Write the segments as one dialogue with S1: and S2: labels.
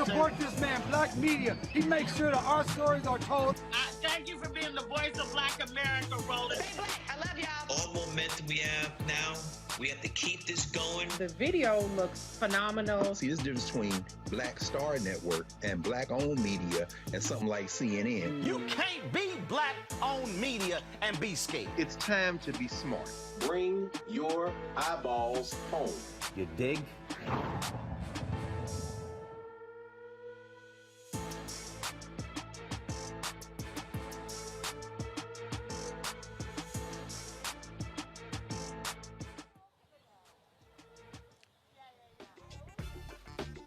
S1: Support this man, Black Media. He makes sure that our stories are told.
S2: Thank you for being the voice of Black America, Roland.
S3: Stay black. I love y'all.
S4: All momentum we have now, we have to keep this going.
S5: The video looks phenomenal.
S6: See, there's a difference between Black Star Network and Black-owned media and something like CNN.
S7: You can't be Black-owned media and be scared.
S8: It's time to be smart.
S9: Bring your eyeballs home.
S7: You dig?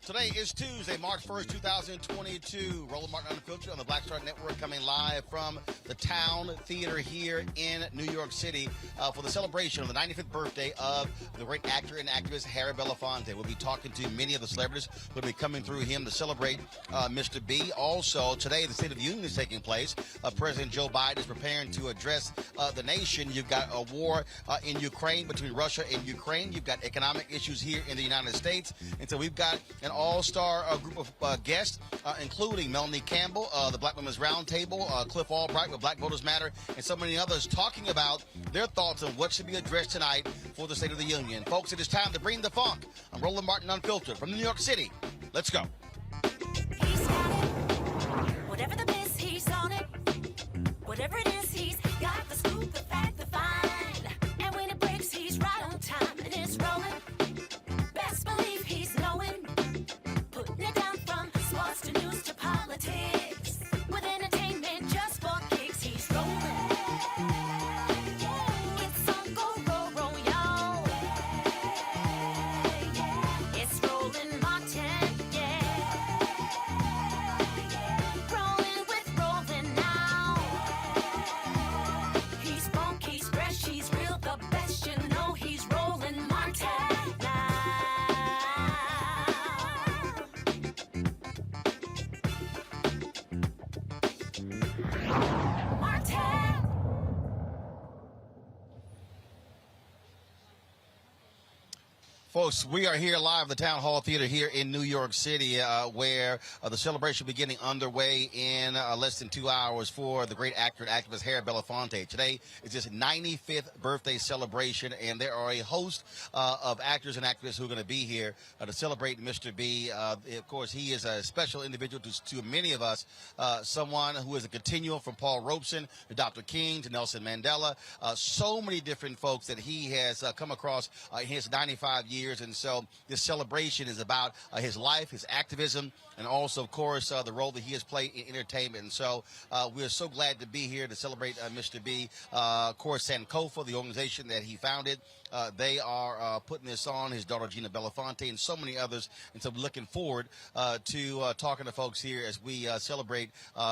S7: Today is Tuesday, March 1st, 2022. Roland Martin Unfiltered on the Black Star Network, coming live from the Town Theater here in New York City for the celebration of the 95th birthday of the great actor and activist Harry Belafonte. We'll be talking to many of the celebrities who will be coming through him to celebrate Mr. B. Also, today the State of the Union is taking place. President Joe Biden is preparing to address the nation. You've got a war in Ukraine between Russia and Ukraine. You've got economic issues here in the United States. And so we've got an all-star group of guests, including Melanie Campbell, the Black Women's Roundtable, Cliff Albright with Black Voters Matter, and so many others talking about their thoughts on what should be addressed tonight for the State of the Union. Folks, it is time to bring the funk. I'm Roland Martin Unfiltered from New York City. Let's go.
S3: He's got it. Whatever the miss, he's on it. Whatever it is, he's got the scoop, the fact, the find. And when it breaks, he's right on time and it's rolling. Best believe he's knowing. Putting it down from sports to news to politics. With entertainment just for kicks, he's rolling. It's on go, roll, y'all. It's Roland Martin, rolling with Roland now. He's funk, he's fresh, he's real, the best, you know he's Roland Martin now. Martin.
S7: Folks, we are here live at the Town Hall Theater here in New York City, where the celebration will be getting underway in less than 2 hours for the great actor and activist Harry Belafonte. Today is his 95th birthday celebration, and there are a host of actors and activists who are going to be here to celebrate Mr. B. Of course, he is a special individual to many of us, someone who is a continuum from Paul Robeson to Dr. King to Nelson Mandela. So many different folks that he has come across in his 95 years. And so this celebration is about his life, his activism, and also, of course, the role that he has played in entertainment. And so we're so glad to be here to celebrate Mr. B. Of course, Sankofa, the organization that he founded, they are putting this on, his daughter Gina Belafonte, and so many others. And so we're looking forward to talking to folks here as we celebrate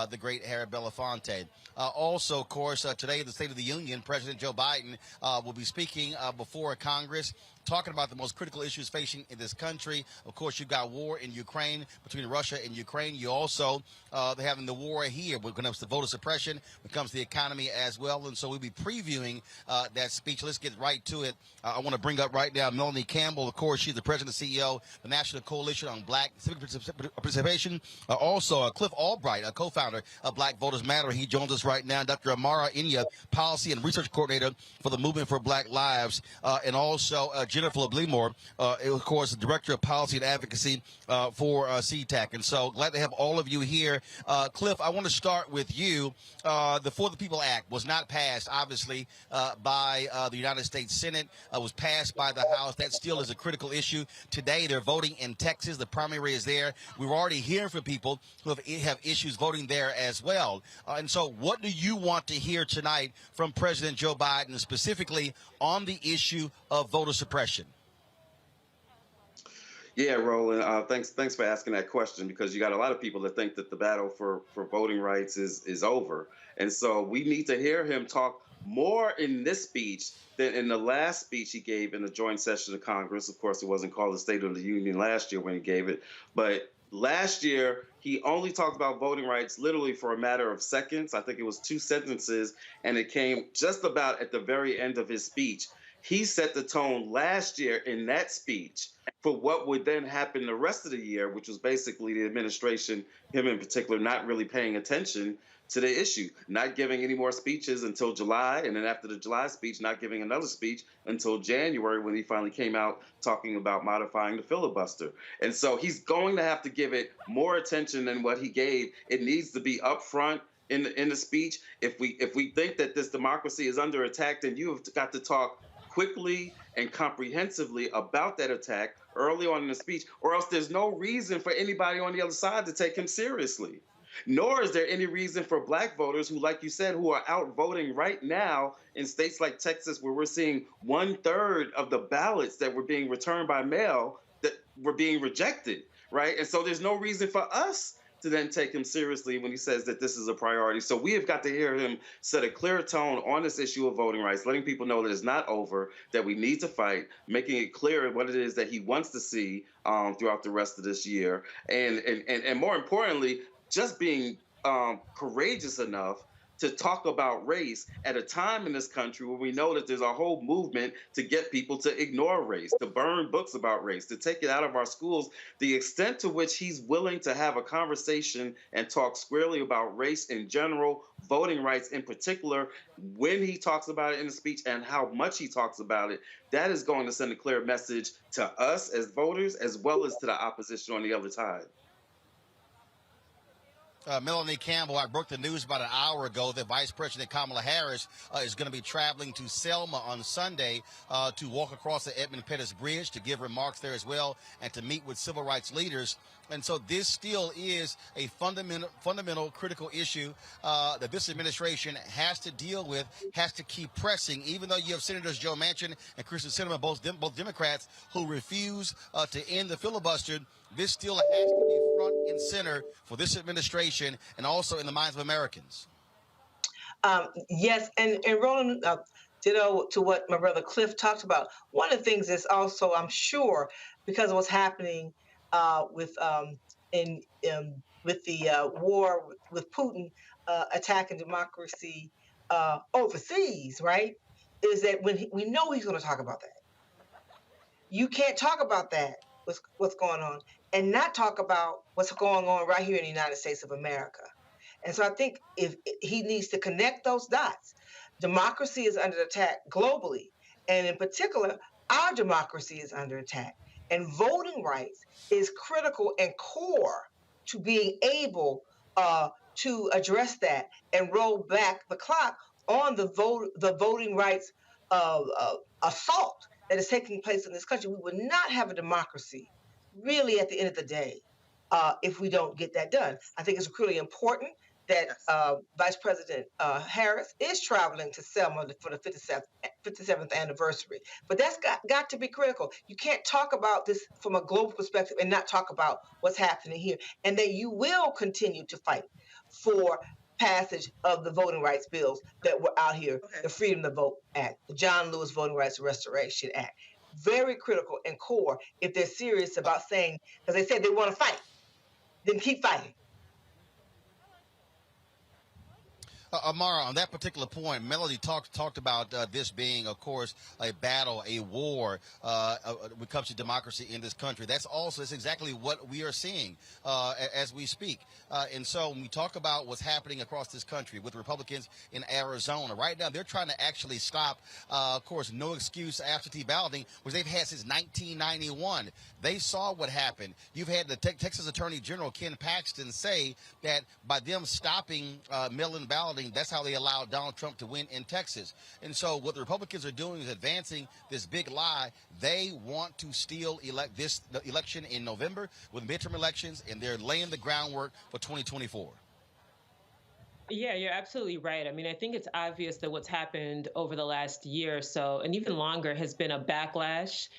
S7: the great Harry Belafonte. Also, of course, today, the State of the Union, President Joe Biden will be speaking before Congress, talking about the most critical issues facing in this country. Of course, you've got war in Ukraine, between Russia and Ukraine. You also, they're having the war here when it comes to voter suppression, when it comes to the economy as well. And so we'll be previewing that speech. Let's get right to it. I want to bring up right now Melanie Campbell. Of course, she's the president and CEO of the National Coalition on Black Civic Participation. Also, Cliff Albright, a co-founder of Black Voters Matter. He joins us right now. Dr. Amara Inya, policy and research coordinator for the Movement for Black Lives. And also, Jennifer Blimore, of course, the Director of Policy and Advocacy for CTAC. And so glad to have all of you here. Cliff, I want to start with you. The For the People Act was not passed, obviously, by the United States Senate. Was passed by the House. That still is a critical issue. Today, they're voting in Texas. The primary is there. We're already hearing from people who have issues voting there as well. And so what do you want to hear tonight from President Joe Biden, specifically on the issue of voter suppression?
S8: Yeah, Roland, thanks for asking that question, because you got a lot of people that think that the battle for voting rights is over. And so we need to hear him talk more in this speech than in the last speech he gave in the joint session of Congress. Of course, it wasn't called the State of the Union last year when he gave it. But last year, he only talked about voting rights literally for a matter of seconds. I think it was 2 sentences, and it came just about at the very end of his speech. He set the tone last year in that speech for what would then happen the rest of the year, which was basically the administration, him in particular, not really paying attention to the issue, not giving any more speeches until July, and then after the July speech, not giving another speech until January, when he finally came out talking about modifying the filibuster. And so he's going to have to give it more attention than what he gave. It needs to be upfront in the speech. If we think that this democracy is under attack, then you have got to talk quickly and comprehensively about that attack early on in the speech, or else there's no reason for anybody on the other side to take him seriously. Nor is there any reason for black voters who, like you said, who are out voting right now in states like Texas, where we're seeing 1/3 of the ballots that were being returned by mail that were being rejected, right? And so there's no reason for us to then take him seriously when he says that this is a priority. So we have got to hear him set a clear tone on this issue of voting rights, letting people know that it's not over, that we need to fight, making it clear what it is that he wants to see throughout the rest of this year. And more importantly, just being courageous enough to talk about race at a time in this country where we know that there's a whole movement to get people to ignore race, to burn books about race, to take it out of our schools. The extent to which he's willing to have a conversation and talk squarely about race in general, voting rights in particular, when he talks about it in the speech and how much he talks about it, that is going to send a clear message to us as voters as well as to the opposition on the other side.
S7: Melanie Campbell, I broke the news about an hour ago that Vice President Kamala Harris is going to be traveling to Selma on Sunday to walk across the Edmund Pettus Bridge, to give remarks there as well, and to meet with civil rights leaders. And so this still is a fundamental critical issue that this administration has to deal with, has to keep pressing, even though you have Senators Joe Manchin and Kristen Sinema, both Democrats, who refuse to end the filibuster. This still has to be front and center for this administration and also in the minds of Americans.
S10: Yes, and Roland, ditto to what my brother Cliff talked about. One of the things is also, I'm sure, because of what's happening with the war with Putin attacking democracy overseas, right? Is that when we know he's going to talk about that. You can't talk about that, what's going on, and not talk about what's going on right here in the United States of America. And so I think if he needs to connect those dots, democracy is under attack globally, and in particular, our democracy is under attack. And voting rights is critical and core to being able to address that and roll back the clock on the voting rights assault that is taking place in this country. We would not have a democracy, really, at the end of the day, if we don't get that done. I think it's really important that Vice President Harris is traveling to Selma for the 57th anniversary. But that's got to be critical. You can't talk about this from a global perspective and not talk about what's happening here. And that you will continue to fight for passage of the voting rights bills that were out here, the Freedom to Vote Act, the John Lewis Voting Rights Restoration Act. Very critical and core if they're serious about saying, because they said they want to fight, then keep fighting.
S7: Amara, on that particular point, Melody talked about this being, of course, a battle, a war when it comes to democracy in this country. That's exactly what we are seeing as we speak. And so when we talk about what's happening across this country with Republicans in Arizona, right now they're trying to actually stop, of course, no excuse absentee balloting, which they've had since 1991. They saw what happened. You've had the Texas Attorney General Ken Paxton say that by them stopping mail-in balloting, that's how they allowed Donald Trump to win in Texas. And so what the Republicans are doing is advancing this big lie. They want to steal the election in November with midterm elections, and they're laying the groundwork for 2024.
S11: Yeah, you're absolutely right. I mean, I think it's obvious that what's happened over the last year or so, and even longer, has been a backlash,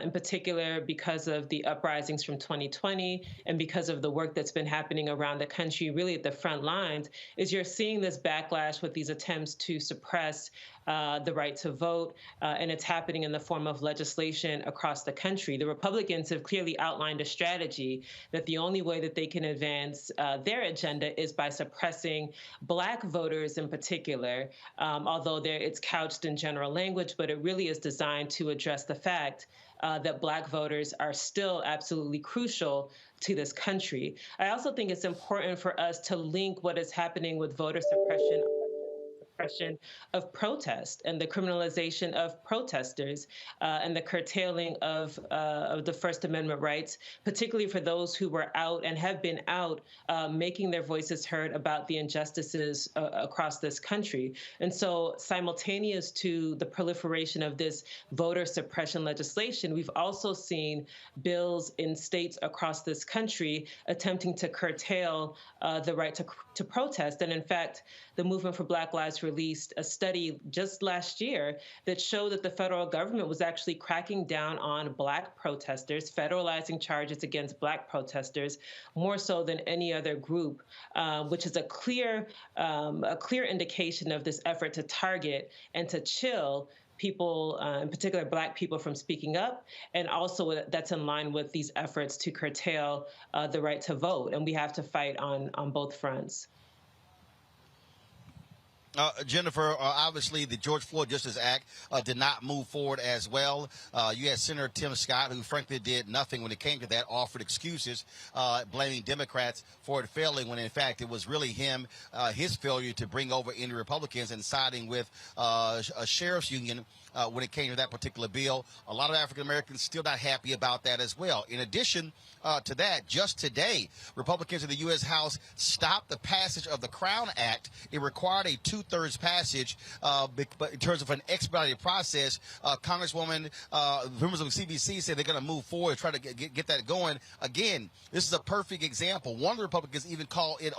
S11: in particular because of the uprisings from 2020 and because of the work that's been happening around the country, really at the front lines, is you're seeing this backlash with these attempts to suppress the right to vote, and it's happening in the form of legislation across the country. The Republicans have clearly outlined a strategy that the only way that they can advance their agenda is by suppressing Black voters in particular, although it's couched in general language, but it really is designed to address the fact that Black voters are still absolutely crucial to this country. I also think it's important for us to link what is happening with voter suppression of protest and the criminalization of protesters and the curtailing of the First Amendment rights, particularly for those who were out and have been out making their voices heard about the injustices across this country. And so simultaneous to the proliferation of this voter suppression legislation, we've also seen bills in states across this country attempting to curtail the right to protest. And in fact, the Movement for Black Lives released a study just last year that showed that the federal government was actually cracking down on Black protesters, federalizing charges against Black protesters more so than any other group, which is a clear indication of this effort to target and to chill people, in particular Black people, from speaking up, and also that's in line with these efforts to curtail the right to vote. And we have to fight on both fronts.
S7: Jennifer, obviously the George Floyd Justice Act did not move forward as well. You had Senator Tim Scott, who frankly did nothing when it came to that, offered excuses, blaming Democrats for it failing, when in fact it was really him, his failure to bring over any Republicans, and siding with a sheriff's union when it came to that particular bill. A lot of African Americans still not happy about that as well. In addition to that, just today, Republicans in the U.S. House stopped the passage of the Crown Act. It required a two-thirds passage, but in terms of an expedited process, Congresswoman, members of the CBC said they're going to move forward, try to get that going. Again, this is a perfect example. One of the Republicans even called it,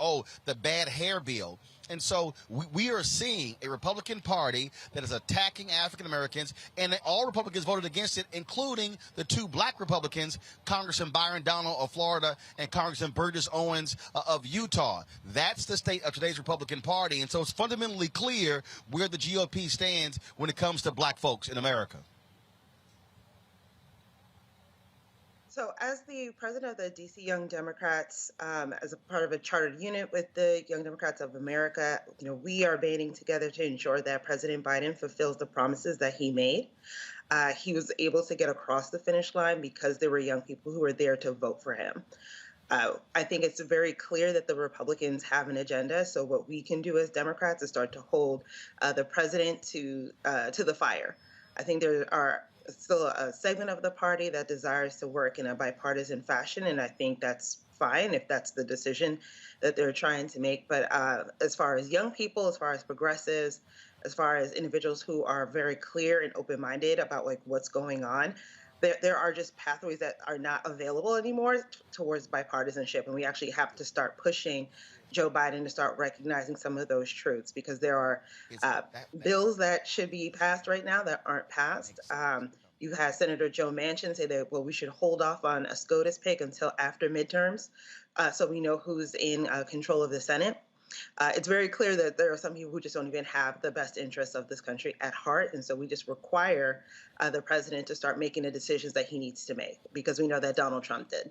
S7: the bad hair bill. And so we are seeing a Republican Party that is attacking African Americans, and all Republicans voted against it, including the two Black Republicans, Congressman Byron Donald of Florida and Congressman Burgess Owens of Utah. That's the state of today's Republican Party. And so it's fundamentally clear where the GOP stands when it comes to Black folks in America.
S12: So as the president of the DC Young Democrats, as a part of a chartered unit with the Young Democrats of America, we are banding together to ensure that President Biden fulfills the promises that he made. He was able to get across the finish line because there were young people who were there to vote for him. I think it's very clear that the Republicans have an agenda. So what we can do as Democrats is start to hold the president to the fire. I think there are still a segment of the party that desires to work in a bipartisan fashion, and I think that's fine if that's the decision that they're trying to make. But as far as young people, as far as progressives, as far as individuals who are very clear and open-minded about what's going on, there are just pathways that are not available anymore towards bipartisanship, and we actually have to start pushing Joe Biden to start recognizing some of those truths, because there are bills that should be passed right now that aren't passed. You had Senator Joe Manchin say that, we should hold off on a SCOTUS pick until after midterms, so we know who's in control of the Senate. It's very clear that there are some people who just don't even have the best interests of this country at heart, and so we just require the president to start making the decisions that he needs to make, because we know that Donald Trump did.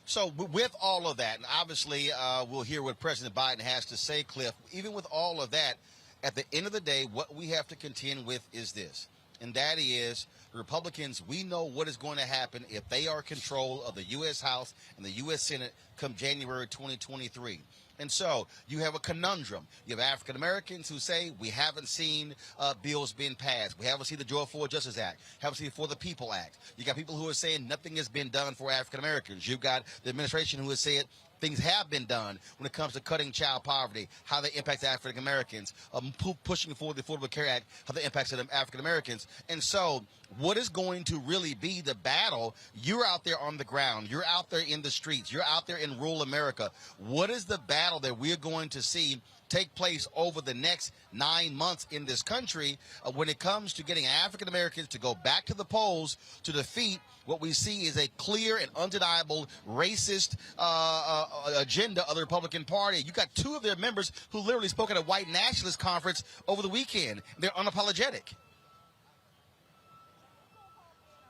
S7: So with all of that, and obviously we'll hear what President Biden has to say, Cliff, even with all of that, at the end of the day, what we have to contend with is this, and that is Republicans, we know what is going to happen if they are in control of the U.S. House and the U.S. Senate come January 2023. And so you have a conundrum. You have African Americans who say we haven't seen bills being passed. We haven't seen the George Floyd Justice Act. Haven't seen the For the People Act. You got people who are saying nothing has been done for African Americans. You've got the administration who has said things have been done when it comes to cutting child poverty, how they impact African Americans, pushing forward the Affordable Care Act, how they impact African Americans. And so what is going to really be the battle? You're out there on the ground. You're out there in the streets. You're out there in rural America. What is the battle that we're going to see take place over the next 9 months in this country when it comes to getting African Americans to go back to the polls to defeat what we see is a clear and undeniable racist agenda of the Republican Party? You got two of their members who literally spoke at a white nationalist conference over the weekend. They're unapologetic.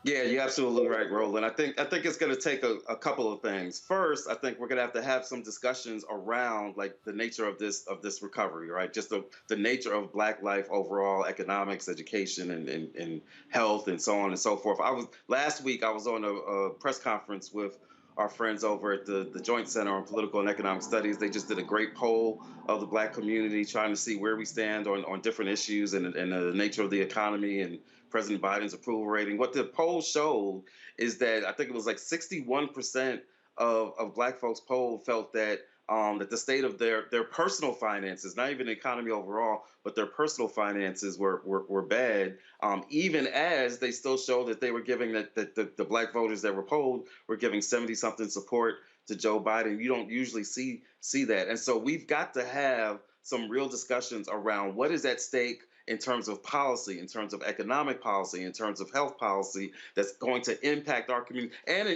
S8: Yeah, you're absolutely right, Roland. I think it's going to take a couple of things. First, I think we're going to have some discussions around the nature of this recovery, right? Just the nature of Black life overall, economics, education, and health, and so on and so forth. Last week I was on a press conference with our friends over at the Joint Center on Political and Economic Studies. They just did a great poll of the Black community, trying to see where we stand on different issues and the nature of the economy and President Biden's approval rating. What the poll showed is that I think it was 61% of Black folks polled felt that that the state of their personal finances, not even the economy overall, but their personal finances were bad, even as they still show that they were giving that the Black voters that were polled were giving 70-something support to Joe Biden. You don't usually see that. And so we've got to have some real discussions around what is at stake in terms of policy, in terms of economic policy, in terms of health policy that's going to impact our community, and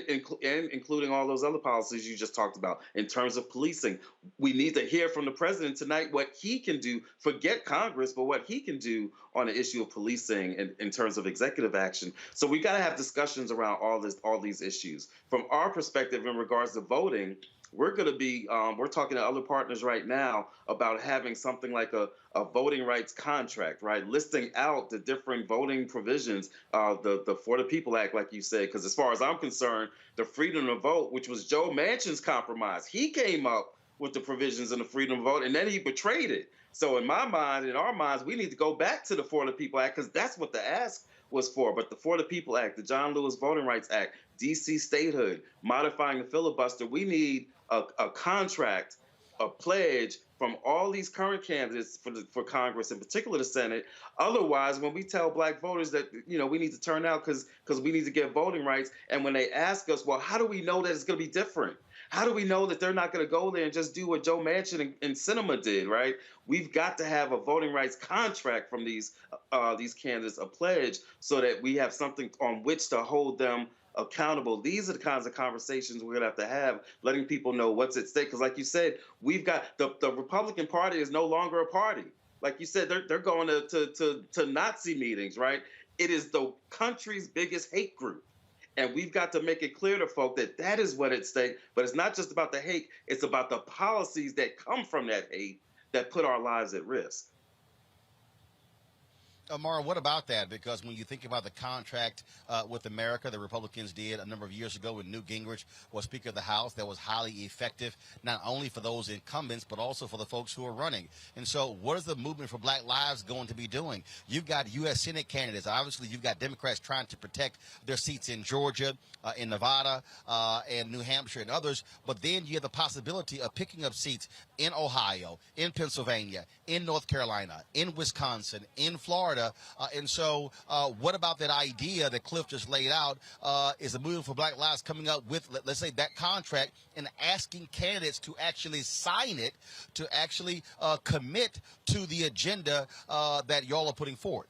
S8: including all those other policies you just talked about. In terms of policing, we need to hear from the president tonight what he can do, forget Congress, but what he can do on the issue of policing in terms of executive action. So we got to have discussions around all these issues. From our perspective in regards to voting, we're going to be, we're talking to other partners right now about having something like a voting rights contract, right? Listing out the different voting provisions, the For the People Act, like you said, because as far as I'm concerned, the freedom to vote, which was Joe Manchin's compromise, he came up with the provisions in the freedom to vote, and then he betrayed it. So in my mind, in our minds, we need to go back to the For the People Act, because that's what the ask was for. But the For the People Act, the John Lewis Voting Rights Act, D.C. statehood, modifying the filibuster, we need a contract, a pledge from all these current candidates for Congress, in particular the Senate. Otherwise, when we tell black voters that, you know, we need to turn out because we need to get voting rights, and when they ask us, well, how do we know that it's going to be different? How do we know that they're not going to go there and just do what Joe Manchin and Sinema did, right? We've got to have a voting rights contract from these candidates, a pledge, so that we have something on which to hold them accountable. These are the kinds of conversations we're going to have, letting people know what's at stake. Because like you said, we've got the Republican Party is no longer a party. Like you said, they're going to Nazi meetings, right? It is the country's biggest hate group. And we've got to make it clear to folk that that is what at stake. But it's not just about the hate. It's about the policies that come from that hate that put our lives at risk.
S7: Amar, what about that? Because when you think about the contract with America, the Republicans did a number of years ago when Newt Gingrich was Speaker of the House, that was highly effective, not only for those incumbents, but also for the folks who are running. And so what is the movement for Black Lives going to be doing? You've got U.S. Senate candidates. Obviously, you've got Democrats trying to protect their seats in Georgia, in Nevada, and New Hampshire and others. But then you have the possibility of picking up seats in Ohio, in Pennsylvania, in North Carolina, in Wisconsin, in Florida. And so what about that idea that Cliff just laid out? Is a movement for Black Lives coming up with, let's say, that contract and asking candidates to actually sign it, to actually commit to the agenda that y'all are putting forward?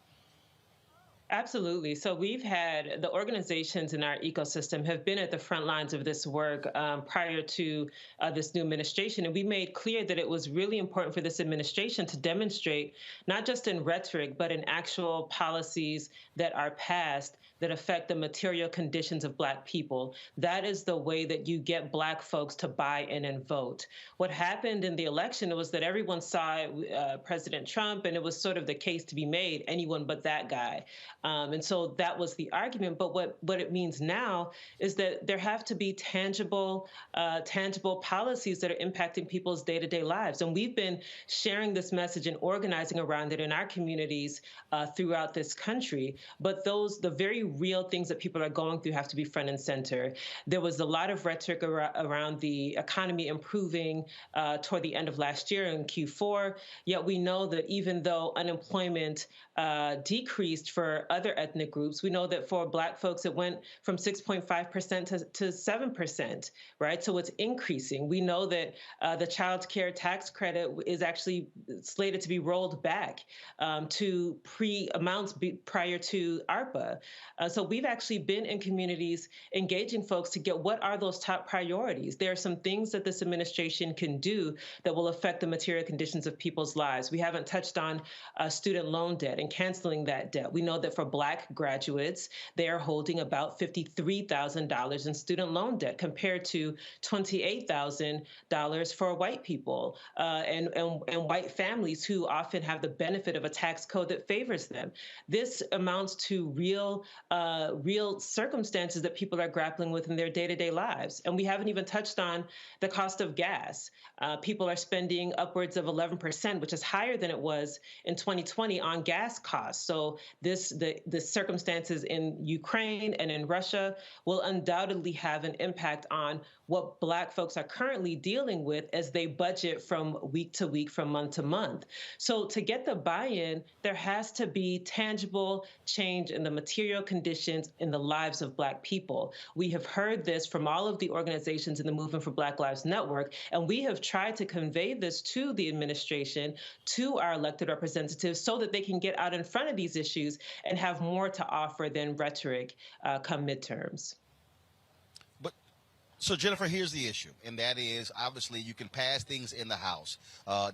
S11: Absolutely. So we've had the organizations in our ecosystem have been at the front lines of this work prior to this new administration. And we made clear that it was really important for this administration to demonstrate, not just in rhetoric, but in actual policies that are passed that affect the material conditions of Black people. That is the way that you get Black folks to buy in and vote. What happened in the election was that everyone saw President Trump, and it was sort of the case to be made, anyone but that guy. And so that was the argument. But what it means now is that there have to be tangible policies that are impacting people's day-to-day lives. And we've been sharing this message and organizing around it in our communities throughout this country. But the very real things that people are going through have to be front and center. There was a lot of rhetoric around the economy improving toward the end of last year in Q4. Yet we know that even though unemployment decreased for other ethnic groups, we know that for Black folks, it went from 6.5% to 7%, right? So it's increasing. We know that the child care tax credit is actually slated to be rolled back to amounts prior to ARPA. So we've actually been in communities engaging folks to get what are those top priorities. There are some things that this administration can do that will affect the material conditions of people's lives. We haven't touched on student loan debt and canceling that debt. We know that for Black graduates, they are holding about $53,000 in student loan debt compared to $28,000 for white people and white families who often have the benefit of a tax code that favors them. This amounts to real circumstances that people are grappling with in their day-to-day lives. And we haven't even touched on the cost of gas. People are spending upwards of 11%, which is higher than it was in 2020 on gas costs. So the circumstances in Ukraine and in Russia will undoubtedly have an impact on what Black folks are currently dealing with as they budget from week to week, from month to month. So to get the buy-in, there has to be tangible change in the material conditions conditions in the lives of Black people. We have heard this from all of the organizations in the Movement for Black Lives Network, and we have tried to convey this to the administration, to our elected representatives, so that they can get out in front of these issues and have more to offer than rhetoric come midterms.
S7: So, Jennifer, here's the issue, and that is, obviously, you can pass things in the House.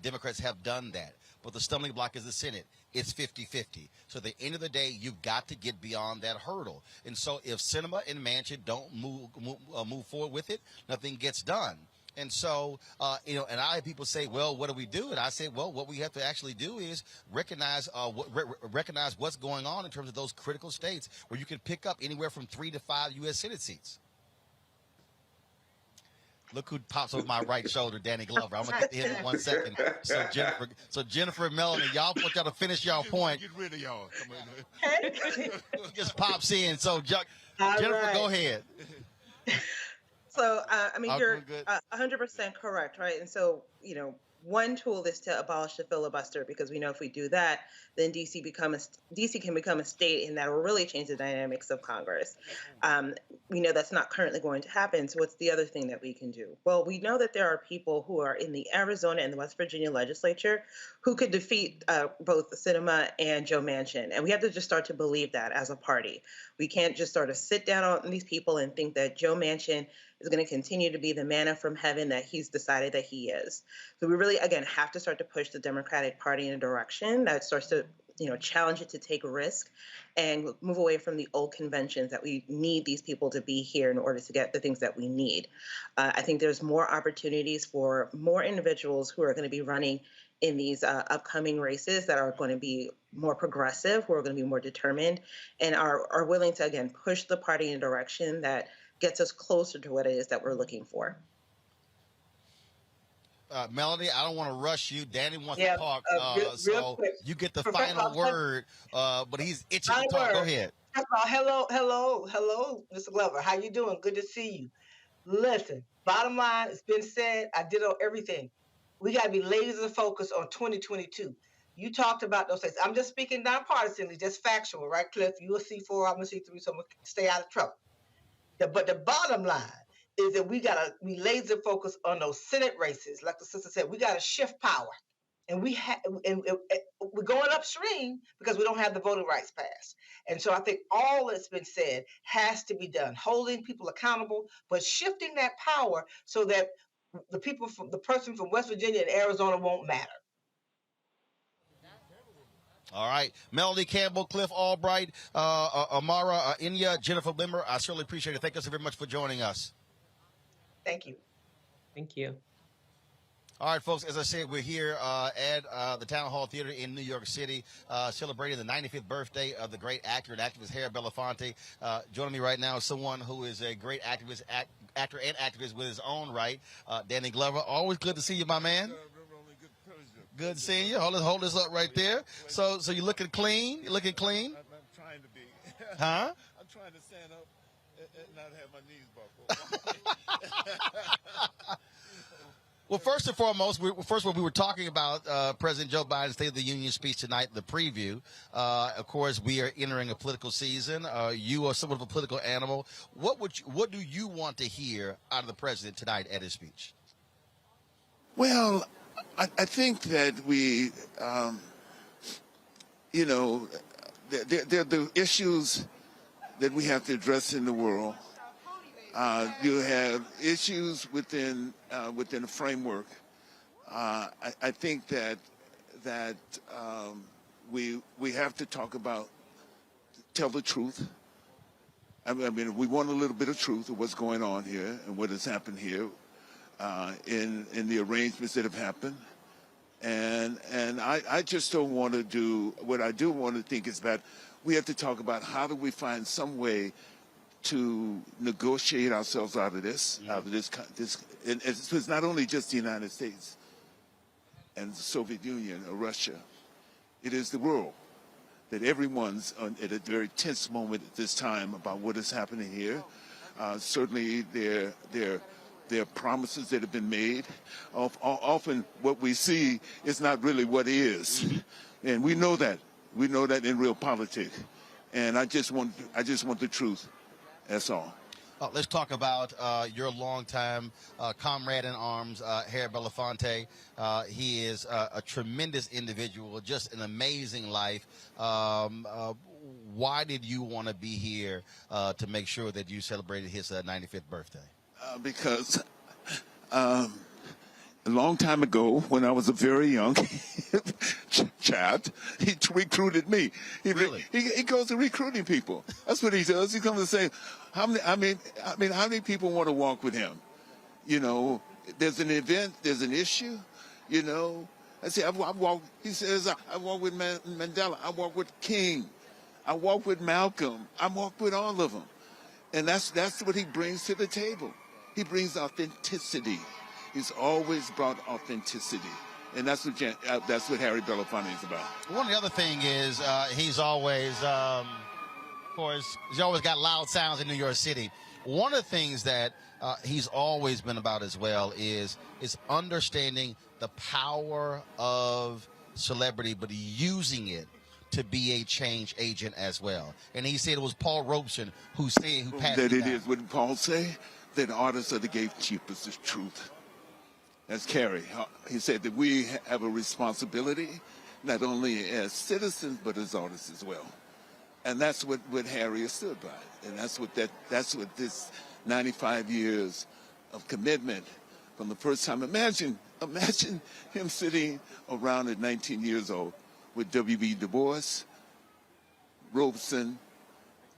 S7: Democrats have done that, but the stumbling block is the Senate. It's 50-50. So at the end of the day, you've got to get beyond that hurdle. And so if Sinema and Manchin don't move forward with it, nothing gets done. And so, and I have people say, well, what do we do? And I say, well, what we have to actually do is recognize what's going on in terms of those critical states where you can pick up anywhere from 3 to 5 U.S. Senate seats. Look who pops over my right shoulder, Danny Glover. I'm gonna get to him in 1 second. So Jennifer and Melanie, y'all want y'all to finish y'all point.
S13: Get rid of y'all.
S7: He just pops in. So Jennifer, go ahead.
S12: So you're 100% correct, right? And so one tool is to abolish the filibuster, because we know if we do that, then DC can become a state, and that will really change the dynamics of Congress. We know that's not currently going to happen. So what's the other thing that we can do? Well, we know that there are people who are in the Arizona and the West Virginia legislature who could defeat both Sinema and Joe Manchin. And we have to just start to believe that as a party. We can't just sort of sit down on these people and think that Joe Manchin is going to continue to be the manna from heaven that he's decided that he is. So we really, again, have to start to push the Democratic Party in a direction that starts to, challenge it to take risk and move away from the old conventions that we need these people to be here in order to get the things that we need. I think there's more opportunities for more individuals who are going to be running in these upcoming races that are going to be more progressive, who are going to be more determined, and are willing to, again, push the party in a direction that gets us closer to what it is that we're looking for.
S7: Melanie, I don't want to rush you. Danny wants to talk,
S10: real quick.
S7: You get the final word, but he's itching to talk. Go ahead.
S10: Hello, Mr. Glover. How you doing? Good to see you. Listen, bottom line, it's been said. I did on everything. We got to be laser focused on 2022. You talked about those things. I'm just speaking nonpartisanly, just factual, right, Cliff? You a C4, I'm a C3, so I'm going to stay out of trouble. But the bottom line is that we got to be laser focused on those Senate races. Like the sister said, we got to shift power. And we're going upstream because we don't have the voting rights passed. And so I think all that's been said has to be done, holding people accountable, but shifting that power so that the person from West Virginia and Arizona won't matter.
S7: All right. Melody Campbell, Cliff Albright, Amara, Inya, Jennifer Limmer, I certainly appreciate it. Thank you so very much for joining us.
S10: Thank you.
S11: Thank you.
S7: All right, folks, as I said, we're here at the Town Hall Theater in New York City, celebrating the 95th birthday of the great actor and activist Harry Belafonte. Joining me right now is someone who is a great activist, actor and activist with his own right, Danny Glover. Always good to see you, my man. Good seeing you. Hold this up right there. So you're looking clean? You're looking clean?
S13: I'm trying to be.
S7: Huh?
S13: I'm trying to stand up and not have my knees buckled.
S7: Well, first and foremost, we were talking about President Joe Biden's State of the Union speech tonight, the preview. Of course, we are entering a political season. You are somewhat of a political animal. What do you want to hear out of the president tonight at his speech?
S13: Well, I think that we, there are the issues that we have to address in the world. You have issues within a framework. I think that we have to talk about, tell the truth. I mean, we want a little bit of truth of what's going on here and what has happened here in the arrangements that have happened. And I just don't want to do what I do want to think is that we have to talk about how do we find some way to negotiate ourselves out of this, and it's not only just the United States and the Soviet Union or Russia, it is the world, that everyone's at a very tense moment at this time about what is happening here. Certainly there are promises that have been made. Often what we see is not really what is. And we know that. We know that in real politics. And I just want the truth. That's all.
S7: Let's talk about your longtime comrade in arms, Harry Belafonte. He is a tremendous individual, just an amazing life. Why did you want to be here to make sure that you celebrated his 95th birthday?
S13: Because a long time ago, when I was a very young child, he recruited me. He goes to recruiting people. That's what he does. He comes to say, how many people want to walk with him? You know, there's an event, there's an issue. You know, I say I walk. He says I walk with Mandela. I walk with King. I walk with Malcolm. I walk with all of them, and that's what he brings to the table. He brings authenticity. He's always brought authenticity, and that's what Harry Belafonte is about.
S7: One of the other thing is he's always, of course, he's always got loud sounds in New York City. One of the things that he's always been about as well is understanding the power of celebrity, but using it to be a change agent as well. And he said it was Paul Robeson who passed
S13: that it
S7: down.
S13: is. What did Paul say? That artists are the gatekeepers of truth. That's Carrie. He said that we have a responsibility, not only as citizens, but as artists as well. And that's what Harry has stood by. And that's what this 95 years of commitment from the first time. Imagine him sitting around at 19 years old with W.B. Du Bois, Robeson,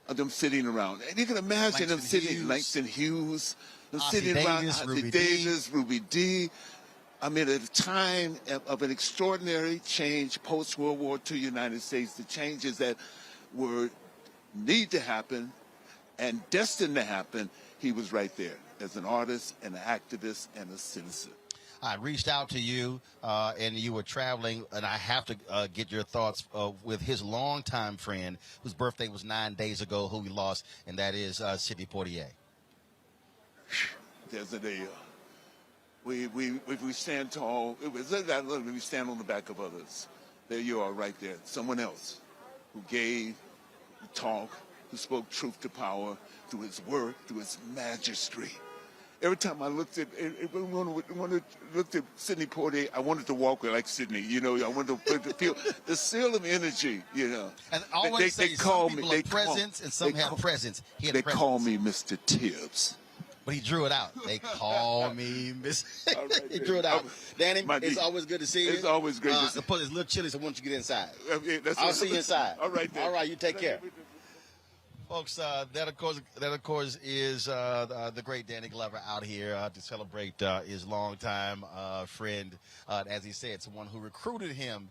S13: them sitting around. And you can imagine them sitting, Langston Hughes, them sitting around, Ossie Davis, Ruby Dee. I mean, at a time of an extraordinary change post-World War II United States, the changes that need to happen and destined to happen, he was right there as an artist, an activist, and a citizen.
S7: I reached out to you, and you were traveling, and I have to get your thoughts with his longtime friend, whose birthday was 9 days ago, who we lost, and that is Sidney Poitier.
S13: There's a day. We stand tall. We stand on the back of others. There you are, right there. Someone else who gave, who talked, who spoke truth to power through his work, through his majesty. Every time I looked at Sidney Poitier, I wanted to walk like Sidney. You know, I wanted to feel the seal of energy. You know,
S7: and I always say some people have presence and some have presence. He had
S13: they
S7: presence.
S13: call me Mr. Tibbs.
S7: But he drew it out. They call me Miss. He drew it out. Danny, it's always good to see you.
S13: It's always great to see you.
S7: It's a little chilly, so why don't you get inside?
S13: That's
S7: I'll see you inside.
S13: All right, then.
S7: All right, you take care. Folks, that of course is the great Danny Glover out here to celebrate his longtime friend, as he said, someone who recruited him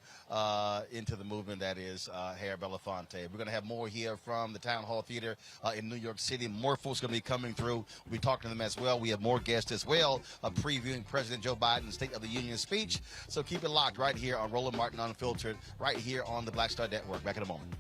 S7: into the movement. That is Harry Belafonte. We're going to have more here from the Town Hall Theater in New York City. More folks going to be coming through. We'll be talking to them as well. We have more guests as well, previewing President Joe Biden's State of the Union speech. So keep it locked right here on Roland Martin Unfiltered, right here on the Black Star Network. Back in a moment.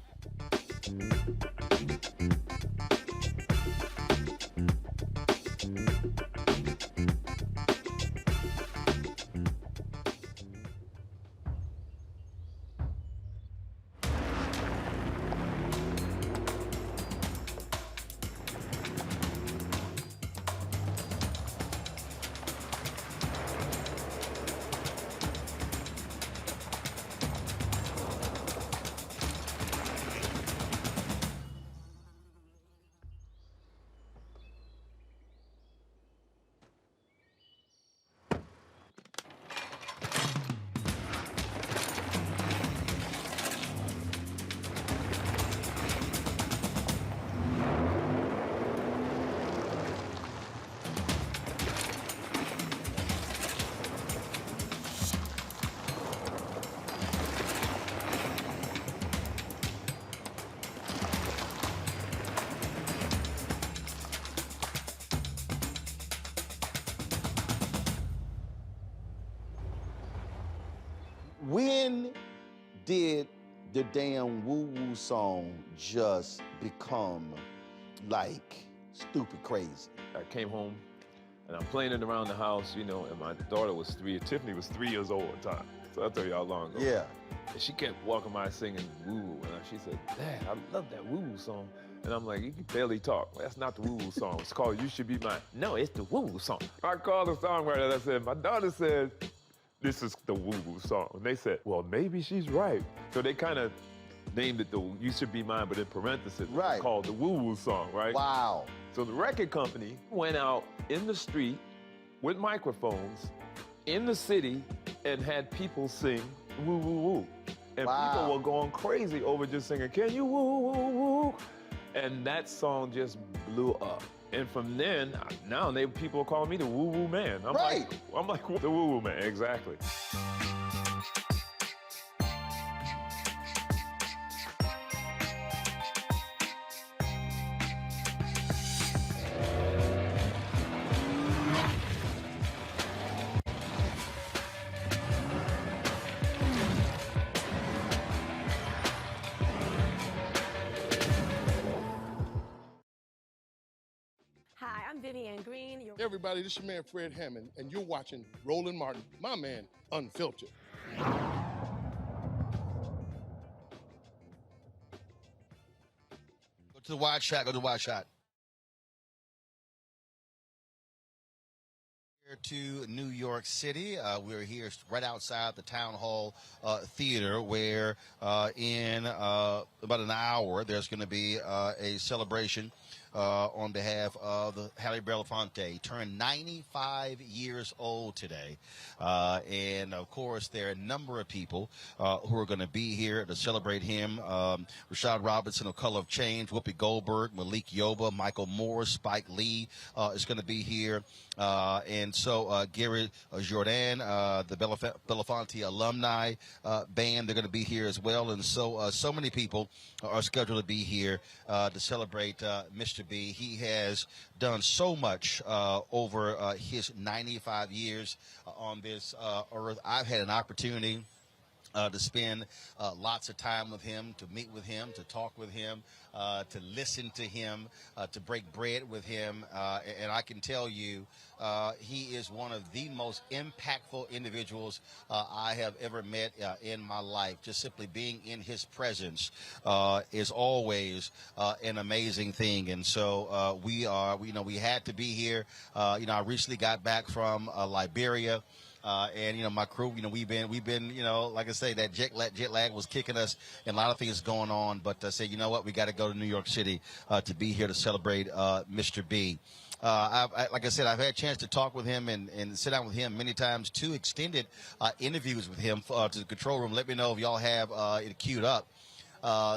S7: When did the damn woo-woo song just become like stupid crazy?
S14: I came home and I'm playing it around the house, you know, and my daughter was 3, Tiffany was 3 years old at the time. So I told you how long ago.
S15: Yeah.
S14: And she kept walking by singing woo-woo. And she said, Dad, I love that woo-woo song. And I'm like, you can barely talk. That's not the woo-woo song. It's called You Should Be Mine. No, it's the woo-woo song. I called the songwriter and I said, my daughter said, this is the woo-woo song. And they said, well, maybe she's right. So they kind of named it the You Should Be Mine, but in parentheses,
S15: right.
S14: It's called the woo-woo song, right?
S15: Wow.
S14: So the record company went out in the street with microphones in the city and had people sing woo, woo, woo. And people were going crazy over just singing, can you woo, woo, woo? And that song just blew up. And from then, now people call me the woo-woo man. I'm like, the woo-woo man, exactly.
S16: Hi, I'm Vivian Green.
S17: Hey everybody, this is your man Fred Hammond, and you're watching Roland Martin, my man, Unfiltered.
S7: Go to the wide shot, go to the wide shot. Here to New York City. We're here right outside the Town Hall Theater where in about an hour there's going to be a celebration on behalf of the Harry Belafonte. He turned 95 years old today. And, of course, there are a number of people who are going to be here to celebrate him. Rashad Robinson of Color of Change, Whoopi Goldberg, Malik Yoba, Michael Moore, Spike Lee is going to be here. And so Gary Jordan, the Belafonte alumni band, they're going to be here as well. And so so many people are scheduled to be here to celebrate Mr. B. He has done so much over his 95 years on this earth. I've had an opportunity to spend lots of time with him, to meet with him, to talk with him, to listen to him, to break bread with him. And I can tell you, he is one of the most impactful individuals I have ever met in my life. Just simply being in his presence is always an amazing thing. And so we had to be here. I recently got back from Liberia. And my crew, we've been, like I say, that jet lag was kicking us, and a lot of things going on. But I said, you know what, we got to go to New York City to be here to celebrate Mr. B. Like I said, I've had a chance to talk with him and sit down with him many times. 2 extended interviews with him to the control room. Let me know if y'all have it queued up.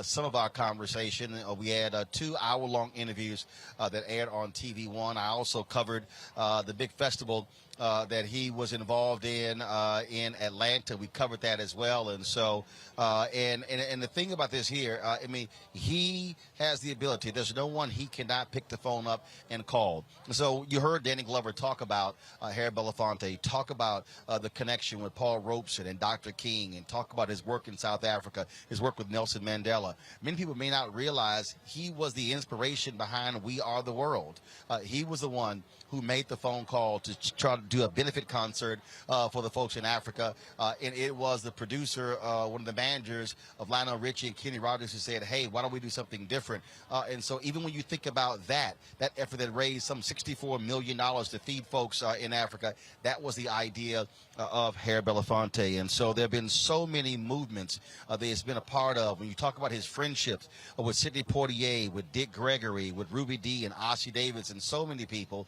S7: Some of our conversation. We had 2 hour-long interviews that aired on TV One. I also covered the big festival that he was involved in Atlanta. We covered that as well. And so, and the thing about this here, he has the ability. There's no one he cannot pick the phone up and call. So you heard Danny Glover talk about Harry Belafonte, talk about the connection with Paul Robeson and Dr. King, and talk about his work in South Africa, his work with Nelson Mandela. Many people may not realize he was the inspiration behind We Are the World. He was the one who made the phone call to try to do a benefit concert for the folks in Africa. And it was the producer, one of the managers of Lionel Richie and Kenny Rogers, who said, hey, why don't we do something different? And so even when you think about that effort that raised some $64 million to feed folks in Africa, that was the idea of Harry Belafonte. And so there have been so many movements that he's been a part of. When you talk about his friendships with Sidney Poitier, with Dick Gregory, with Ruby Dee and Ossie Davis, and so many people,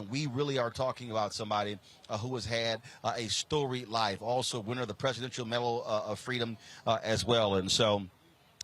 S7: we really are talking about somebody who has had a storied life, also winner of the Presidential Medal of Freedom as well. And so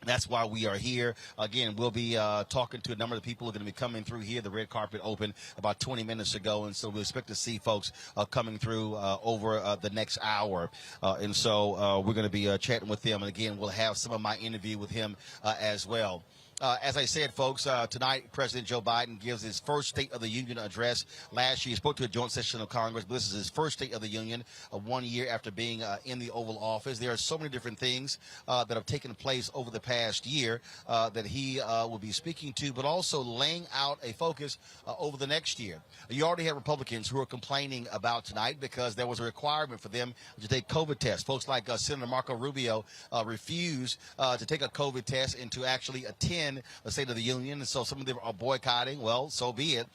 S7: that's why we are here. Again, we'll be talking to a number of people who are going to be coming through here. The red carpet opened about 20 minutes ago, and so we expect to see folks coming through over the next hour. And so we're going to be chatting with them. And again, we'll have some of my interview with him as well. As I said, folks, tonight President Joe Biden gives his first State of the Union address. Last year he spoke to a joint session of Congress, but this is his first State of the Union 1 year after being in the Oval Office. There are so many different things that have taken place over the past year that he will be speaking to, but also laying out a focus over the next year. You already have Republicans who are complaining about tonight because there was a requirement for them to take COVID tests. Folks like Senator Marco Rubio refused to take a COVID test and to actually attend the State of the Union, and so some of them are boycotting. Well, so be it.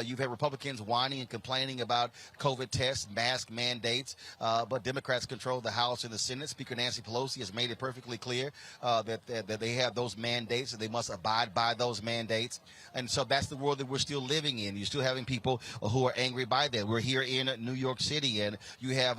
S7: You've had Republicans whining and complaining about COVID tests, mask mandates, but Democrats control the House and the Senate. Speaker Nancy Pelosi has made it perfectly clear that they have those mandates and they must abide by those mandates. And so that's the world that we're still living in. You're still having people who are angry by that. We're here in New York City, and you have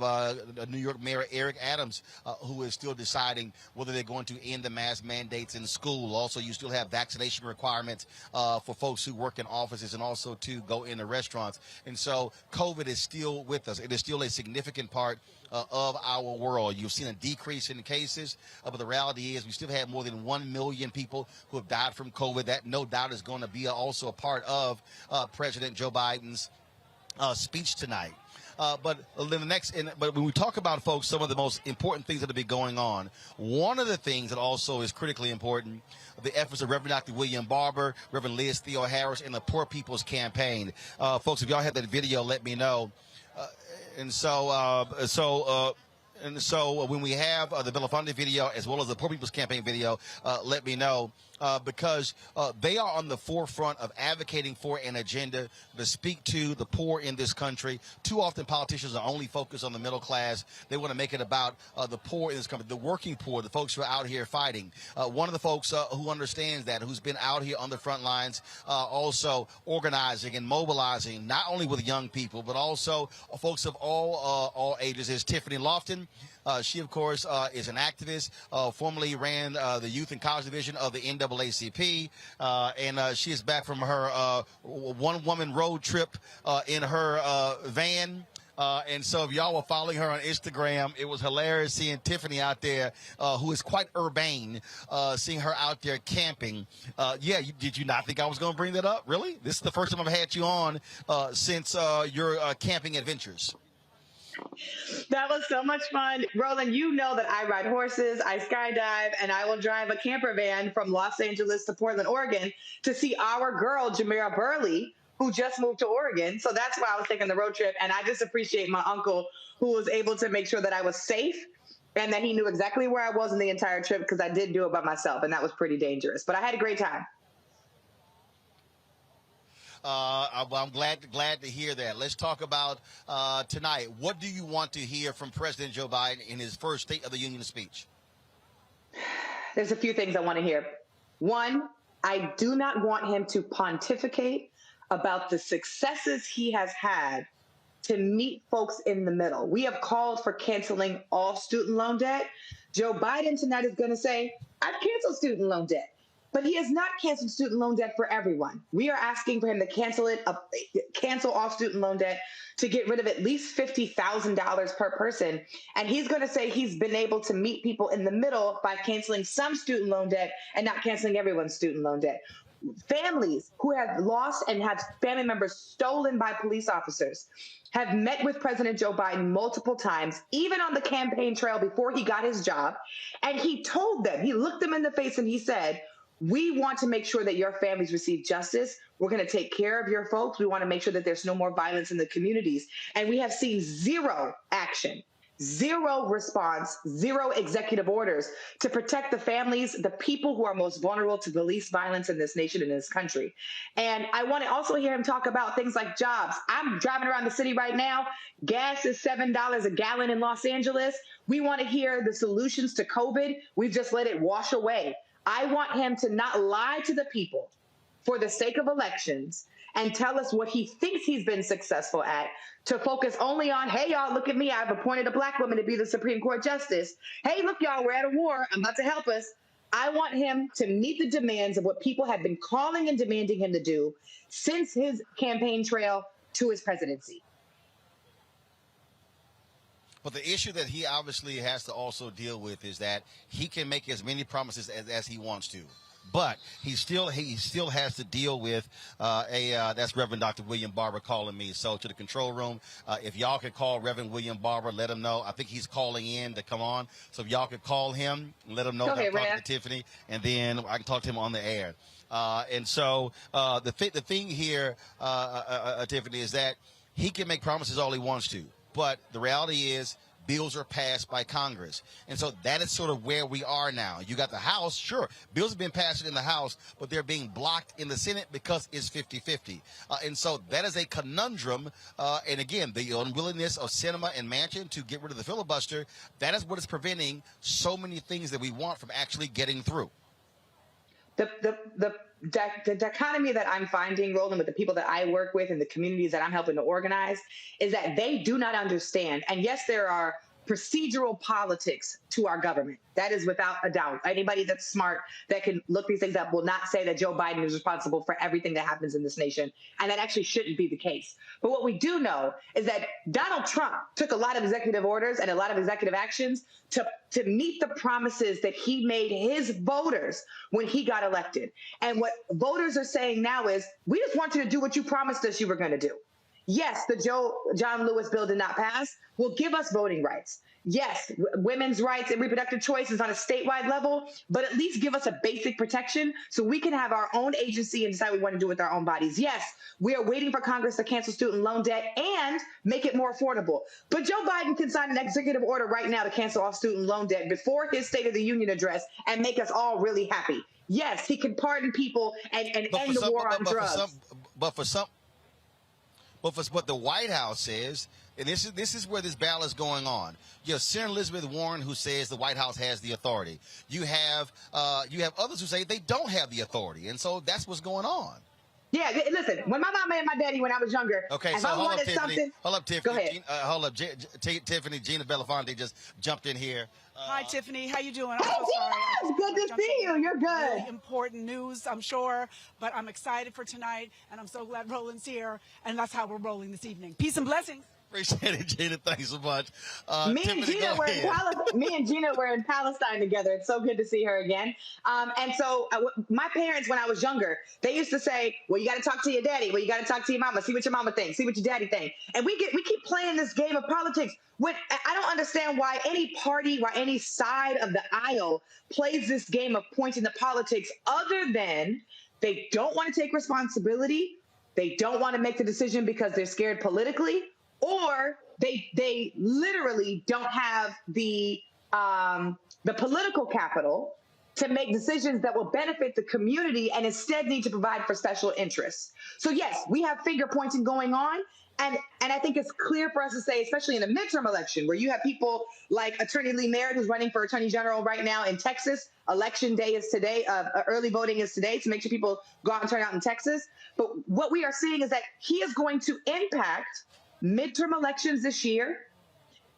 S7: New York Mayor Eric Adams who is still deciding whether they're going to end the mask mandates in school. Also, you still have vaccination requirements for folks who work in offices and also to go into restaurants. And so COVID is still with us. It is still a significant part of our world. You've seen a decrease in cases, but the reality is we still have more than 1 million people who have died from COVID. That no doubt is going to be also a part of President Joe Biden's speech tonight. But when we talk about, folks, some of the most important things that have been going on, one of the things that also is critically important, the efforts of Reverend Dr. William Barber, Reverend Liz Theo Harris, and the Poor People's Campaign. Folks, if y'all have that video, let me know. And so when we have the Belafonte video as well as the Poor People's Campaign video, let me know. Because they are on the forefront of advocating for an agenda to speak to the poor in this country. Too often politicians are only focused on the middle class. They want to make it about the poor in this country, the working poor, the folks who are out here fighting. One of the folks who understands that, who's been out here on the front lines, also organizing and mobilizing, not only with young people, but also folks of all ages, is Tiffany Lofton. She, of course, is an activist, formerly ran the Youth and College Division of the NAACP, and she is back from her one-woman road trip in her van. And so if y'all were following her on Instagram, it was hilarious seeing Tiffany out there, who is quite urbane, seeing her out there camping. Did you not think I was going to bring that up? Really? This is the first time I've had you on since your camping adventures.
S15: That was so much fun. Roland, you know that I ride horses, I skydive, and I will drive a camper van from Los Angeles to Portland, Oregon to see our girl, Jamira Burley, who just moved to Oregon. So that's why I was taking the road trip. And I just appreciate my uncle who was able to make sure that I was safe and that he knew exactly where I was in the entire trip, because I did do it by myself, and that was pretty dangerous. But I had a great time.
S7: I'm glad to hear that. Let's talk about tonight. What do you want to hear from President Joe Biden in his first State of the Union speech?
S15: There's a few things I want to hear. One, I do not want him to pontificate about the successes he has had to meet folks in the middle. We have called for canceling all student loan debt. Joe Biden tonight is going to say, I've canceled student loan debt. But he has not canceled student loan debt for everyone. We are asking for him to cancel all student loan debt, to get rid of at least $50,000 per person. And he's going to say he's been able to meet people in the middle by canceling some student loan debt and not canceling everyone's student loan debt. Families who have lost and have family members stolen by police officers have met with President Joe Biden multiple times, even on the campaign trail before he got his job. And he told them, he looked them in the face and he said, we want to make sure that your families receive justice. We're going to take care of your folks. We want to make sure that there's no more violence in the communities. And we have seen zero action, zero response, zero executive orders to protect the families, the people who are most vulnerable to the least violence in this nation and in this country. And I want to also hear him talk about things like jobs. I'm driving around the city right now. Gas is $7 a gallon in Los Angeles. We want to hear the solutions to COVID. We've just let it wash away. I want him to not lie to the people for the sake of elections and tell us what he thinks he's been successful at, to focus only on, hey, y'all, look at me. I've appointed a black woman to be the Supreme Court justice. Hey, look, y'all, we're at a war. I'm about to help us. I want him to meet the demands of what people have been calling and demanding him to do since his campaign trail to his presidency.
S7: But the issue that he obviously has to also deal with is that he can make as many promises as he wants to. But he still has to deal with that's Reverend Dr. William Barber calling me. So to the control room, if y'all could call Reverend William Barber, let him know. I think he's calling in to come on. So if y'all could call him and let him know that I'm talking to Tiffany, and then I can talk to him on the air. And so the thing here, Tiffany, is that he can make promises all he wants to, but the reality is bills are passed by Congress. And so that is sort of where we are now. You got the House, sure, bills have been passed in the House, but they're being blocked in the Senate because it's 50-50. And so that is a conundrum. And again, the unwillingness of Sinema and Manchin to get rid of the filibuster, that is what is preventing so many things that we want from actually getting through.
S15: The dichotomy that I'm finding, Roland, with the people that I work with and the communities that I'm helping to organize is that they do not understand. And yes, there are procedural politics to our government. That is without a doubt. Anybody that's smart that can look these things up will not say that Joe Biden is responsible for everything that happens in this nation. And that actually shouldn't be the case. But what we do know is that Donald Trump took a lot of executive orders and a lot of executive actions to meet the promises that he made his voters when he got elected. And what voters are saying now is, we just want you to do what you promised us you were going to do. Yes, the John Lewis bill did not pass. Will give us voting rights. Yes, women's rights and reproductive choice is on a statewide level, but at least give us a basic protection so we can have our own agency and decide what we want to do with our own bodies. Yes, we are waiting for Congress to cancel student loan debt and make it more affordable. But Joe Biden can sign an executive order right now to cancel off student loan debt before his State of the Union address and make us all really happy. Yes, he can pardon people and end the war on drugs.
S7: But for what the White House says, and this is where this battle is going on. You have Senator Elizabeth Warren, who says the White House has the authority. You have others who say they don't have the authority, and so that's what's going on.
S15: Yeah, listen. When my mama and my daddy, when I was younger,
S7: okay,
S15: if
S7: so
S15: I wanted something,
S7: hold up, Tiffany.
S15: Go ahead.
S7: Hold up, Tiffany. Gina Belafonte just jumped in here.
S18: Hi, Tiffany. How you doing? I'm so sorry.
S15: It's good to see you. You're good.
S18: Really important news, I'm sure, but I'm excited for tonight, and I'm so glad Roland's here, and that's how we're rolling this evening. Peace and blessings.
S7: Appreciate it, Gina. Thanks so much.
S15: Me and Gina were in Palestine together. It's so good to see her again. And so my parents, when I was younger, they used to say, well, you got to talk to your daddy. Well, you got to talk to your mama. See what your mama thinks. See what your daddy thinks. And we keep playing this game of politics. I don't understand why any party, why any side of the aisle plays this game of pointing the politics, other than they don't want to take responsibility. They don't want to make the decision because they're scared politically, or they literally don't have the political capital to make decisions that will benefit the community and instead need to provide for special interests. So yes, we have finger pointing going on. And I think it's clear for us to say, especially in a midterm election, where you have people like Attorney Lee Merritt, who's running for Attorney General right now in Texas. Election day is today. Early voting is today to make sure people go out and turn out in Texas. But what we are seeing is that he is going to impact midterm elections this year.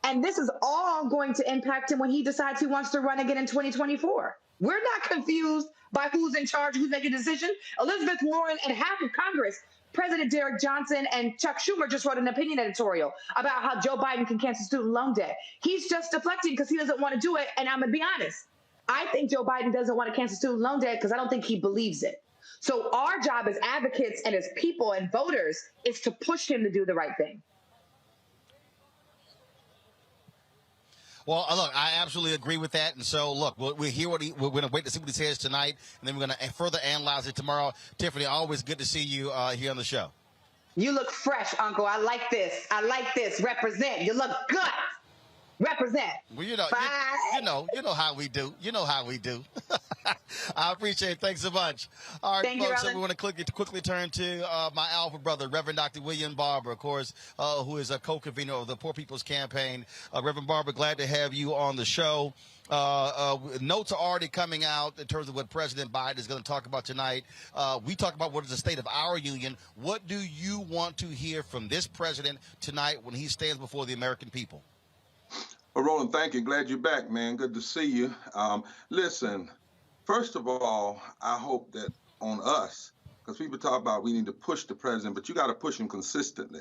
S15: And this is all going to impact him when he decides he wants to run again in 2024. We're not confused by who's in charge, who's making a decision. Elizabeth Warren and half of Congress, President Derek Johnson and Chuck Schumer just wrote an opinion editorial about how Joe Biden can cancel student loan debt. He's just deflecting because he doesn't want to do it. And I'm going to be honest. I think Joe Biden doesn't want to cancel student loan debt because I don't think he believes it. So our job as advocates and as people and voters is to push him to do the right thing.
S7: Well, look, I absolutely agree with that. And so, look, we'll hear we're going to wait to see what he says tonight, and then we're going to further analyze it tomorrow. Tiffany, always good to see you here on the show.
S15: You look fresh, Uncle. I like this. Represent. You look good. Represent.
S7: Well, you know how we do. You know how we do. I appreciate it. Thanks so much. All right, folks, so we want to quickly turn to my alpha brother, Reverend Dr. William Barber, of course, who is a co-convener of the Poor People's Campaign. Reverend Barber, glad to have you on the show. Notes are already coming out in terms of what President Biden is going to talk about tonight. We talk about what is the state of our union. What do you want to hear from this president tonight when he stands before the American people?
S19: Well, Roland, thank you. Glad you're back, man. Good to see you. Listen, first of all, I hope that on us, because people talk about we need to push the president, but you got to push him consistently.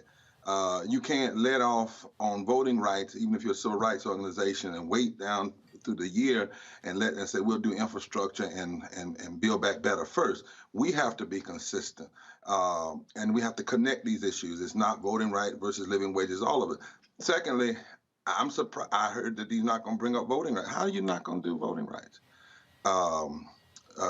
S19: You can't let off on voting rights, even if you're a civil rights organization, and wait down through the year and say we'll do infrastructure and build back better first. We have to be consistent, and we have to connect these issues. It's not voting right versus living wages, all of it. Secondly, I'm surprised. I heard that he's not going to bring up voting rights. How are you not going to do voting rights?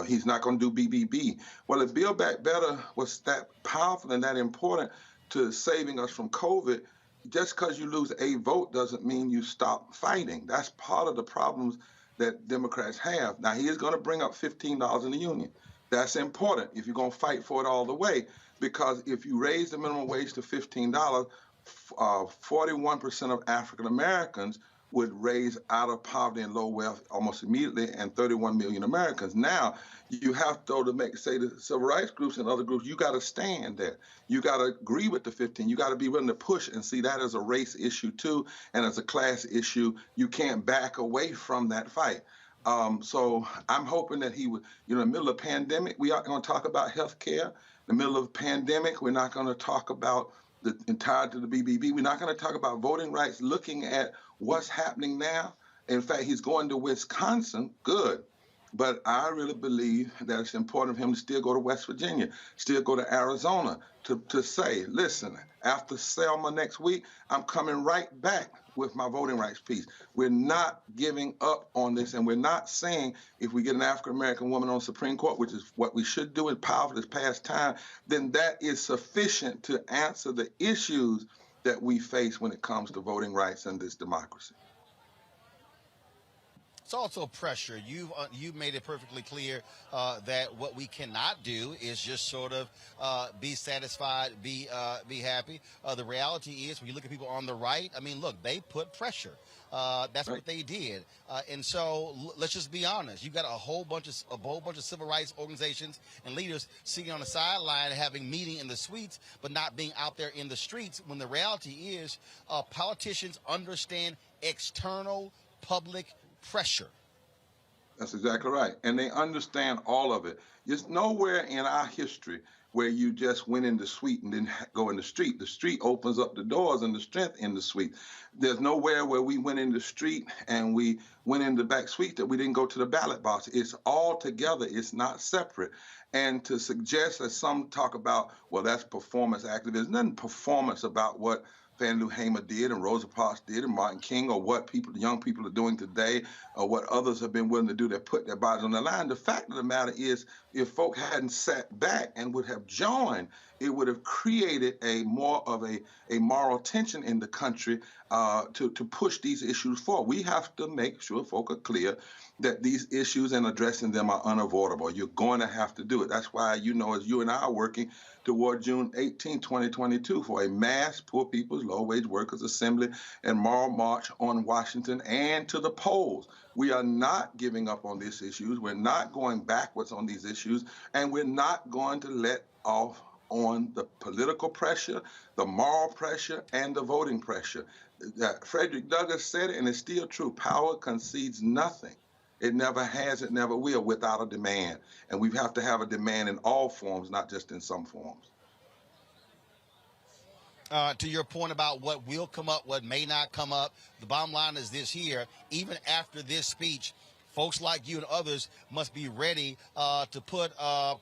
S19: He's not going to do BBB. Well, if Build Back Better was that powerful and that important to saving us from COVID, just because you lose a vote doesn't mean you stop fighting. That's part of the problems that Democrats have. Now, he is going to bring up $15 in the union. That's important if you're going to fight for it all the way, because if you raise the minimum wage to $15, 41% of African Americans would raise out of poverty and low wealth almost immediately, and 31 million Americans. Now, you have to say the civil rights groups and other groups, you got to stand there. You got to agree with the 15. You got to be willing to push and see that as a race issue too, and as a class issue. You can't back away from that fight. So I'm hoping that he would, in the middle of the pandemic, we aren't going to talk about health care. In the middle of the pandemic, we're not going to talk about the entirety of the BBB. We're not going to talk about voting rights, looking at what's happening now. In fact, he's going to Wisconsin, good. But I really believe that it's important for him to still go to West Virginia, still go to Arizona, to say, listen, after Selma next week, I'm coming right back with my voting rights piece. We're not giving up on this, and we're not saying if we get an African-American woman on the Supreme Court, which is what we should do in powerful this past time, then that is sufficient to answer the issues that we face when it comes to voting rights and this democracy.
S7: It's also pressure. You've made it perfectly clear that what we cannot do is just sort of be satisfied, be happy. The reality is, when you look at people on the right, I mean, look, they put pressure. That's right. What they did, and so let's just be honest. You've got a whole bunch of civil rights organizations and leaders sitting on the sideline, having meeting in the suites, but not being out there in the streets. When the reality is, politicians understand external public pressure.
S19: That's exactly right. And they understand all of it. There's nowhere in our history where you just went in the suite and didn't go in the street. The street opens up the doors and the strength in the suite. There's nowhere where we went in the street and we went in the back suite that we didn't go to the ballot box. It's all together. It's not separate. And to suggest that some talk about, well, that's performance activism, there's nothing performance about what Fannie Lou Hamer did and Rosa Parks did and Martin King, or what young people are doing today, or what others have been willing to do that put their bodies on the line. The fact of the matter is, if folk hadn't sat back and would have joined, it would have created more of a moral tension in the country to push these issues forward. We have to make sure folk are clear that these issues and addressing them are unavoidable. You're going to have to do it. That's why, as you and I are working toward June 18, 2022 for a mass poor people's low-wage workers assembly and moral march on Washington and to the polls. We are not giving up on these issues. We're not going backwards on these issues, and we're not going to let off on the political pressure, the moral pressure, and the voting pressure. Frederick Douglass said it, and it's still true. Power concedes nothing. It never has, it never will, without a demand. And we have to have a demand in all forms, not just in some forms.
S7: To your point about what will come up, what may not come up, the bottom line is this here. Even after this speech, folks like you and others must be ready to put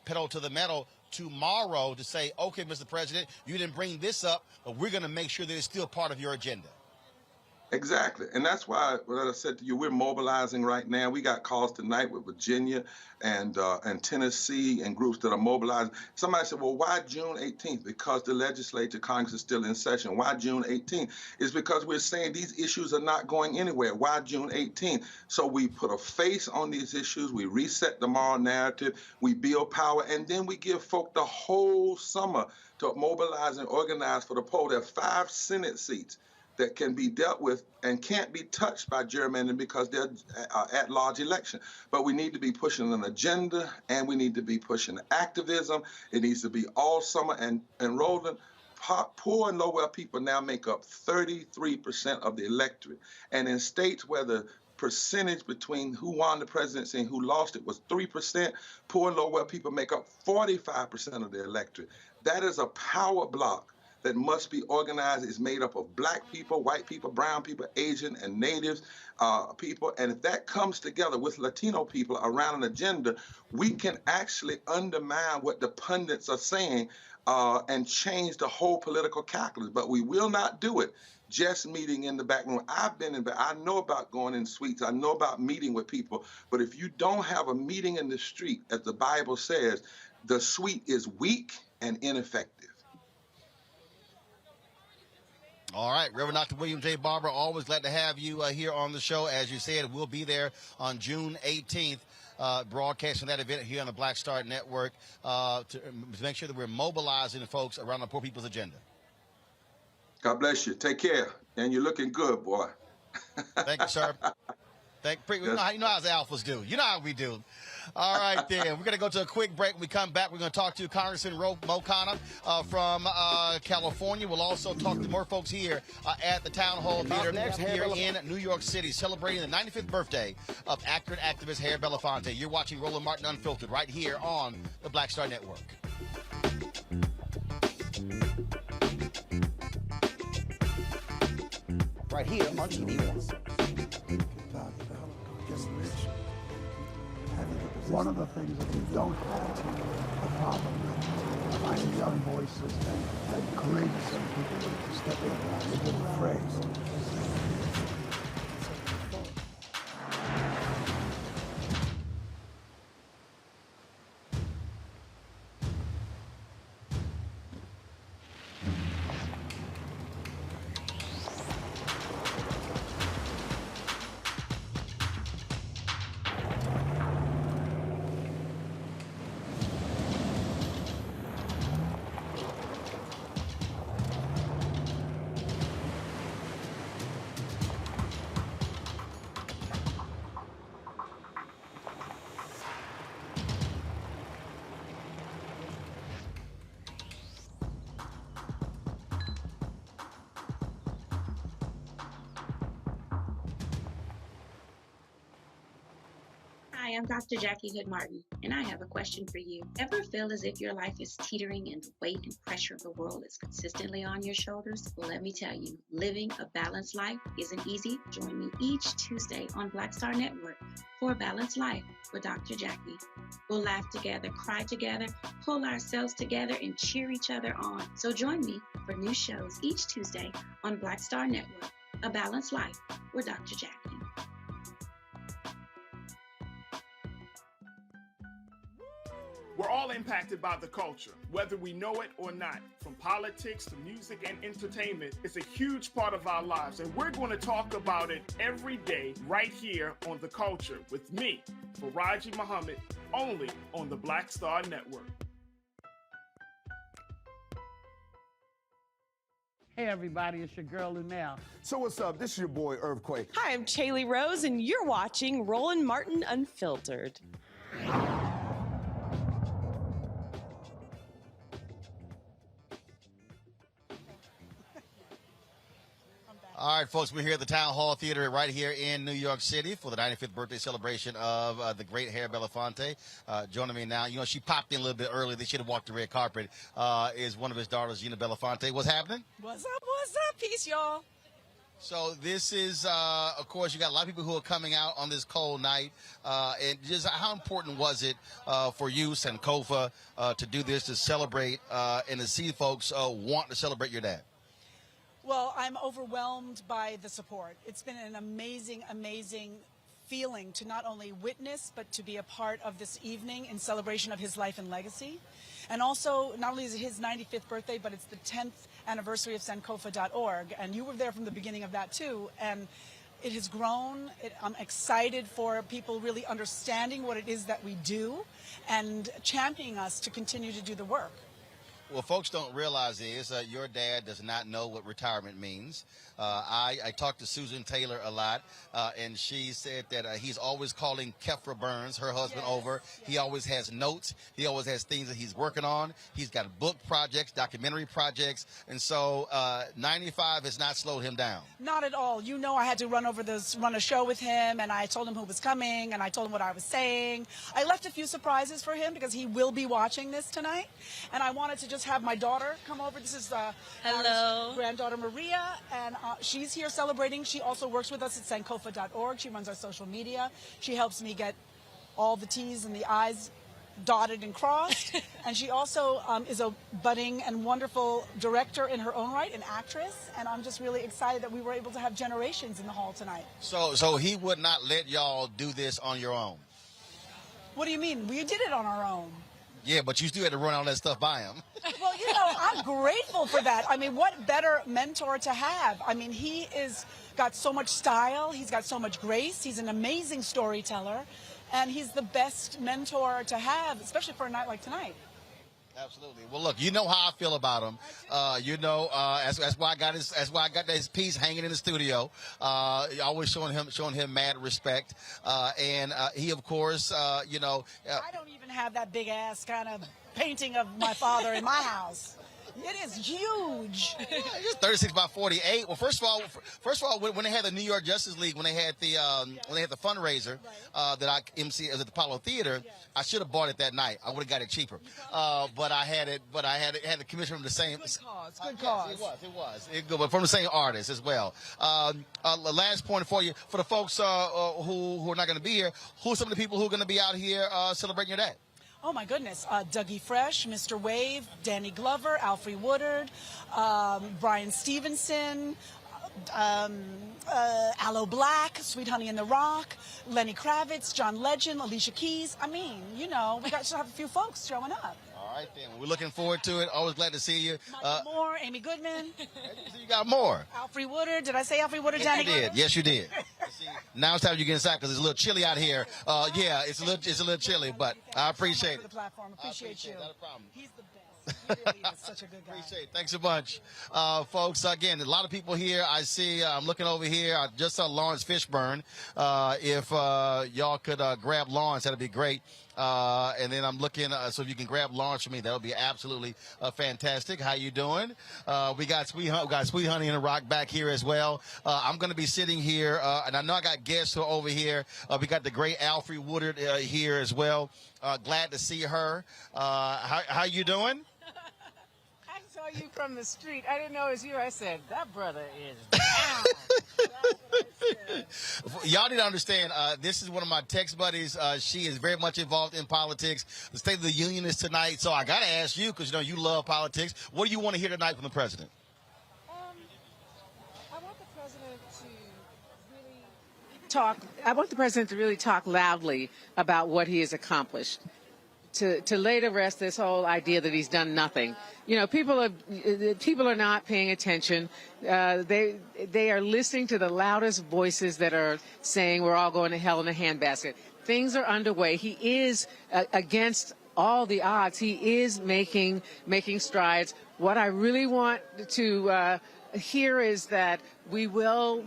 S7: pedal to the metal tomorrow to say, okay, Mr. President, you didn't bring this up, but we're going to make sure that it's still part of your agenda.
S19: Exactly. And that's why, what I said to you, we're mobilizing right now. We got calls tonight with Virginia and Tennessee and groups that are mobilizing. Somebody said, well, why June 18th? Because the legislature, Congress is still in session. Why June 18th? It's because we're saying these issues are not going anywhere. Why June 18th? So we put a face on these issues. We reset the moral narrative. We build power. And then we give folk the whole summer to mobilize and organize for the poll. There are 5 Senate seats that can be dealt with and can't be touched by gerrymandering because they're at-large election. But we need to be pushing an agenda, and we need to be pushing activism. It needs to be all summer. And Roland, poor and low-wealth people now make up 33% of the electorate. And in states where the percentage between who won the presidency and who lost it was 3%, poor and low-wealth people make up 45% of the electorate. That is a power block that must be organized is made up of black people, white people, brown people, Asian and natives people. And if that comes together with Latino people around an agenda, we can actually undermine what the pundits are saying and change the whole political calculus. But we will not do it just meeting in the back room. I've been in, I know about going in suites. I know about meeting with people. But if you don't have a meeting in the street, as the Bible says, the suite is weak and ineffective.
S7: All right, Reverend Dr. William J. Barber, always glad to have you here on the show. As you said, we'll be there on June 18th. Broadcasting that event here on the Black Star Network to make sure that we're mobilizing the folks around the poor people's agenda.
S19: God bless you. Take care. And you're looking good, boy.
S7: Thank you, sir. You know how the alphas do. You know how we do. All right, then. We're going to go to a quick break. When we come back, we're going to talk to Congressman Mo Khanna from California. We'll also talk to more folks here at the Town Hall Theater here in New York City, celebrating the 95th birthday of actor and activist Harry Belafonte. You're watching Roland Martin Unfiltered right here on the Black Star Network.
S20: Right here on TV1.
S1: One of the things that we don't have a problem with finding young voices and courageous young people to step in and give a phrase.
S21: Hi, I'm Dr. Jackie Hood Martin, and I have a question for you. Ever feel as if your life is teetering and the weight and pressure of the world is consistently on your shoulders? Well, let me tell you, living a balanced life isn't easy. Join me each Tuesday on Black Star Network for A Balanced Life with Dr. Jackie. We'll laugh together, cry together, pull ourselves together, and cheer each other on. So join me for new shows each Tuesday on Black Star Network, A Balanced Life with Dr. Jackie.
S22: We're all impacted by the culture, whether we know it or not. From politics to music and entertainment, it's a huge part of our lives, and we're going to talk about it every day right here on The Culture with me, Faraji Muhammad, only on the Black Star Network.
S23: Hey everybody, it's your girl Lunel.
S24: So what's up? This is your boy Earthquake.
S25: Hi, I'm Chaley Rose, and you're watching Roland Martin Unfiltered.
S7: All right, folks, we're here at the Town Hall Theater right here in New York City for the 95th birthday celebration of the great Harry Belafonte. Joining me now, you know, she popped in a little bit early. They should have walked the red carpet, is one of his daughters, Gina Belafonte. What's happening?
S18: What's up? What's up? Peace, y'all.
S7: So this is, of course, you got a lot of people who are coming out on this cold night. And just how important was it for you, Sankofa, to do this, to celebrate and to see folks want to celebrate your dad?
S18: Well, I'm overwhelmed by the support. It's been an amazing, amazing feeling to not only witness, but to be a part of this evening in celebration of his life and legacy. And also, not only is it his 95th birthday, but it's the 10th anniversary of Sankofa.org. And you were there from the beginning of that, too. And it has grown. I'm excited for people really understanding what it is that we do and championing us to continue to do the work.
S7: Well, folks don't realize is your dad does not know what retirement means. I talked to Susan Taylor a lot, and she said that he's always calling Kefra Burns, her husband, over. He always has notes. He always has things that he's working on. He's got book projects, documentary projects, and so 95 has not slowed him down.
S18: Not at all. You know, I had to run a show with him, and I told him who was coming, and I told him what I was saying. I left a few surprises for him because he will be watching this tonight, and I wanted to just let's have my daughter come over. This is
S2: Hello.
S18: Granddaughter Maria, and she's here celebrating. She also works with us at sankofa.org. She runs our social media. She helps me get all the T's and the I's dotted and crossed. And she also is a budding and wonderful director in her own right, an actress. And I'm just really excited that we were able to have generations in the hall tonight.
S7: So he would not let y'all do this on your own?
S18: What do you mean? We did it on our own.
S7: Yeah, but you still had to run all that stuff by him.
S18: Well, you know, I'm grateful for that. I mean, what better mentor to have? I mean, he is got so much style. He's got so much grace. He's an amazing storyteller. And he's the best mentor to have, especially for a night like tonight.
S7: Absolutely. Well, look, you know how I feel about him. That's why I got his piece hanging in the studio. Always showing him mad respect. And he, of course,
S18: I don't even have that big ass kind of painting of my father in my house. It is huge.
S7: It's 36 by 48. Well, first of all, when they had the New York Justice League, when they had the fundraiser that I MC at the Apollo Theater, I should have bought it that night. I would have got it cheaper. But I had the commission from the same.
S18: Good cause.
S7: It was. But from the same artist as well. The last point for you, for the folks who are not going to be here, who are some of the people who are going to be out here celebrating your day?
S18: Oh, my goodness. Dougie Fresh, Mr. Wave, Danny Glover, Alfre Woodard, Brian Stevenson, Aloe Black, Sweet Honey in the Rock, Lenny Kravitz, John Legend, Alicia Keys. I mean, we got to have a few folks showing up.
S7: All right, then. We're looking forward to it. Always glad to see you.
S18: Michael Moore, Amy Goodman.
S7: You got more.
S18: Alfre Woodard. Did I say Alfre Woodard? Danny
S7: You did. Yes, you did. Now it's time you get inside because it's a little chilly out here. Yeah, it's a little chilly, but I appreciate it.
S18: The platform. Appreciate you.
S7: Not a problem.
S18: He's the best. He really is such a good guy.
S7: Appreciate it. Thanks a bunch. Folks, again, a lot of people here. I see, I'm looking over here. I just saw Lawrence Fishburne. If y'all could grab Lawrence, that'd be great. And then I'm looking, so if you can grab Lawrence for me, that would be absolutely fantastic. How you doing? We got Sweet Honey in the Rock back here as well. I'm going to be sitting here, and I know I got guests who are over here. We got the great Alfre Woodard here as well. Glad to see her. How you doing?
S4: I saw you from the street. I didn't know it was you. I said, that brother is down.
S7: Y'all need to understand, this is one of my text buddies. She is very much involved in politics. The State of the Union is tonight, so I got to ask you, because you love politics. What do you want to hear tonight from the president?
S4: I want the president to really talk loudly about what he has accomplished. To lay to rest this whole idea that he's done nothing. People are not paying attention. They are listening to the loudest voices that are saying we're all going to hell in a handbasket. Things are underway. He is against all the odds. He is making strides. What I really want to hear is that we will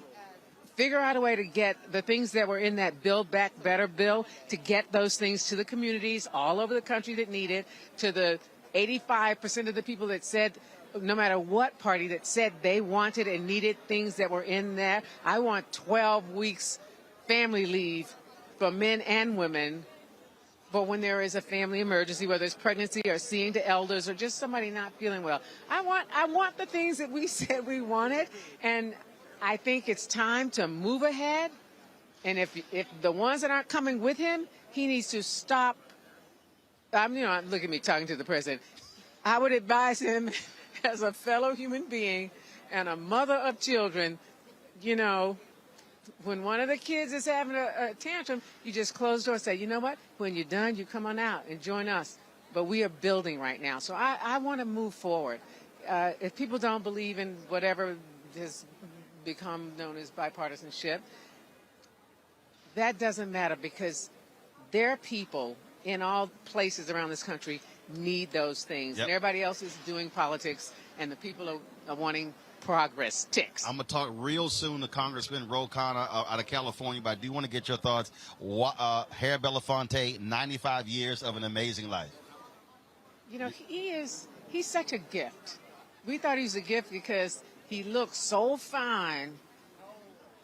S4: figure out a way to get the things that were in that Build Back Better bill, to get those things to the communities all over the country that need it, to the 85% of the people that said, no matter what party, that said they wanted and needed things that were in there. I want 12 weeks family leave for men and women for when there is a family emergency, whether it's pregnancy or seeing to elders or just somebody not feeling well. I want the things that we said we wanted, and I think it's time to move ahead, and if the ones that aren't coming with him, he needs to stop. Look at me talking to the president. I would advise him, as a fellow human being and a mother of children, when one of the kids is having a tantrum, you just close the door and say, you know what? When you're done, you come on out and join us. But we are building right now, so I want to move forward. If people don't believe in whatever has become known as bipartisanship, that doesn't matter, because their people in all places around this country need those things.
S7: Yep.
S4: And everybody else is doing politics, and the people are wanting progress. Ticks.
S7: I'm going to talk real soon to Congressman Ro Khanna out of California, but I do want to get your thoughts. Harry Belafonte, 95 years of an amazing life.
S4: He's such a gift. We thought he was a gift because he looked so fine,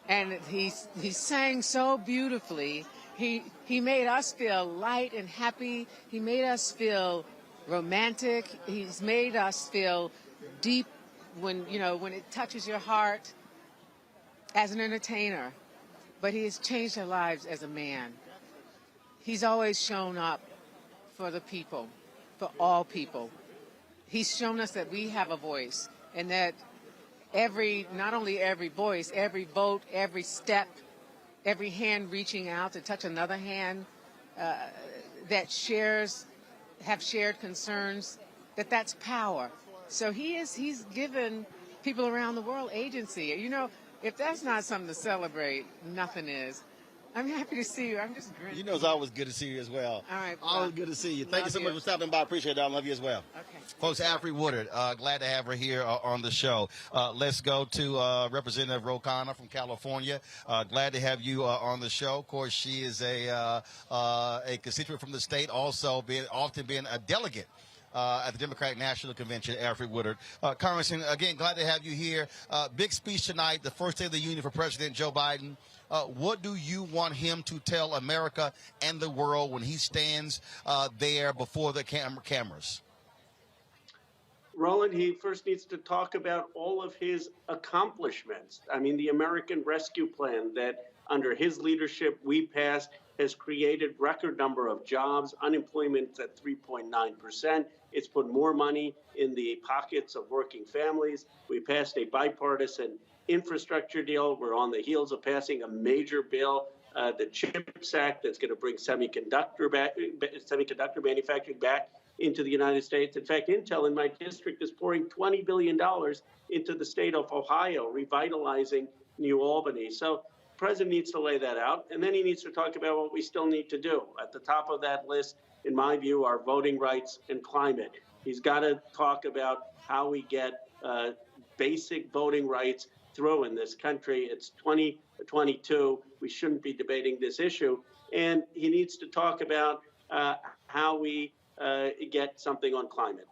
S4: and he sang so beautifully. He made us feel light and happy. He made us feel romantic. He's made us feel deep when it touches your heart as an entertainer. But he has changed our lives as a man. He's always shown up for the people, for all people. He's shown us that we have a voice, and that not only every voice, every vote, every step, every hand reaching out to touch another hand that have shared concerns, that's power. So he's given people around the world agency. If that's not something to celebrate, nothing is. I'm happy to see you. I'm just grinning.
S7: It's always good to see you as well.
S4: All right.
S7: Always good to see you. Thank you so much for stopping by. Appreciate it. I love you as well.
S4: Okay.
S7: Folks, Alfre Woodard, glad to have her here on the show. Let's go to Representative Khanna from California. Glad to have you on the show. Of course, she is a constituent from the state, also often being a delegate at the Democratic National Convention, Alfre Woodard. Congressman, again, glad to have you here. Big speech tonight, the first day of the union for President Joe Biden. What do you want him to tell America and the world when he stands there before the cameras?
S2: Roland, he first needs to talk about all of his accomplishments. I mean, the American Rescue Plan that under his leadership we passed has created record number of jobs. Unemployment's at 3.9%. It's put more money in the pockets of working families. We passed a bipartisan infrastructure deal. We're on the heels of passing a major bill, the CHIPS Act, that's going to bring semiconductor manufacturing back into the United States. In fact, Intel in my district is pouring $20 billion into the state of Ohio, revitalizing New Albany. So the president needs to lay that out, and then he needs to talk about what we still need to do. At the top of that list, in my view, are voting rights and climate. He's got to talk about how we get basic voting rights through in this country. It's 2022. We shouldn't be debating this issue. And he needs to talk about how we get something on climate.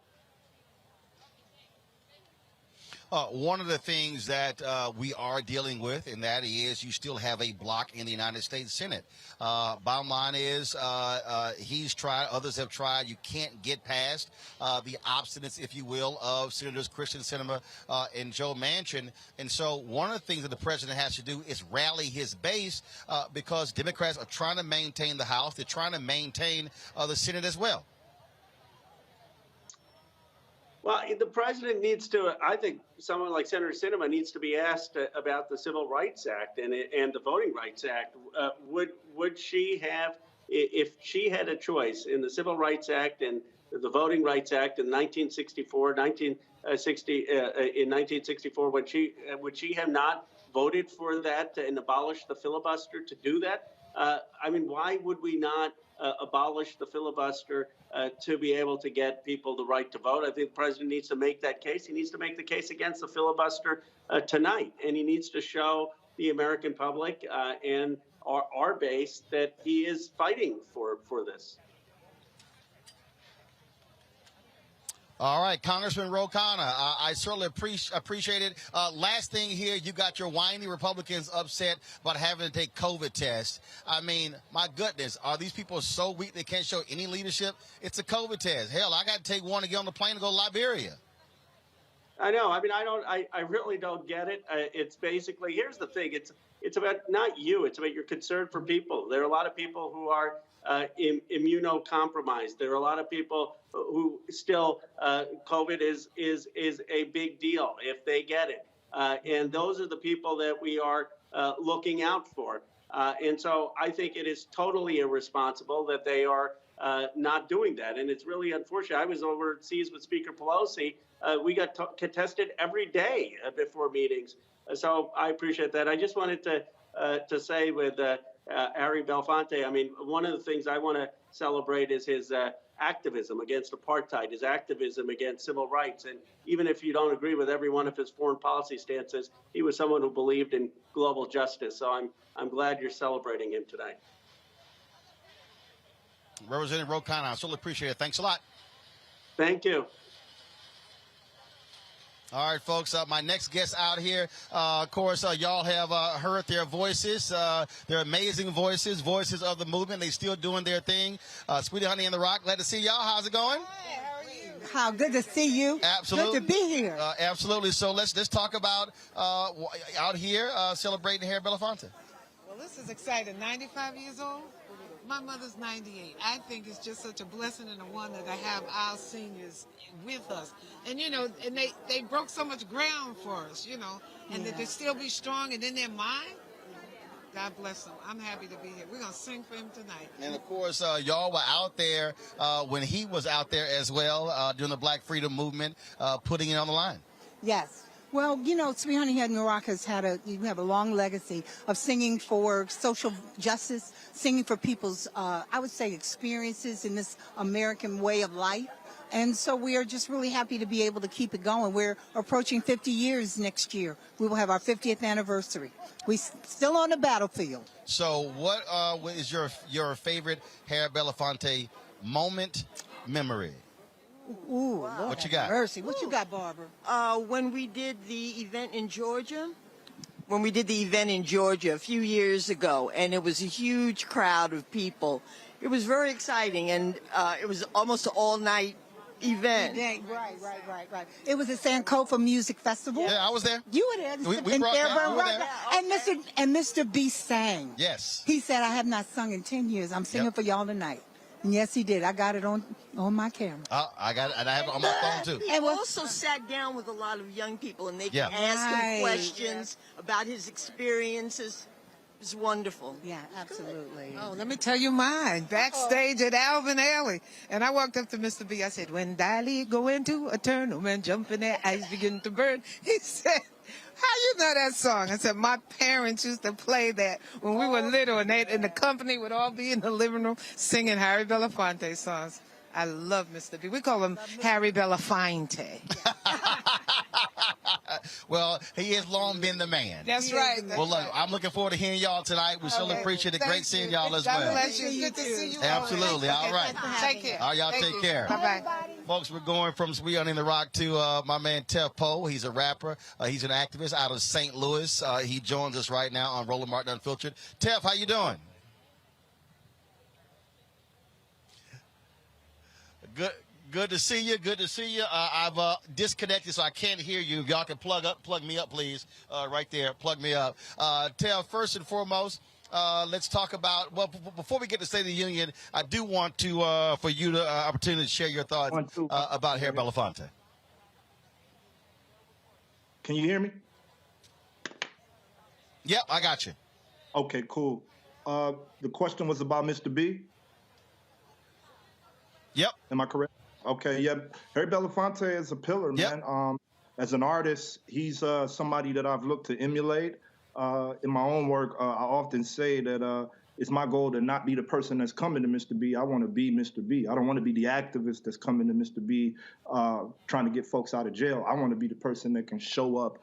S7: One of the things that we are dealing with, and that is you still have a block in the United States Senate. Bottom line is he's tried, others have tried. You can't get past the obstinacy, if you will, of Senators Kyrsten Sinema and Joe Manchin. And so one of the things that the president has to do is rally his base because Democrats are trying to maintain the House. They're trying to maintain the Senate as well.
S2: Well, the president needs to, I think someone like Senator Sinema needs to be asked about the Civil Rights Act and the Voting Rights Act. Would she have, if she had a choice in the Civil Rights Act and the Voting Rights Act in 1964, would she have not voted for that and abolished the filibuster to do that? I mean, why would we not abolish the filibuster to be able to get people the right to vote? I think the president needs to make that case. He needs to make the case against the filibuster tonight, and he needs to show the American public and our base that he is fighting for this.
S7: All right, Congressman Khanna, I certainly appreciate it. Last thing here, you got your whiny Republicans upset about having to take COVID tests. I mean, my goodness, are these people so weak they can't show any leadership? It's a COVID test. Hell, I got to take one to get on the plane to go to Liberia.
S2: I know. I mean, I really don't get it. It's basically, here's the thing. It's about not you. It's about your concern for people. There are a lot of people who are immunocompromised. There are a lot of people who still COVID is a big deal if they get it. And those are the people that we are looking out for. And so I think it is totally irresponsible that they are not doing that. And it's really unfortunate. I was overseas with Speaker Pelosi. We got tested every day before meetings. So I appreciate that. I just wanted to say with Harry Belafonte, I mean, one of the things I want to celebrate is his activism against apartheid, his activism against civil rights. And even if you don't agree with every one of his foreign policy stances, he was someone who believed in global justice. So I'm glad you're celebrating him tonight.
S7: Representative Khanna, I certainly appreciate it. Thanks a lot.
S2: Thank you.
S7: All right, folks. My next guest out here, of course, y'all have heard their voices. They're amazing voices, voices of the movement. They still doing their thing. Sweetie Honey and the Rock, glad to see y'all. How's it going?
S3: Hey, how are you? How good to see you.
S7: Absolutely.
S3: Good to be here.
S7: Absolutely. So let's talk about out here celebrating Harry Belafonte.
S5: Well, this is exciting. 95 years old. My mother's 98. I think it's just such a blessing and a wonder to have our seniors with us. And, you know, and they broke so much ground for us, you know, and that they still be strong and in their mind. God bless them. I'm happy to be here. We're going to sing for him tonight.
S7: And, of course, y'all were out there when he was out there as well during the Black Freedom Movement, putting it on the line.
S3: Yes. Well, you know, Sweet Honey and the Rock you have a long legacy of singing for social justice, singing for people's, I would say, experiences in this American way of life. And so we are just really happy to be able to keep it going. We're approaching 50 years next year. We will have our 50th anniversary. We're still on the battlefield.
S7: So what is your favorite Harry Belafonte moment, memory?
S3: Ooh,
S7: wow. What you got?
S3: Mercy. What you got, Barbara?
S6: When we did the event in Georgia. When we did the event in Georgia a few years ago, and it was a huge crowd of people. It was very exciting, and it was almost an all-night event.
S3: Right. It was a Sankofa Music Festival.
S7: Yeah, I was there.
S3: You were there.
S7: We brought that.
S3: And Mr. B sang.
S7: Yes.
S3: He said, I have not sung in 10 years. I'm singing for y'all tonight. And yes, he did. I got it on my camera.
S7: I got it, and I have it on my phone, too.
S6: He also sat down with a lot of young people, and they could ask him questions about his experiences. It was wonderful.
S3: Yeah, absolutely.
S5: Oh, let me tell you mine. Backstage at Alvin Alley. And I walked up to Mr. B. I said, when Dolly go into a tournament, jump in there, eyes begin to burn. He said, how you know that song? I said, my parents used to play that when we were little, and the company would all be in the living room singing Harry Belafonte songs. I love Mr. B. We call him Harry Belafonte.
S7: Well, he has long been the man.
S5: That's right.
S7: Well, look, I'm looking forward to hearing y'all tonight. We so appreciate it. Great seeing y'all as well.
S5: God bless you. Good to see you.
S7: Absolutely. All right.
S5: Take care.
S7: All right, y'all take care.
S5: Bye-bye.
S7: Folks, we're going from Sweet Honey and the Rock to my man Teff Poe. He's a rapper. He's an activist out of St. Louis. He joins us right now on Roland Martin Unfiltered. Teff, how you doing? Good to see you. Good to see you. I've disconnected, so I can't hear you. If y'all can plug me up, please. Right there, plug me up. Teff, first and foremost, let's talk about. Well, before we get to State of the Union, I do want to for you the opportunity to share your thoughts about Harry Belafonte.
S8: Can you hear me?
S7: Yep, I got you.
S8: Okay, cool. The question was about Mr. B.
S7: Yep.
S8: Am I correct? Okay, yep. Harry Belafonte is a pillar, man. As an artist, he's somebody that I've looked to emulate. In my own work, I often say that it's my goal to not be the person that's coming to Mr. B. I want to be Mr. B. I don't want to be the activist that's coming to Mr. B trying to get folks out of jail. I want to be the person that can show up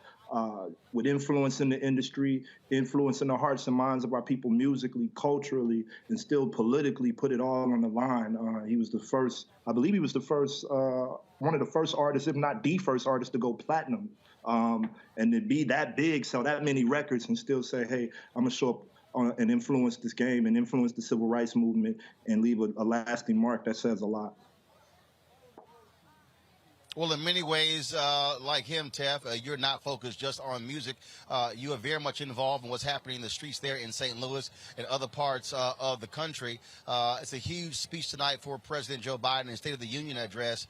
S8: with influence in the industry, influence in the hearts and minds of our people musically, culturally, and still politically put it all on the line. He was the first, I believe he was the first, one of the first artists, if not the first artist to go platinum. And to be that big, sell that many records and still say, hey, I'm going to show up and influence this game and influence the civil rights movement and leave a lasting mark, that says a lot.
S7: Well, in many ways, like him, Teff, you're not focused just on music. You are very much involved in what's happening in the streets there in St. Louis and other parts of the country. It's a huge speech tonight for President Joe Biden in State of the Union address.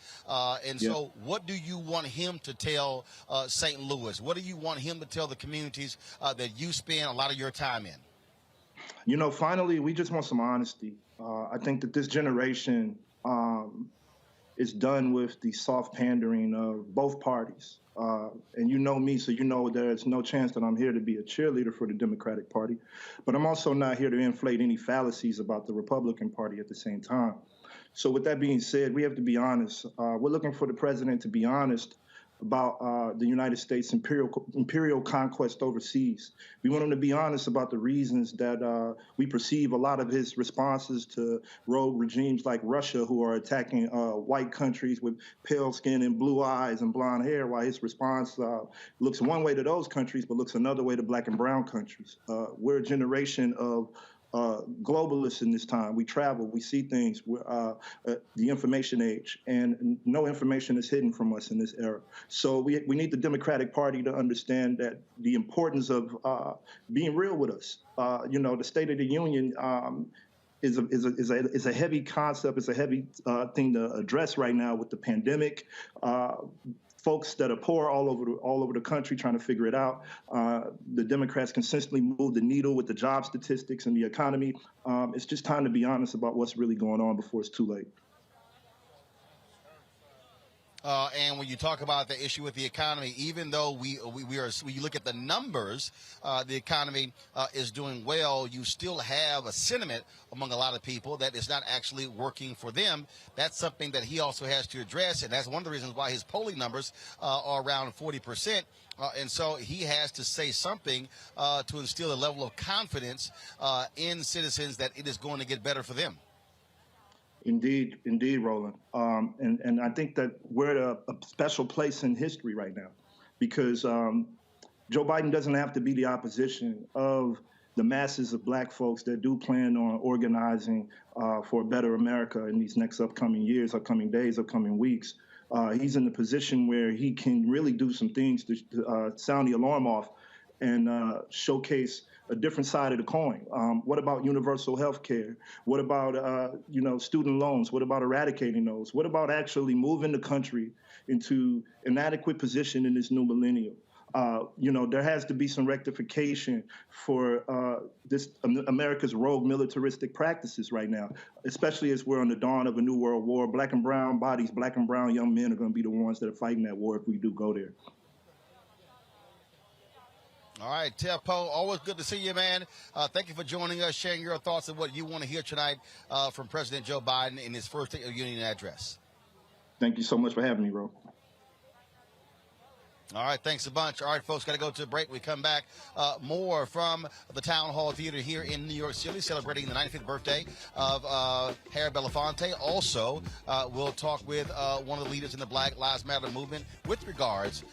S7: So what do you want him to tell St. Louis? What do you want him to tell the communities that you spend a lot of your time in?
S8: You know, finally, we just want some honesty. I think that this generation is done with the soft pandering of both parties. And you know me, so you know there's no chance that I'm here to be a cheerleader for the Democratic Party. But I'm also not here to inflate any fallacies about the Republican Party at the same time. So with that being said, we have to be honest. We're looking for the president to be honest about the United States imperial conquest overseas. We want him to be honest about the reasons that we perceive a lot of his responses to rogue regimes like Russia, who are attacking white countries with pale skin and blue eyes and blonde hair, while his response looks one way to those countries but looks another way to black and brown countries. We're a generation of globalists in this time. We travel, we see things. We're the information age, and no information is hidden from us in this era. So we need the Democratic Party to understand that the importance of being real with us. The State of the Union is a heavy concept. It's a heavy thing to address right now with the pandemic. Folks that are poor all over the country trying to figure it out. The Democrats consistently move the needle with the job statistics and the economy. It's just time to be honest about what's really going on before it's too late.
S7: And when you talk about the issue with the economy, even though we look at the numbers, the economy is doing well, you still have a sentiment among a lot of people that it's not actually working for them. That's something that he also has to address, and that's one of the reasons why his polling numbers are around 40%. And so he has to say something to instill a level of confidence in citizens that it is going to get better for them.
S8: Indeed, Roland. And I think that we're at a special place in history right now because Joe Biden doesn't have to be the opposition of the masses of black folks that do plan on organizing for a better America in these next upcoming years, upcoming days, upcoming weeks. He's in the position where he can really do some things to sound the alarm off and showcase a different side of the coin. What about universal health care? What about, student loans? What about eradicating those? What about actually moving the country into an adequate position in this new millennium? There has to be some rectification for this America's rogue militaristic practices right now, especially as we're on the dawn of a new world war. Black and brown bodies, black and brown young men are going to be the ones that are fighting that war if we do go there.
S7: All right, Teff Poe, always good to see you, man. Thank you for joining us, sharing your thoughts on what you want to hear tonight from President Joe Biden in his First State of the Union address.
S8: Thank you so much for having me, Ro.
S7: All right, thanks a bunch. All right, folks, got to go to a break. We come back more from the Town Hall Theater here in New York City, celebrating the 95th birthday of Harry Belafonte. Also, we'll talk with one of the leaders in the Black Lives Matter movement with regards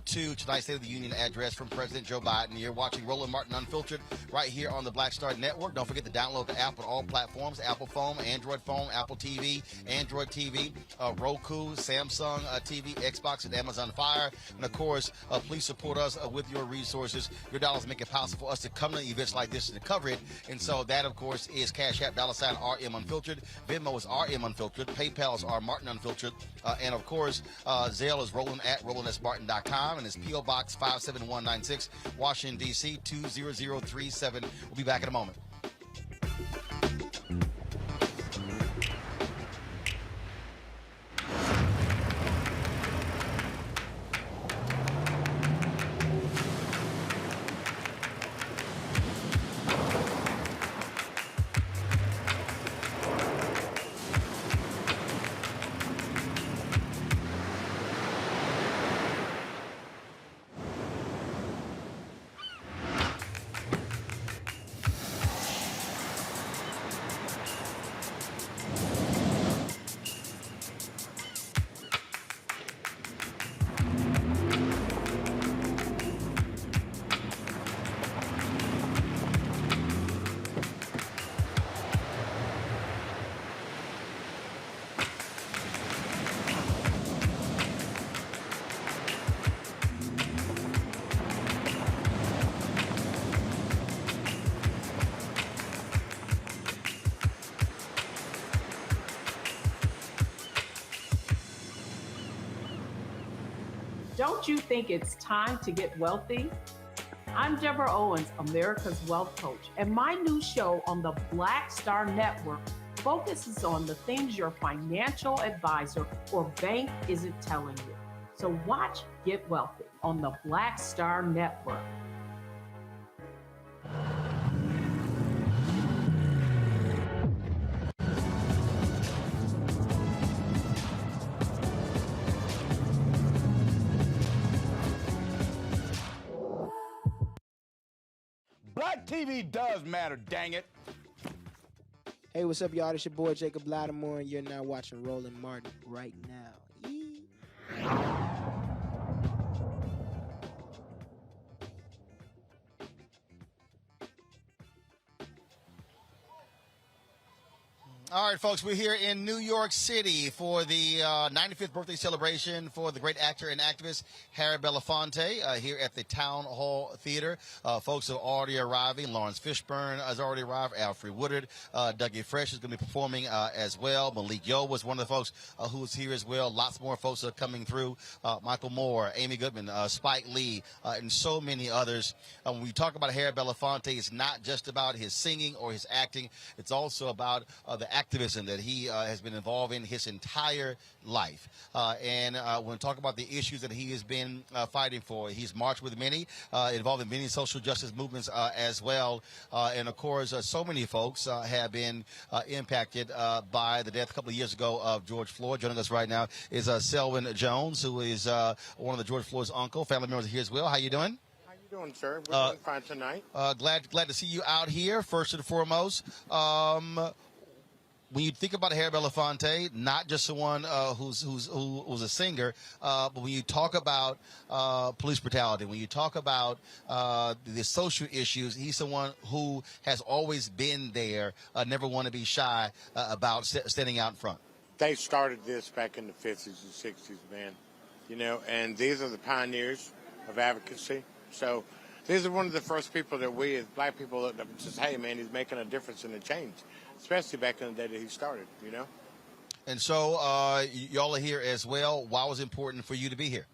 S7: to tonight's State of the Union address from President Joe Biden. You're watching Roland Martin Unfiltered right here on the Black Star Network. Don't forget to download the app on all platforms: Apple phone, Android phone, Apple TV, Android TV, Roku, Samsung TV, Xbox, and Amazon Fire. And, of course, please support us with your resources. Your dollars make it possible for us to come to events like this and to cover it. And so that, of course, is Cash App, $RM Unfiltered. Venmo is RM Unfiltered. PayPal is R Martin Unfiltered. And, of course, Zelle is Roland at RolandSMartin.com. And it's P.O. Box 57196, Washington, D.C. 20037. We'll be back in a moment.
S9: Don't you think it's time to get wealthy? I'm Deborah Owens, America's Wealth Coach, and my new show on the Black Star Network focuses on the things your financial advisor or bank isn't telling you. So watch Get Wealthy on the Black Star Network.
S20: Black TV does matter, dang it.
S10: Hey, what's up, y'all? It's your boy Jacob Lattimore, and you're now watching Roland Martin right now. Yee.
S7: All right, folks, we're here in New York City for the 95th birthday celebration for the great actor and activist Harry Belafonte here at the Town Hall Theater. Folks are already arriving. Lawrence Fishburne has already arrived. Alfre Woodard, Dougie Fresh is going to be performing as well. Malik Yoba was one of the folks who's here as well. Lots more folks are coming through. Michael Moore, Amy Goodman, Spike Lee, and so many others. When we talk about Harry Belafonte, it's not just about his singing or his acting. It's also about the activism that he has been involved in his entire life. And when we talk about the issues that he has been fighting for, he's marched with many, involved in many social justice movements as well. And of course, so many folks have been impacted by the death a couple of years ago of George Floyd. Joining us right now is Selwyn Jones, who is one of the George Floyd's uncle. Family members are here as well. How you doing?
S11: How you doing, sir? We're doing fine tonight.
S7: Glad to see you out here, first and foremost. When you think about Harry Belafonte, not just someone who's a singer, but when you talk about police brutality, when you talk about the social issues, he's someone who has always been there, never want to be shy about standing out in front.
S11: They started this back in the 50s and 60s, man. You know, and these are the pioneers of advocacy. So these are one of the first people that we as black people looked up and says, hey, man, he's making a difference and a change. Especially back in the day that he started, you know?
S7: And so y'all are here as well. Why was it important for you to be here?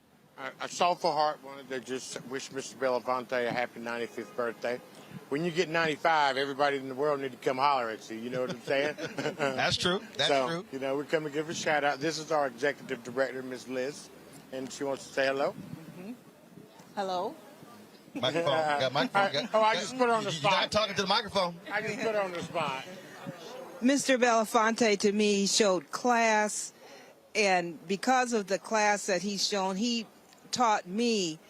S11: A soulful heart wanted to just wish Mr. Belafonte a happy 95th birthday. When you get 95, everybody in the world need to come holler at you. You know what I'm saying?
S7: That's true. That's true.
S11: You know, we come and give a shout out. This is our executive director, Ms. Liz, and she wants to say hello.
S12: Mm-hmm. Hello.
S7: Microphone. Got microphone.
S11: I just put her on the spot.
S7: You're not talking to the microphone.
S11: I just put her on the spot.
S5: Mr. Belafonte, to me, showed class, and because of the class that he's shown, he taught me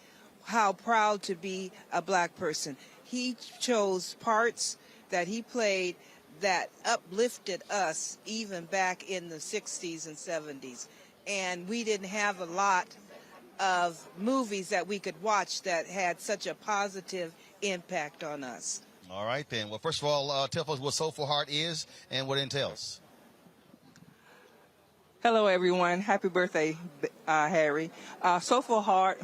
S5: how proud to be a black person. He chose parts that he played that uplifted us even back in the 60s and 70s. And we didn't have a lot of movies that we could watch that had such a positive impact on us.
S7: All right, then. Well, first of all, tell us what Soulful Heart is and what it entails.
S12: Hello, everyone. Happy birthday, Harry. Soulful Heart,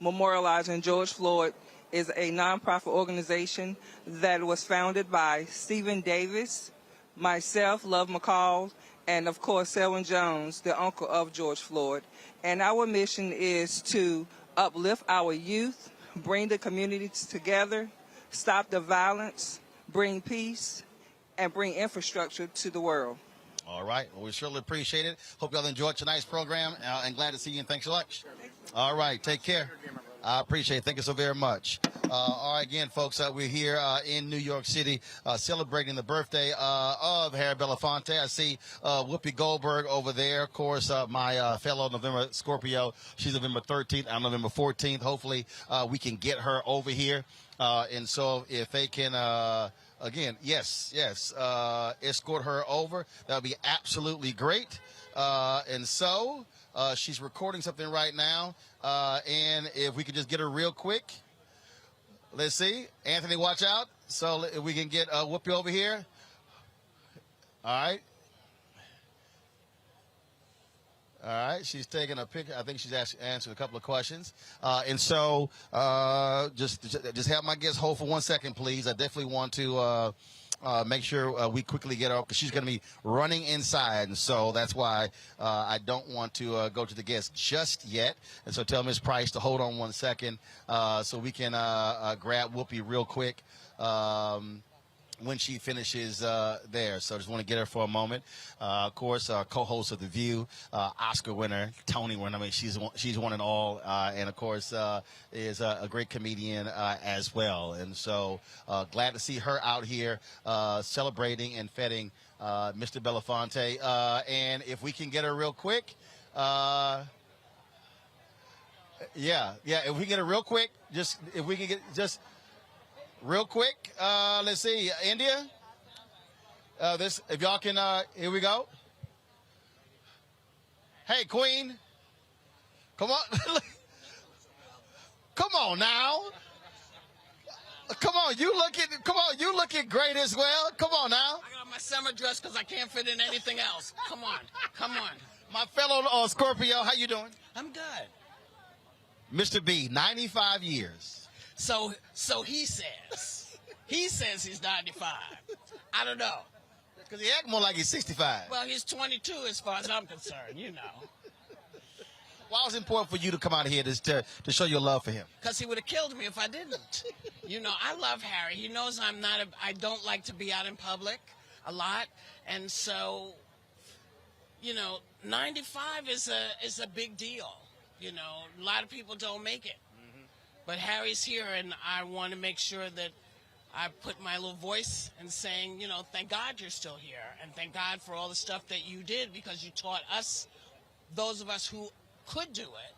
S12: memorializing George Floyd, is a nonprofit organization that was founded by Stephen Davis, myself, Love McCall, and, of course, Selwyn Jones, the uncle of George Floyd. And our mission is to uplift our youth, bring the communities together, stop the violence, bring peace, and bring infrastructure to the world.
S7: All right. Well, we surely appreciate it. Hope y'all enjoyed tonight's program, and glad to see you, and thanks so much. All right. Take care. I appreciate it. Thank you so very much. All right, again, folks, we're here in New York City celebrating the birthday of Harry Belafonte. I see Whoopi Goldberg over there. Of course, my fellow November Scorpio. She's November 13th. I'm November 14th. Hopefully, we can get her over here. And so if they can, again, yes, escort her over, that would be absolutely great. And so she's recording something right now. And if we could just get her real quick. Let's see. Anthony, watch out. So if we can get Whoopi over here. All right. All right, she's taking a picture. I think she's answered a couple of questions. And so just have my guest hold for 1 second, please. I definitely want to make sure we quickly get her, because she's going to be running inside. And so that's why I don't want to go to the guest just yet. And so tell Ms. Price to hold on 1 second so we can grab Whoopi real quick. When she finishes there. So I just want to get her for a moment. Of course, co-host of The View, Oscar winner, Tony winner. I mean, she's won it all. And, of course, is a great comedian as well. And so glad to see her out here celebrating and feting Mr. Belafonte. And if we can get her real quick. If we can get her real quick, if we can get Real quick, let's see, India. This, if y'all can, here we go. Hey, Queen. Come on. Come on now. Come on, you looking great as well. Come on now.
S13: I got my summer dress because I can't fit in anything else. Come on, come on.
S7: My fellow Scorpio, how you doing?
S13: I'm good.
S7: Mr. B, 95 years.
S13: So he says. He says he's 95. I don't know.
S7: Because he act more like he's 65.
S13: Well, he's 22 as far as I'm concerned, you know.
S7: Why was it important for you to come out here to show your love for him?
S13: Because he would have killed me if I didn't. You know, I love Harry. He knows I don't like to be out in public a lot. And so, you know, 95 is a big deal. You know, a lot of people don't make it. But Harry's here, and I want to make sure that I put my little voice in saying, you know, thank God you're still here. And thank God for all the stuff that you did, because you taught us, those of us who could do it,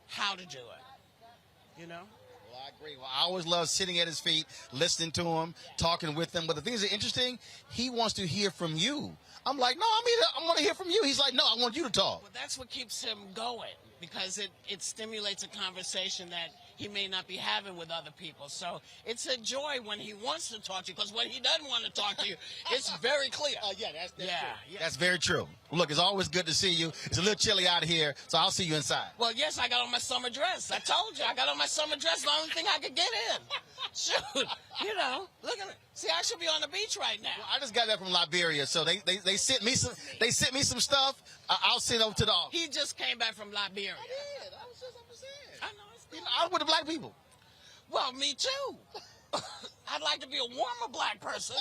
S13: how to do it. You know?
S7: Well, I agree. Well, I always love sitting at his feet, listening to him, talking with him. But the things that are interesting, he wants to hear from you. I'm like, no, I want to hear from you. He's like, no, I want you to talk.
S13: Well, that's what keeps him going, because it stimulates a conversation that he may not be having with other people. So it's a joy when he wants to talk to you, because when he doesn't want to talk to you, it's very clear.
S7: Oh, yeah, that's
S13: true. Yeah.
S7: That's very true. Look, it's always good to see you. It's a little chilly out here, so I'll see you inside.
S13: Well, yes, I got on my summer dress. I told you, I got on my summer dress, the only thing I could get in. Shoot, you know, look at it. See, I should be on the beach right now.
S7: Well, I just got back from Liberia, so they sent me some stuff. I'll send over to the office.
S13: He just came back from Liberia.
S7: I did. I'm saying.
S13: I know.
S7: You know, I was with the black people.
S13: Well, me too. I'd like to be a warmer black person.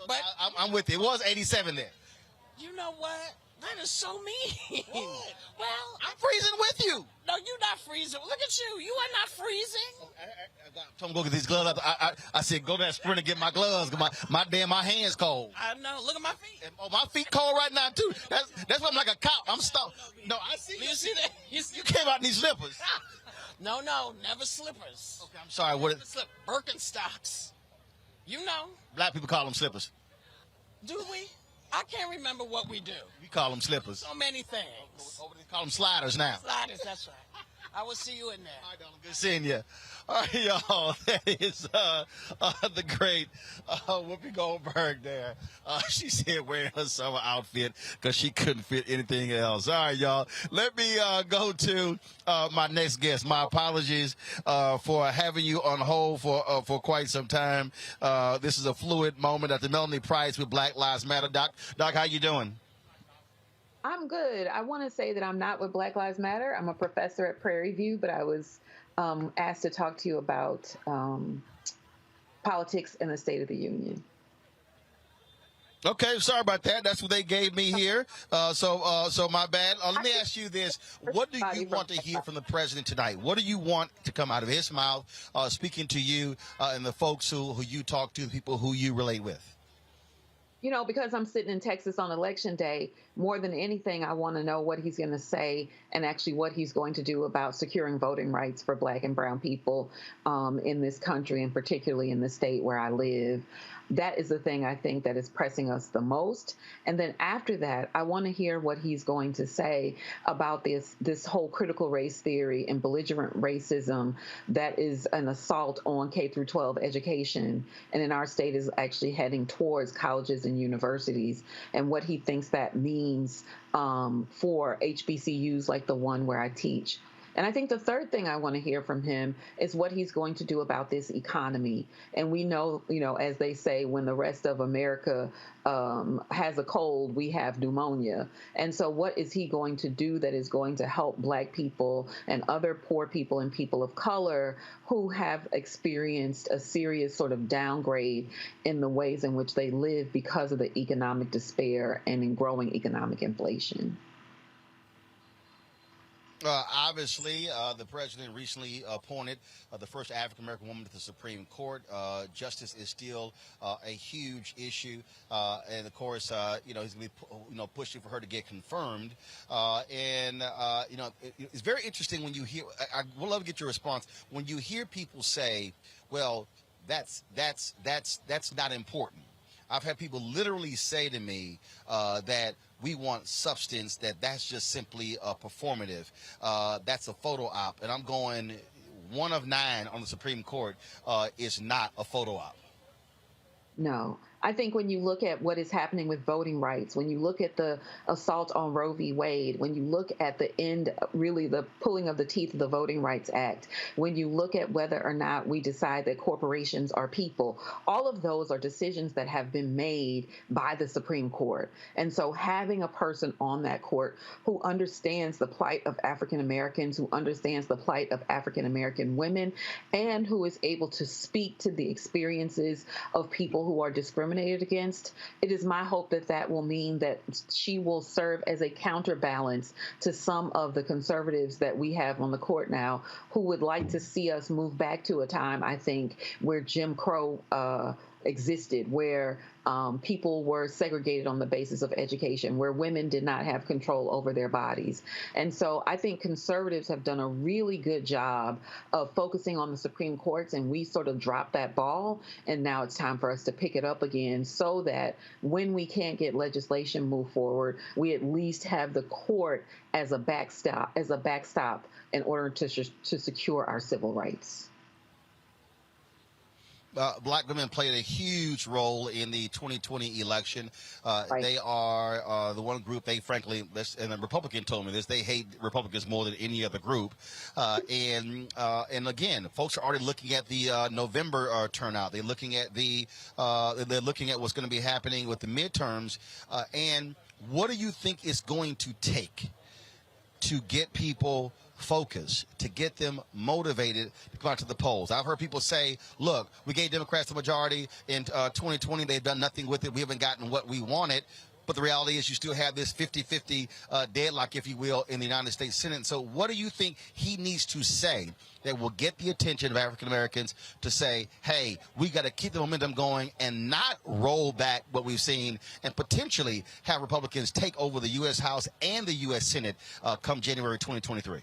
S13: But
S7: I'm with you. It was 87 there.
S13: You know what? That is so mean.
S7: What?
S13: Well,
S7: I'm freezing with you.
S13: No, you're not freezing. Look at you. You are not freezing.
S7: I told him to go get these gloves. I said, go to that sprint and get my gloves. My hands cold.
S13: I know. Look at my feet.
S7: Oh, my feet cold right now too. That's why I'm like a cop. I'm stuck. No, I see.
S13: You see that?
S7: You came out in these slippers.
S13: No, never slippers.
S7: Okay, I'm sorry. What?
S13: Birkenstocks. You know.
S7: Black people call them slippers.
S13: Do we? I can't remember what we do.
S7: We call them slippers.
S13: So many things.
S7: They call them sliders now.
S13: Sliders, that's right. I will see you in there.
S7: All right, darling. Good seeing you. All right, y'all. That is the great Whoopi Goldberg there. She said wearing her summer outfit because she couldn't fit anything else. All right, y'all. Let me go to my next guest. My apologies for having you on hold for quite some time. This is a fluid moment at the Melanie Price with Black Lives Matter. Doc, how you doing?
S14: I'm good. I want to say that I'm not with Black Lives Matter. I'm a professor at Prairie View, but I was asked to talk to you about politics in the State of the Union.
S7: Okay, sorry about that. That's what they gave me here. So my bad. Let me ask you this. What do you want to hear from the president tonight? What do you want to come out of his mouth, speaking to you and the folks who you talk to, the people who you relate with?
S14: You know, because I'm sitting in Texas on Election Day, more than anything, I want to know what he's going to say and actually what he's going to do about securing voting rights for Black and brown people in this country, and particularly in the state where I live. That is the thing I think that is pressing us the most. And then after that, I want to hear what he's going to say about this whole critical race theory and belligerent racism that is an assault on K through 12 education, and in our state is actually heading towards colleges and universities, and what he thinks that means for HBCUs like the one where I teach. And I think the third thing I want to hear from him is what he's going to do about this economy. And we know, as they say, when the rest of America has a cold, we have pneumonia. And so what is he going to do that is going to help Black people and other poor people and people of color who have experienced a serious sort of downgrade in the ways in which they live because of the economic despair and in growing economic inflation?
S7: Obviously, the president recently appointed the first African-American woman to the Supreme Court. Justice is still a huge issue. And, of course, he's going to be pushing for her to get confirmed. It's very interesting when you hear – I would love to get your response. When you hear people say, well, that's not important. I've had people literally say to me that we want substance, that's just simply a performative. That's a photo op. And I'm going, 1 of 9 on the Supreme Court is not a photo op.
S14: No. I think when you look at what is happening with voting rights, when you look at the assault on Roe v. Wade, when you look at the end, really the pulling of the teeth of the Voting Rights Act, when you look at whether or not we decide that corporations are people, all of those are decisions that have been made by the Supreme Court. And so having a person on that court who understands the plight of African Americans, who understands the plight of African American women, and who is able to speak to the experiences of people who are discriminated against, it is my hope that that will mean that she will serve as a counterbalance to some of the conservatives that we have on the court now who would like to see us move back to a time, I think, where Jim Crow existed, where people were segregated on the basis of education, where women did not have control over their bodies. And so I think conservatives have done a really good job of focusing on the Supreme Courts, and we sort of dropped that ball, and now it's time for us to pick it up again so that when we can't get legislation moved forward, we at least have the court as a backstop in order to secure our civil rights.
S7: Black women played a huge role in the 2020 election.
S14: Right.
S7: They are the one group, they frankly, and a Republican told me this, they hate Republicans more than any other group. And again, folks are already looking at the November turnout. They're looking at they're looking at what's going to be happening with the midterms. And what do you think is going to take to get people focused, to get them motivated to come out to the polls? I've heard people say, look, we gave Democrats the majority in 2020. They've done nothing with it. We haven't gotten what we wanted. But the reality is you still have this 50-50 deadlock, if you will, in the United States Senate. So what do you think he needs to say that will get the attention of African Americans to say, hey, we got to keep the momentum going and not roll back what we've seen and potentially have Republicans take over the U.S. House and the U.S. Senate come January 2023?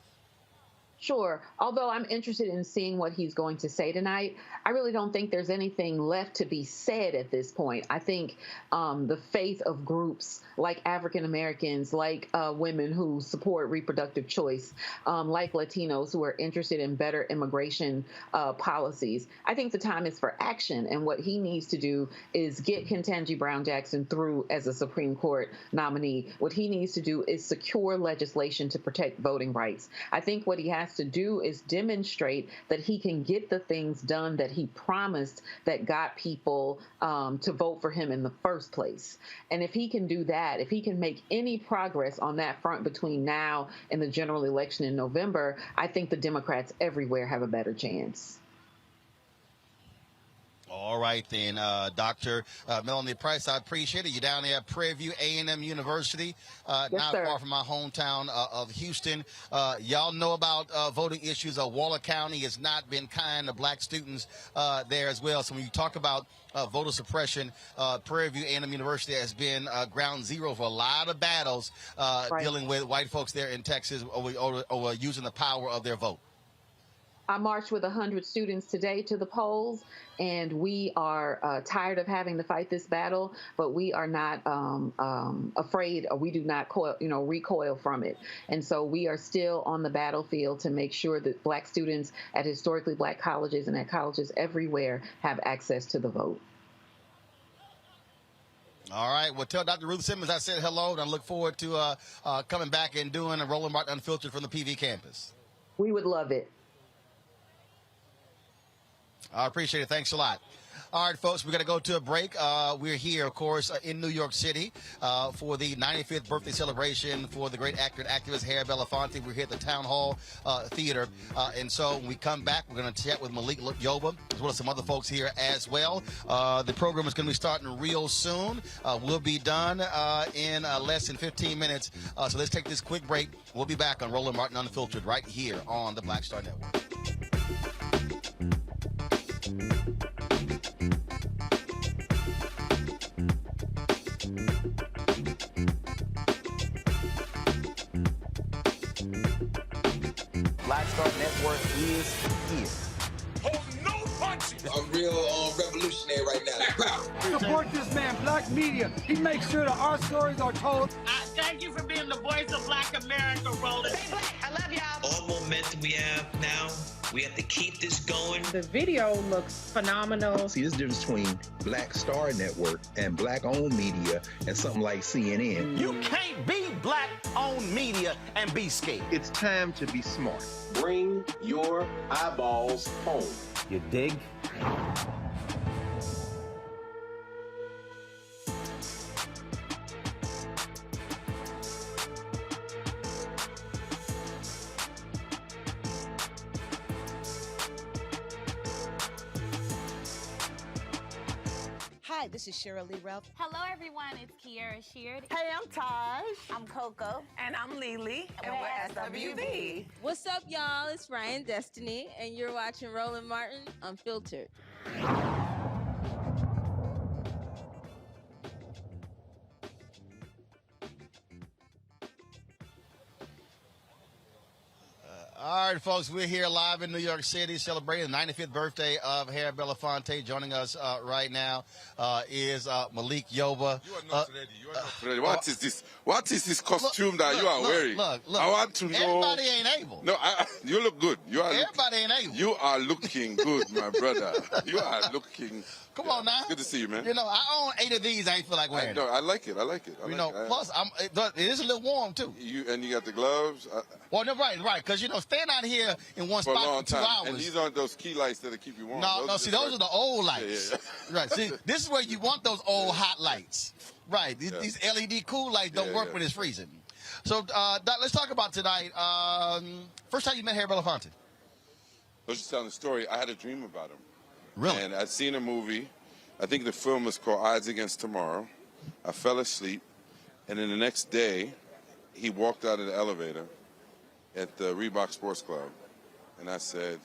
S14: Sure. Although I'm interested in seeing what he's going to say tonight, I really don't think there's anything left to be said at this point. I think the faith of groups like African Americans, like women who support reproductive choice, like Latinos who are interested in better immigration policies, I think the time is for action. And what he needs to do is get Ketanji Brown Jackson through as a Supreme Court nominee. What he needs to do is secure legislation to protect voting rights. I think what he has to do is demonstrate that he can get the things done that he promised that got people to vote for him in the first place. And if he can do that, if he can make any progress on that front between now and the general election in November, I think the Democrats everywhere have a better chance.
S7: All right, then, Dr. Melanie Price, I appreciate it. You're down there at Prairie View A&M University,
S14: Yes,
S7: not
S14: sir.
S7: far from my hometown of Houston. Y'all know about voting issues. Waller County has not been kind to black students there as well. So when you talk about voter suppression, Prairie View A&M University has been ground zero for a lot of battles dealing with white folks there in Texas over using the power of their vote.
S14: I marched with 100 students today to the polls, and we are tired of having to fight this battle, but we are not afraid, or we do not recoil from it. And so we are still on the battlefield to make sure that black students at historically black colleges and at colleges everywhere have access to the vote.
S7: All right. Well, tell Dr. Ruth Simmons I said hello, and I look forward to coming back and doing a Roland Martin Unfiltered from the PV campus.
S14: We would love it.
S7: I appreciate it. Thanks a lot. All right, folks, we're going to go to a break. We're here, of course, in New York City for the 95th birthday celebration for the great actor and activist Harry Belafonte. We're here at the Town Hall Theater. And so when we come back, we're going to chat with Malik Yoba, as well as some other folks here as well. The program is going to be starting real soon. We'll be done in less than 15 minutes. So let's take this quick break. We'll be back on Roland Martin Unfiltered right here on the Black Star Network.
S1: Black Star Network is here.
S20: Hold no punches.
S1: I'm real revolutionary right now.
S23: Support this man, Black media. He makes sure that our stories are told.
S13: Thank you for being the voice of Black America, Roland.
S21: Stay black. I love y'all.
S1: All momentum we have now, we have to keep this going.
S4: The video looks phenomenal.
S15: See, there's a difference between Black Star Network and Black-owned media and something like CNN.
S20: You can't be Black-owned media and be scared.
S15: It's time to be smart.
S16: Bring your eyeballs home.
S15: You dig?
S17: Hi, this is Cheryl Lee Ralph.
S19: Hello, everyone. It's Kiara Sheard.
S17: Hey, I'm Taj.
S19: I'm Coco.
S17: And I'm Lily. And we're SWV.
S26: What's up, y'all? It's Ryan Destiny, and you're watching Roland Martin Unfiltered.
S7: All right, folks, we're here live in New York City celebrating the 95th birthday of Harry Belafonte. Joining us right now is Malik Yoba.
S27: What is this? What is this costume that you are wearing?
S7: Look.
S27: I want to know.
S7: Everybody ain't able.
S27: No, you look good.
S7: Everybody ain't able.
S27: You are looking good, my brother. You are looking.
S7: Come on now.
S27: Good to see you, man.
S7: You know, I own 8 of these. I ain't feel like wearing
S27: I like it.
S7: Plus, it is a little warm, too.
S27: You got the gloves?
S7: Well, no, right. Because, staying out here in one
S27: For a
S7: spot
S27: long
S7: for 2
S27: time.
S7: hours.
S27: And these aren't those key lights that'll keep you warm.
S7: No, see, those are the old lights.
S27: Yeah.
S7: Right, see, this is where you want those old hot lights. Right, these LED cool lights don't work when it's freezing. So, Doc, let's talk about tonight. First time you met Harry Belafonte?
S27: I was just telling the story. I had a dream about him.
S7: Really?
S27: And I'd seen a movie. I think the film was called Odds Against Tomorrow. I fell asleep. And then the next day, he walked out of the elevator at the Reebok Sports Club. And I said,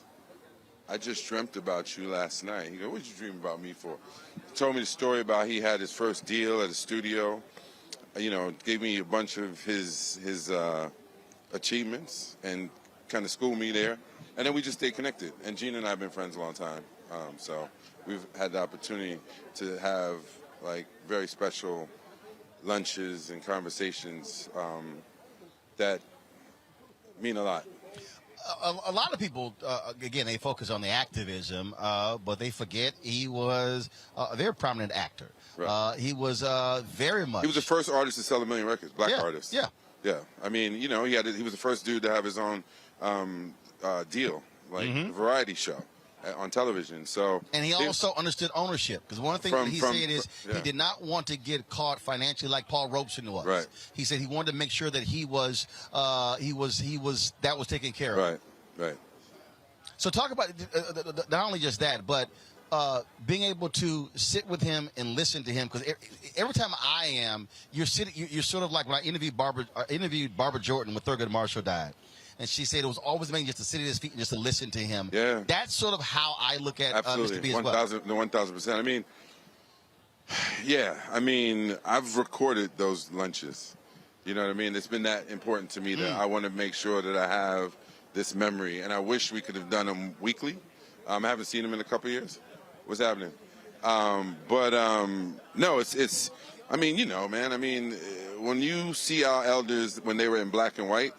S27: I just dreamt about you last night. He goes, what did you dream about me for? He told me the story about he had his first deal at a studio. Gave me a bunch of his achievements and kind of schooled me there. And then we just stayed connected. And Gina and I have been friends a long time. So we've had the opportunity to have, very special lunches and conversations that mean a lot.
S7: A lot of people, again, they focus on the activism, but they forget he was a very prominent actor.
S27: Right.
S7: He was very much.
S27: He was the first artist to sell 1 million records, black artist.
S7: Yeah.
S27: Yeah. I mean, he was the first dude to have his own deal, a variety show on television. So,
S7: and he also understood ownership, because one of the things that he said is he did not want to get caught financially like Paul Robeson was.
S27: Right.
S7: He said he wanted to make sure that he was that was taken care of.
S27: Right. So
S7: talk about not only just that, but being able to sit with him and listen to him, because every time you're sort of like when I interviewed Barbara Jordan when Thurgood Marshall died. And she said it was always amazing just to sit at his feet and just to listen to him.
S27: Yeah.
S7: That's sort of how I look at Mr. B as well.
S27: 1,000%. I mean, I mean, I've recorded those lunches. You know what I mean? It's been that important to me that I want to make sure that I have this memory. And I wish we could have done them weekly. I haven't seen them in a couple of years. What's happening? No, it's, I mean, man, I mean, when you see our elders when they were in black and white,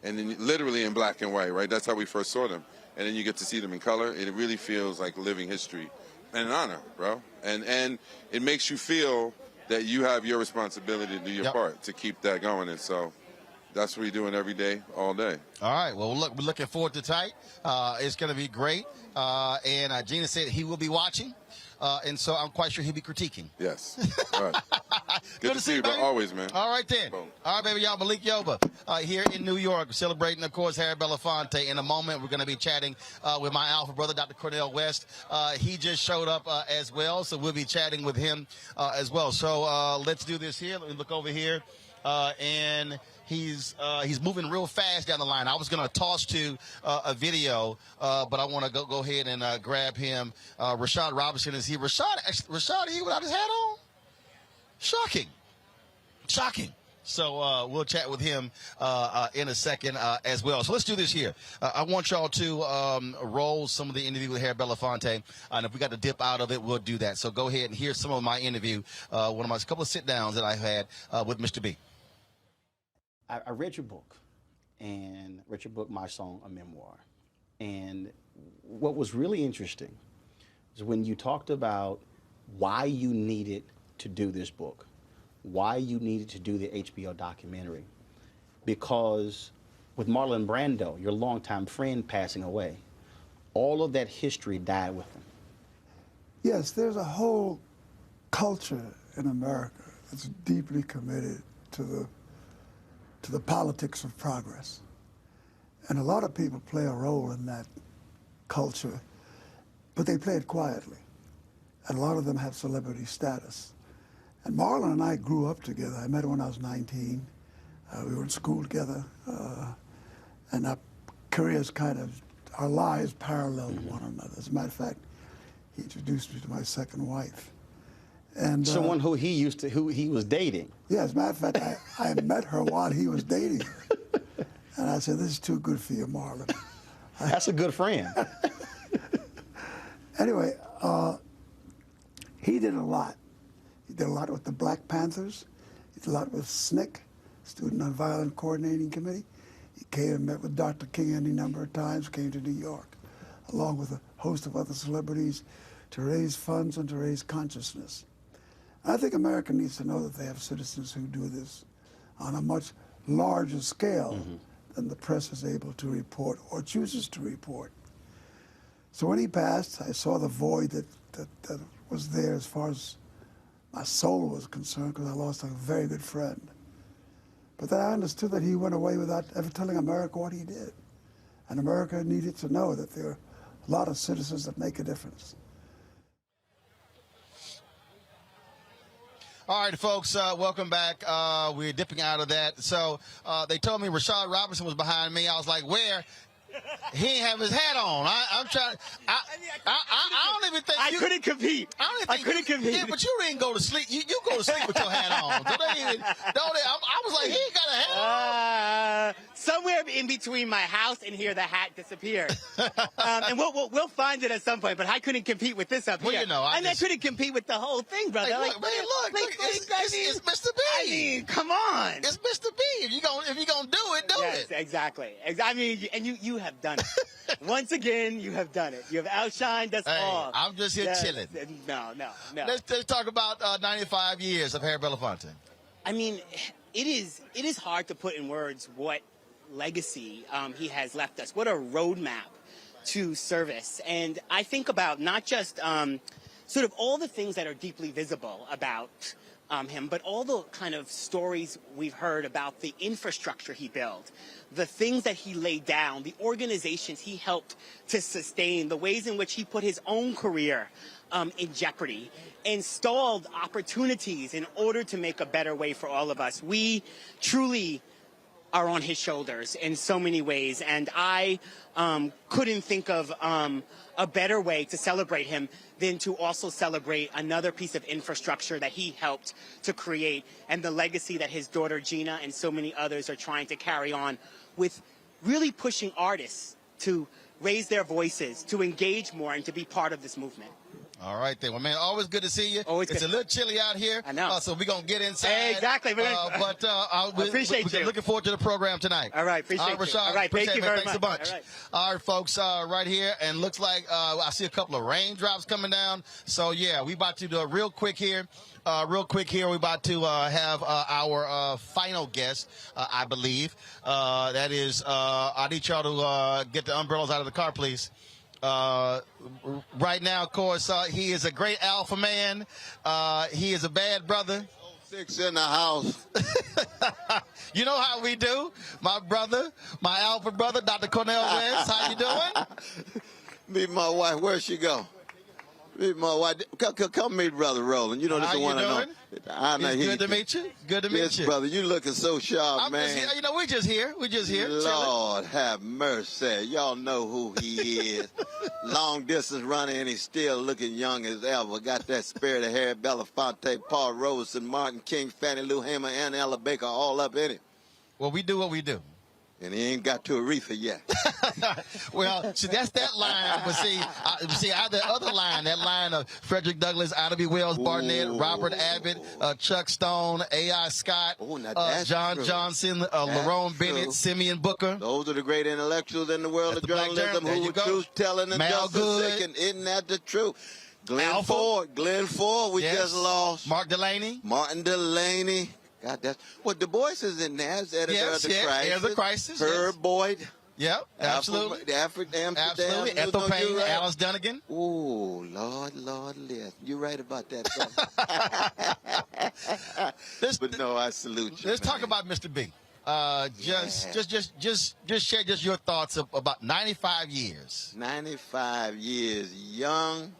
S27: and then literally in black and white, right? That's how we first saw them. And then you get to see them in color. It really feels like living history and an honor, bro. And it makes you feel that you have your responsibility to do your part to keep that going. And so that's what we're doing every day, all day.
S7: All right. Well, look, we're looking forward to tonight. It's going to be great. And Gina said he will be watching. And so I'm quite sure he'll be critiquing.
S27: Yes. All right. Good to see you, bro. Always, man.
S7: All right, then. Boom. All right, baby, y'all. Malik Yoba here in New York, celebrating, of course, Harry Belafonte. In a moment, we're going to be chatting with my alpha brother, Dr. Cornel West. He just showed up as well, so we'll be chatting with him as well. So let's do this here. Let me look over here. And he's moving real fast down the line. I was going to toss to a video, but I want to go ahead and grab him. Rashad Robinson is here. Rashad, he without his hat on? Shocking. So we'll chat with him in a second as well. So let's do this here. I want y'all to roll some of the interview with Harry Belafonte. And if we got to dip out of it, we'll do that. So go ahead and hear some of my interview, one of my couple of sit-downs that I had with Mr. B.
S2: I read your book, and read your book, My Song, A Memoir. And what was really interesting is when you talked about why you needed to do this book, why you needed to do the HBO documentary. Because with Marlon Brando, your longtime friend, passing away, all of that history died with him.
S3: Yes, there's a whole culture in America that's deeply committed to the politics of progress. And a lot of people play a role in that culture, but they play it quietly. And a lot of them have celebrity status. And Marlon and I grew up together. I met him when I was 19. We were in school together. And our careers our lives paralleled one another. As a matter of fact, he introduced me to my second wife. And
S2: someone who he was dating.
S3: Yeah, as a matter of fact, I met her while he was dating her. And I said, this is too good for you, Marlon.
S2: That's a good friend.
S3: Anyway, he did a lot. He did a lot with the Black Panthers. He did a lot with SNCC, Student Nonviolent Coordinating Committee. He came and met with Dr. King any number of times, came to New York, along with a host of other celebrities, to raise funds and to raise consciousness. I think America needs to know that they have citizens who do this on a much larger scale than the press is able to report or chooses to report. So when he passed, I saw the void that was there as far as my soul was concerned, because I lost a very good friend. But then I understood that he went away without ever telling America what he did. And America needed to know that there are a lot of citizens that make a difference.
S7: All right, folks, welcome back. We're dipping out of that. So they told me Rashad Robinson was behind me. I was like, where? He ain't have his hat on. I'm trying. I don't even think
S6: I couldn't compete. I couldn't compete.
S7: Yeah, but you didn't go to sleep. You go to sleep with your hat on. So I was like, he ain't got a hat on.
S6: Somewhere in between my house and here, the hat disappeared. And we'll find it at some point. But I couldn't compete with this up here.
S7: Well, you know,
S6: I couldn't compete with the whole thing, brother.
S7: Hey, look, it's Mr. B.
S6: I mean, come on.
S7: It's Mr. B. If you're gonna do it, do it.
S6: Yes, exactly. I mean, and you have done it. Once again, you have done it. You have outshined us all.
S7: I'm just here chilling.
S6: No.
S7: Let's talk about 95 years of Harry Belafonte.
S6: I mean, it is hard to put in words what legacy he has left us. What a roadmap to service. And I think about not just sort of all the things that are deeply visible about him, but all the kind of stories we've heard about the infrastructure he built, the things that he laid down, the organizations he helped to sustain, the ways in which he put his own career in jeopardy, and stalled opportunities in order to make a better way for all of us. We truly are on his shoulders in so many ways, and I couldn't think of a better way to celebrate him than to also celebrate another piece of infrastructure that he helped to create, and the legacy that his daughter Gina and so many others are trying to carry on with, really pushing artists to raise their voices, to engage more, and to be part of this movement.
S7: All right, then. Well, man, always good to see you.
S6: Always
S7: it's
S6: good.
S7: a little chilly out here.
S6: I know.
S7: So we're going to get inside.
S6: Exactly.
S7: Appreciate you. Looking forward to the program tonight.
S6: All right. Appreciate you.
S7: Rashad,
S6: All right. Thank you very
S7: Thanks
S6: much.
S7: a bunch. All right, folks, right here. And looks like I see a couple of raindrops coming down. So, yeah, we about to do it real quick here. We're about to have our final guest, I believe. That is, I need y'all to get the umbrellas out of the car, please. Right now, of course, he is a great alpha man. He is a bad brother.
S18: 6 in the house.
S7: You know how we do. My brother, my alpha brother, Dr. Cornel West. How you doing?
S18: Meet my wife. Where'd she go? Come meet Brother Roland. You know this is one I know.
S7: It's good to meet you. Good to meet
S18: yes,
S7: you.
S18: brother. You looking so sharp, man.
S7: Just here. You know, we're just here. We're just here.
S18: Lord have mercy. Y'all know who he is. Long distance runner, and he's still looking young as ever. Got that spirit of Harry Belafonte, Paul Robeson, Martin King, Fannie Lou Hamer, and Ella Baker all up in it.
S7: Well, we do what we do.
S18: And he ain't got to Aretha yet.
S7: Well, see, that's that line. But see, the other line, that line of Frederick Douglass, Ida B. Wells, Barnett, Robert Abbott, Chuck Stone, A.I. Scott, John
S18: true.
S7: Johnson, Lerone Bennett, Simeon Booker.
S18: Those are the great intellectuals in the world of journalism who were truth-telling and justice-seeking. Isn't that the truth? Glenn Ford, we just lost.
S7: Martin Delaney.
S18: God, that's what Du Bois is in there as editor of the Crisis.
S7: Editor of the Crisis.
S18: Herb Boyd.
S7: Yep, absolutely.
S18: Amsterdam.
S7: Absolutely. Ethel Payne, right. Alice Dunnigan.
S18: Oh, Lord, you're right about that, brother. But no, I salute you.
S7: Let's talk about Mr. B. Just share your thoughts about 95 years.
S18: 95 years, young.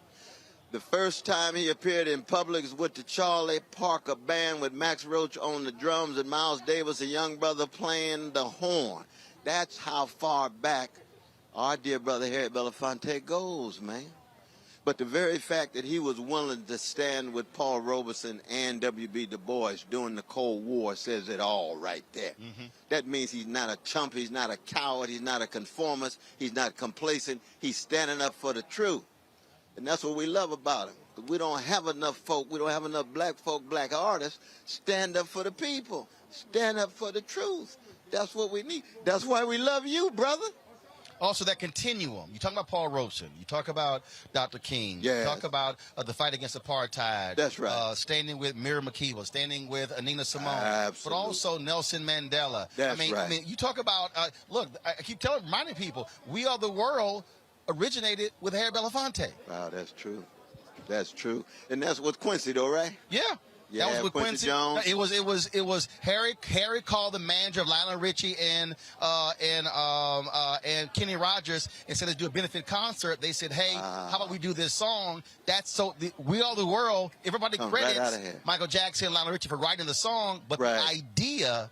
S18: The first time he appeared in public was with the Charlie Parker Band with Max Roach on the drums and Miles Davis, a young brother, playing the horn. That's how far back our dear brother Harry Belafonte goes, man. But the very fact that he was willing to stand with Paul Robeson and W.B. Du Bois during the Cold War says it all right there. Mm-hmm. That means he's not a chump, he's not a coward, he's not a conformist, he's not complacent, he's standing up for the truth. And that's what we love about him. We don't have enough folk, we don't have enough black folk, black artists, stand up for the people, stand up for the truth. That's what we need. That's why we love you, brother.
S7: Also, that continuum. You talk about Paul Robeson. You talk about Dr. King.
S18: Yes.
S7: You talk about the fight against apartheid.
S18: That's right.
S7: Standing with Miriam Makeba, standing with Nina Simone.
S18: Absolutely.
S7: But also Nelson Mandela.
S18: That's right.
S7: I mean, you talk about, look, I keep reminding people, We Are the World originated with Harry Belafonte.
S18: Wow, that's true. That's true. And that's with Quincy, though, right?
S7: Yeah.
S18: Yeah,
S7: that was with Quincy
S18: Jones.
S7: It was Harry. Harry called the manager of Lionel Richie and Kenny Rogers and said, let's do a benefit concert. They said, hey, how about we do this song? We Are the World. Everybody credits Michael Jackson and Lionel Richie for writing the song, but the idea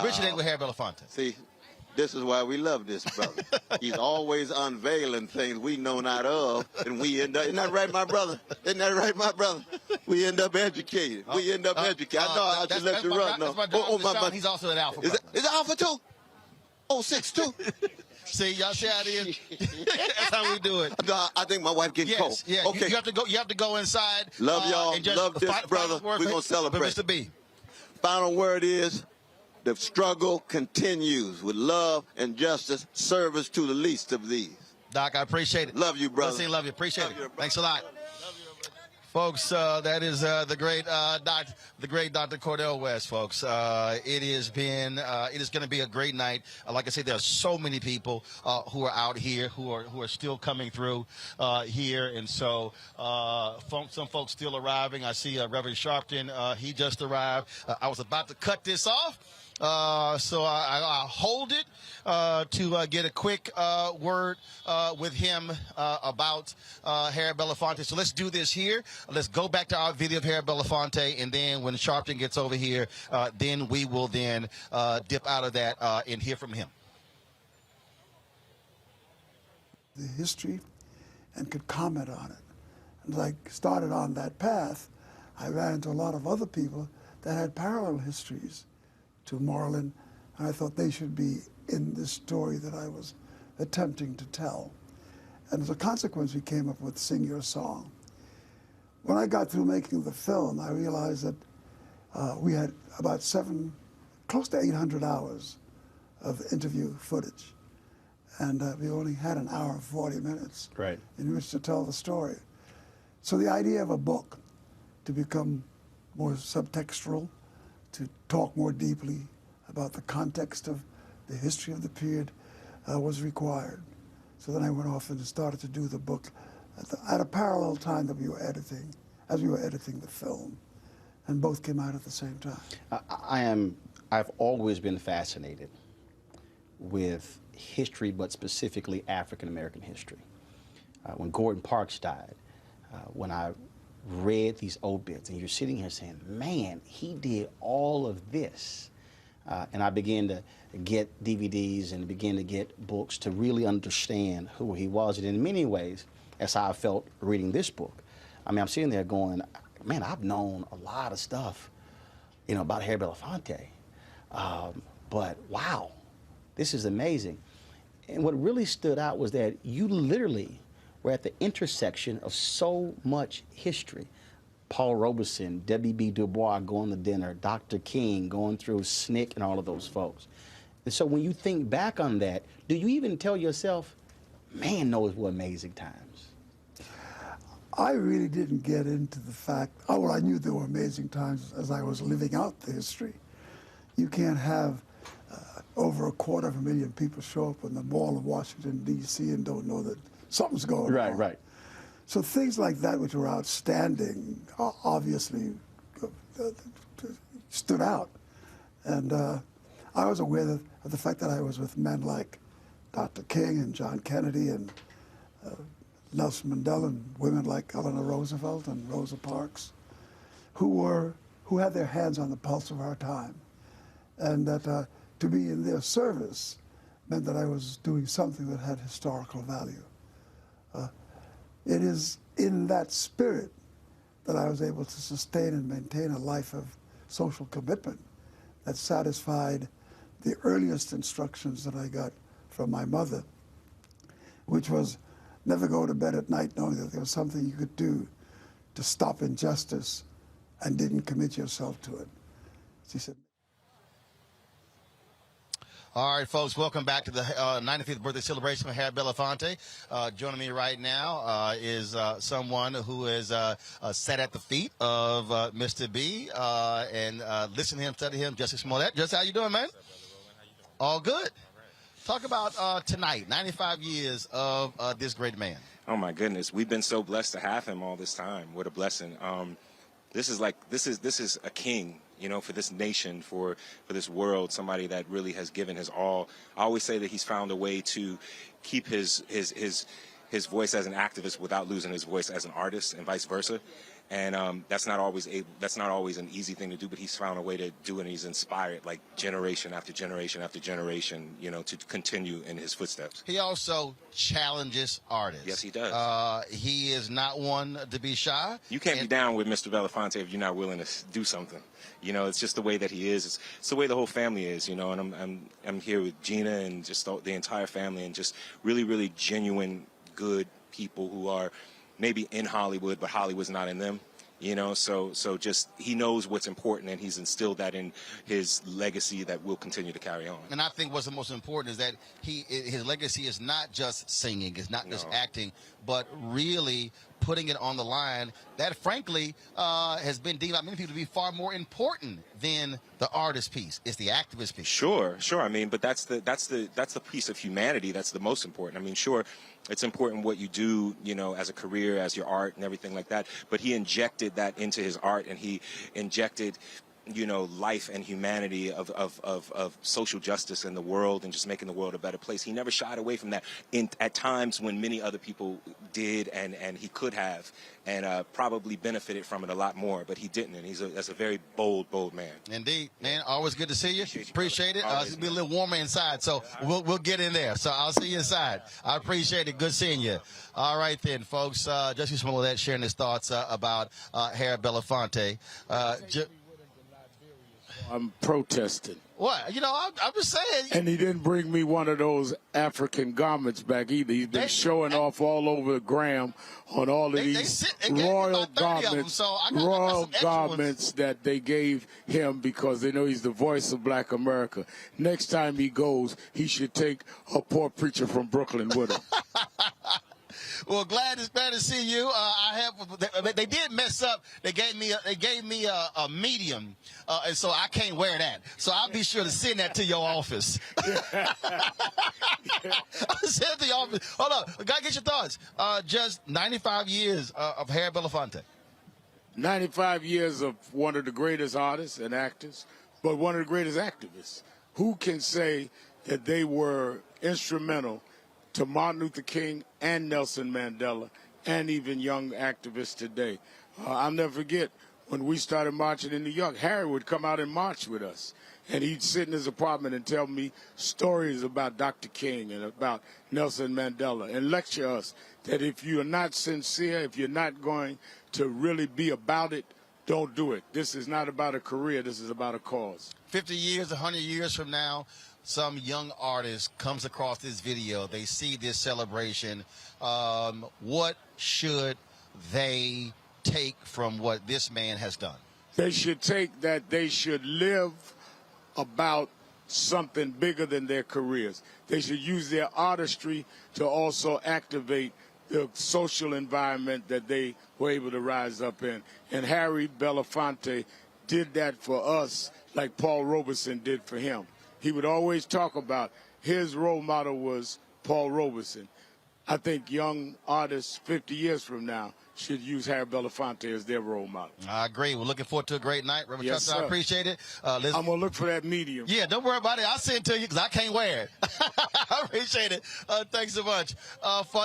S7: originated with Harry Belafonte.
S18: See, this is why we love this brother. He's always unveiling things we know not of, and we end up, isn't that right, my brother? Isn't that right, my brother? We end up educated. We end up educated. I know I should let you run, though.
S7: My he's also an Alpha.
S18: Is it Alpha too? Oh, 6'2"?
S7: See, y'all see how it is? That's how we do it.
S18: I think my wife gets cold.
S7: Yeah,
S18: okay.
S7: You have to go inside.
S18: Love y'all. Love this brother. We're going to celebrate.
S7: Mr. B.
S18: Final word is, the struggle continues with love and justice, service to the least of these.
S7: Doc, I appreciate it.
S18: Love you, brother.
S7: Love you. Appreciate it. Thanks a lot. Folks, that is the great Dr. Cornel West, folks. It is going to be a great night. Like I said, there are so many people who are out here who are still coming through here, and so some folks still arriving. I see Reverend Sharpton. He just arrived. I was about to cut this off. So I hold it to get a quick word with him about Harry Belafonte. So let's do this here. Let's go back to our video of Harry Belafonte, and then when Sharpton gets over here, then we will then dip out of that and hear from him.
S3: The history and could comment on it. And as I started on that path, I ran into a lot of other people that had parallel histories to Marlon, and I thought they should be in this story that I was attempting to tell. And as a consequence, we came up with Sing Your Song. When I got through making the film, I realized that we had about close to 800 hours of interview footage. And we only had an hour and 40 minutes in which to tell the story. So the idea of a book to become more subtextual, to talk more deeply about the context of the history of the period was required. So then I went off and started to do the book at a parallel time that we were editing, as we were editing the film, and both came out at the same time.
S2: I've always been fascinated with history, but specifically African American history. When Gordon Parks died, when I read these obits, and you're sitting here saying, man, he did all of this. And I began to get DVDs and begin to get books to really understand who he was. And in many ways, that's how I felt reading this book. I mean, I'm sitting there going, man, I've known a lot of stuff, you know, about Harry Belafonte. But wow, this is amazing. And what really stood out was that you literally were at the intersection of so much history. Paul Robeson, W.B. Du Bois going to dinner, Dr. King going through SNCC and all of those folks. And so when you think back on that, do you even tell yourself, man, those were amazing times?
S3: I really didn't get into the fact, oh, well, I knew there were amazing times as I was living out the history. You can't have over 250,000 people show up on the Mall of Washington, D.C. and don't know that something's going on. Right. So things like that, which were outstanding, obviously stood out. And I was aware of the fact that I was with men like Dr. King and John Kennedy and Nelson Mandela and women like Eleanor Roosevelt and Rosa Parks, who had their hands on the pulse of our time. And that to be in their service meant that I was doing something that had historical value. It is in that spirit that I was able to sustain and maintain a life of social commitment that satisfied the earliest instructions that I got from my mother, which was never go to bed at night knowing that there was something you could do to stop injustice and didn't commit yourself to it. She said,
S7: all right, folks, welcome back to the 95th birthday celebration of Harry Belafonte. Joining me right now is someone who is sat at the feet of Mr. B and listen to him, study him, Jurnee Smollett. Just how you doing, man? All good. Talk about tonight, 95 years of this great man.
S8: Oh, my goodness. We've been so blessed to have him all this time. What a blessing. This is a king, you know, for this nation, for this world, somebody that really has given his all. I always say that he's found a way to keep his voice as an activist without losing his voice as an artist, and vice versa. And that's not always an easy thing to do, but he's found a way to do it, and he's inspired like generation after generation after generation, you know, to continue in his footsteps.
S7: He also challenges artists.
S8: Yes, he does.
S7: He is not one to be shy.
S8: You can't be down with Mr. Belafonte if you're not willing to do something. You know, it's just the way that he is. It's the way the whole family is, you know, and I'm here with Gina and just the entire family, and just really, really genuine, good people who are maybe in Hollywood, but Hollywood's not in them, you know, so just he knows what's important, and he's instilled that in his legacy that will continue to carry on.
S7: And I think what's the most important is that his legacy is not just singing, it's not just acting, but really putting it on the line that, frankly, has been deemed by many people to be far more important than the artist piece. It's the activist piece.
S8: Sure. I mean, but that's the piece of humanity that's the most important. I mean, sure, it's important what you do, you know, as a career, as your art and everything like that. But he injected that into his art, and he injected, you know, life and humanity of social justice in the world, and just making the world a better place. He never shied away from that at times when many other people did, and he could have, and probably benefited from it a lot more, but he didn't, and that's a very bold man.
S7: Indeed, man. Always good to see you. Appreciate it. It's be a little warmer inside, so we'll get in there. So I'll see you inside. I appreciate it. Good seeing you. All right then, folks. Jurnee Smollett sharing his thoughts about Harry Belafonte.
S9: I'm protesting.
S7: What? You know, I'm just saying.
S9: And he didn't bring me one of those African garments back either. He's been showing off all over the gram on all of these royal garments, garments that they gave him because they know he's the voice of Black America. Next time he goes, he should take a poor preacher from Brooklyn with him.
S7: Well, glad to see you. They did mess up. They gave me a medium, and so I can't wear that. So I'll be sure to send that to your office. I'll send it to your office. Hold on, gotta get your thoughts. Just 95 years of Harry Belafonte.
S9: 95 years of one of the greatest artists and actors, but one of the greatest activists. Who can say that they were instrumental to Martin Luther King and Nelson Mandela and even young activists today. I'll never forget when we started marching in New York, Harry would come out and march with us. And he'd sit in his apartment and tell me stories about Dr. King and about Nelson Mandela and lecture us that if you're not sincere, if you're not going to really be about it, don't do it. This is not about a career. This is about a cause.
S7: 50 years, 100 years from now, some young artist comes across this video. They see this celebration. What should they take from what this man has done?
S9: They should take that they should live about something bigger than their careers. They should use their artistry to also activate the social environment that they were able to rise up in. And Harry Belafonte did that for us like Paul Robeson did for him. He would always talk about his role model was Paul Robeson. I think young artists 50 years from now should use Harry Belafonte as their role model.
S7: I agree. We're looking forward to a great night. Reverend
S9: Yes,
S7: Chester, I
S9: sir.
S7: appreciate it.
S9: I'm going to look for that medium.
S7: Yeah, don't worry about it. I'll send it to you because I can't wear it. I appreciate it. Thanks so much.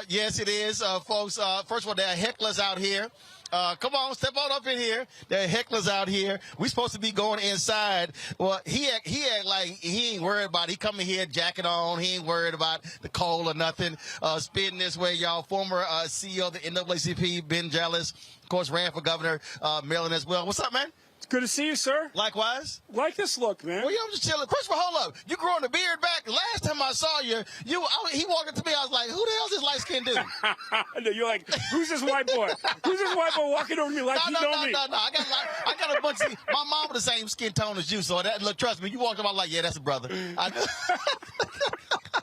S7: Yes, it is. Folks, first of all, there are hecklers out here. Come on, step on up in here. There are hecklers out here. We're supposed to be going inside. Well, he act like he ain't worried about it. He coming here, jacket on. He ain't worried about the cold or nothing. Spitting this way, y'all. Former CEO of the NAACP, Ben Jealous, of course, ran for governor, Maryland as well. What's up, man?
S5: Good to see you, sir.
S7: Likewise.
S5: Like this look, man.
S7: Well, I'm just chilling. Christopher, hold up. You growing the beard back. Last time I saw you, he walked up to me. I was like, who the hell's this light-skinned dude?
S5: You're like, who's this white boy? Who's this white boy walking over me like he know me?
S7: No. I got a bunch of, my mom with the same skin tone as you, so that, look, trust me, you walked up, I'm like, yeah, that's a brother.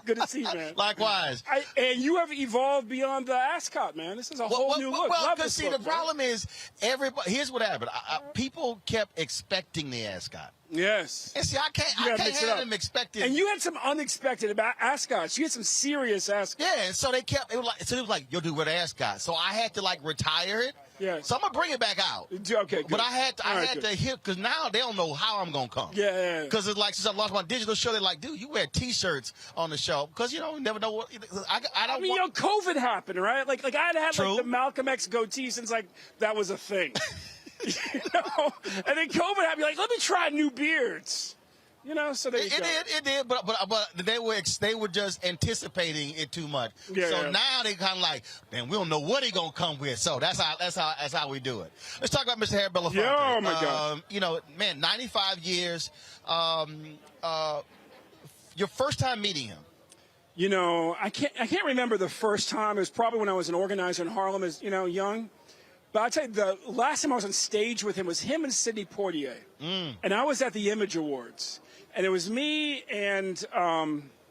S5: Good to see you, man.
S7: Likewise.
S5: And you have evolved beyond the ascot, man. This is a whole new look.
S7: Well, because see, the problem is, everybody. Here's what happened. People kept expecting the ascot.
S5: Yes.
S7: And see, I can't have them expecting.
S5: And you had some unexpected about ascots. You had some serious ascots.
S7: Yeah, and so it was like, yo, dude, we're the ascot. So I had to like retire it.
S5: Yeah.
S7: So I'm gonna bring it back out.
S5: Okay, good.
S7: But I had to hit, because now they don't know how I'm gonna come.
S5: Yeah.
S7: Because it's like, since I lost my digital show, they're like, dude, you wear T-shirts on the show because you never know what. I mean,
S5: COVID happened, right? Like I had
S7: True.
S5: like the Malcolm X goatee since like that was a thing. You know? And then COVID happened. You're like, let me try new beards. You know, so there you go.
S7: It did, but they were just anticipating it too much.
S5: Yeah,
S7: so
S5: yeah.
S7: now they kind of like, man, we don't know what he gonna come with. So that's how we do it. Let's talk about Mr. Harry Belafonte.
S5: Yeah, oh my God.
S7: You know, man, 95 years. Your first time meeting him.
S5: You know, I can't remember the first time. It was probably when I was an organizer in Harlem, as you know, young. But I'll tell you, the last time I was on stage with him was him and Sidney Poitier. And I was at the Image Awards. And it was me and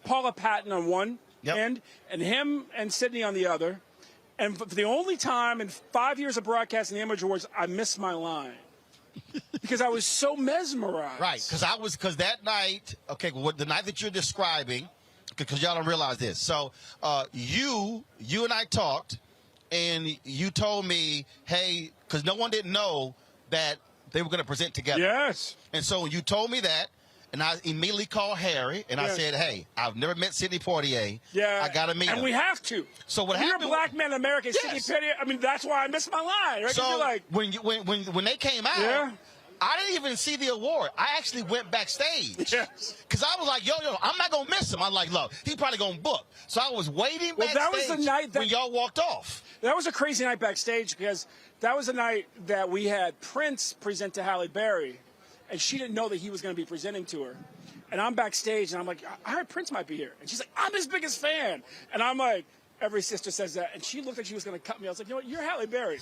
S5: Paula Patton on one end, and him and Sidney on the other. And for the only time in 5 years of broadcasting the Image Awards, I missed my line. Because I was so mesmerized.
S7: Right, because that night, okay, the night that you're describing, because y'all don't realize this. So you and I talked, and you told me, hey, because no one didn't know that they were going to present together.
S5: Yes.
S7: And so when you told me that, and I immediately called Harry, and I said, hey, I've never met Sidney Poitier.
S5: Yeah.
S7: I got to meet him.
S5: And we have to.
S7: So what
S5: You're
S7: happened?
S5: a black man in America, Sidney Poitier. I mean, that's why I missed my line. Right? 'Cause
S7: So
S5: you're like,
S7: when they came out, I didn't even see the award. I actually went backstage. Because I was like, yo, I'm not going to miss him. I'm like, look, he probably going to book. So I was waiting backstage
S5: that was the night
S7: when y'all walked off.
S5: That was a crazy night backstage because that was the night that we had Prince present to Halle Berry, and she didn't know that he was going to be presenting to her. And I'm backstage, and I'm like, I heard Prince might be here. And she's like, I'm his biggest fan. And I'm like, every sister says that. And she looked like she was going to cut me. I was like, you know what? You're Halle Berry.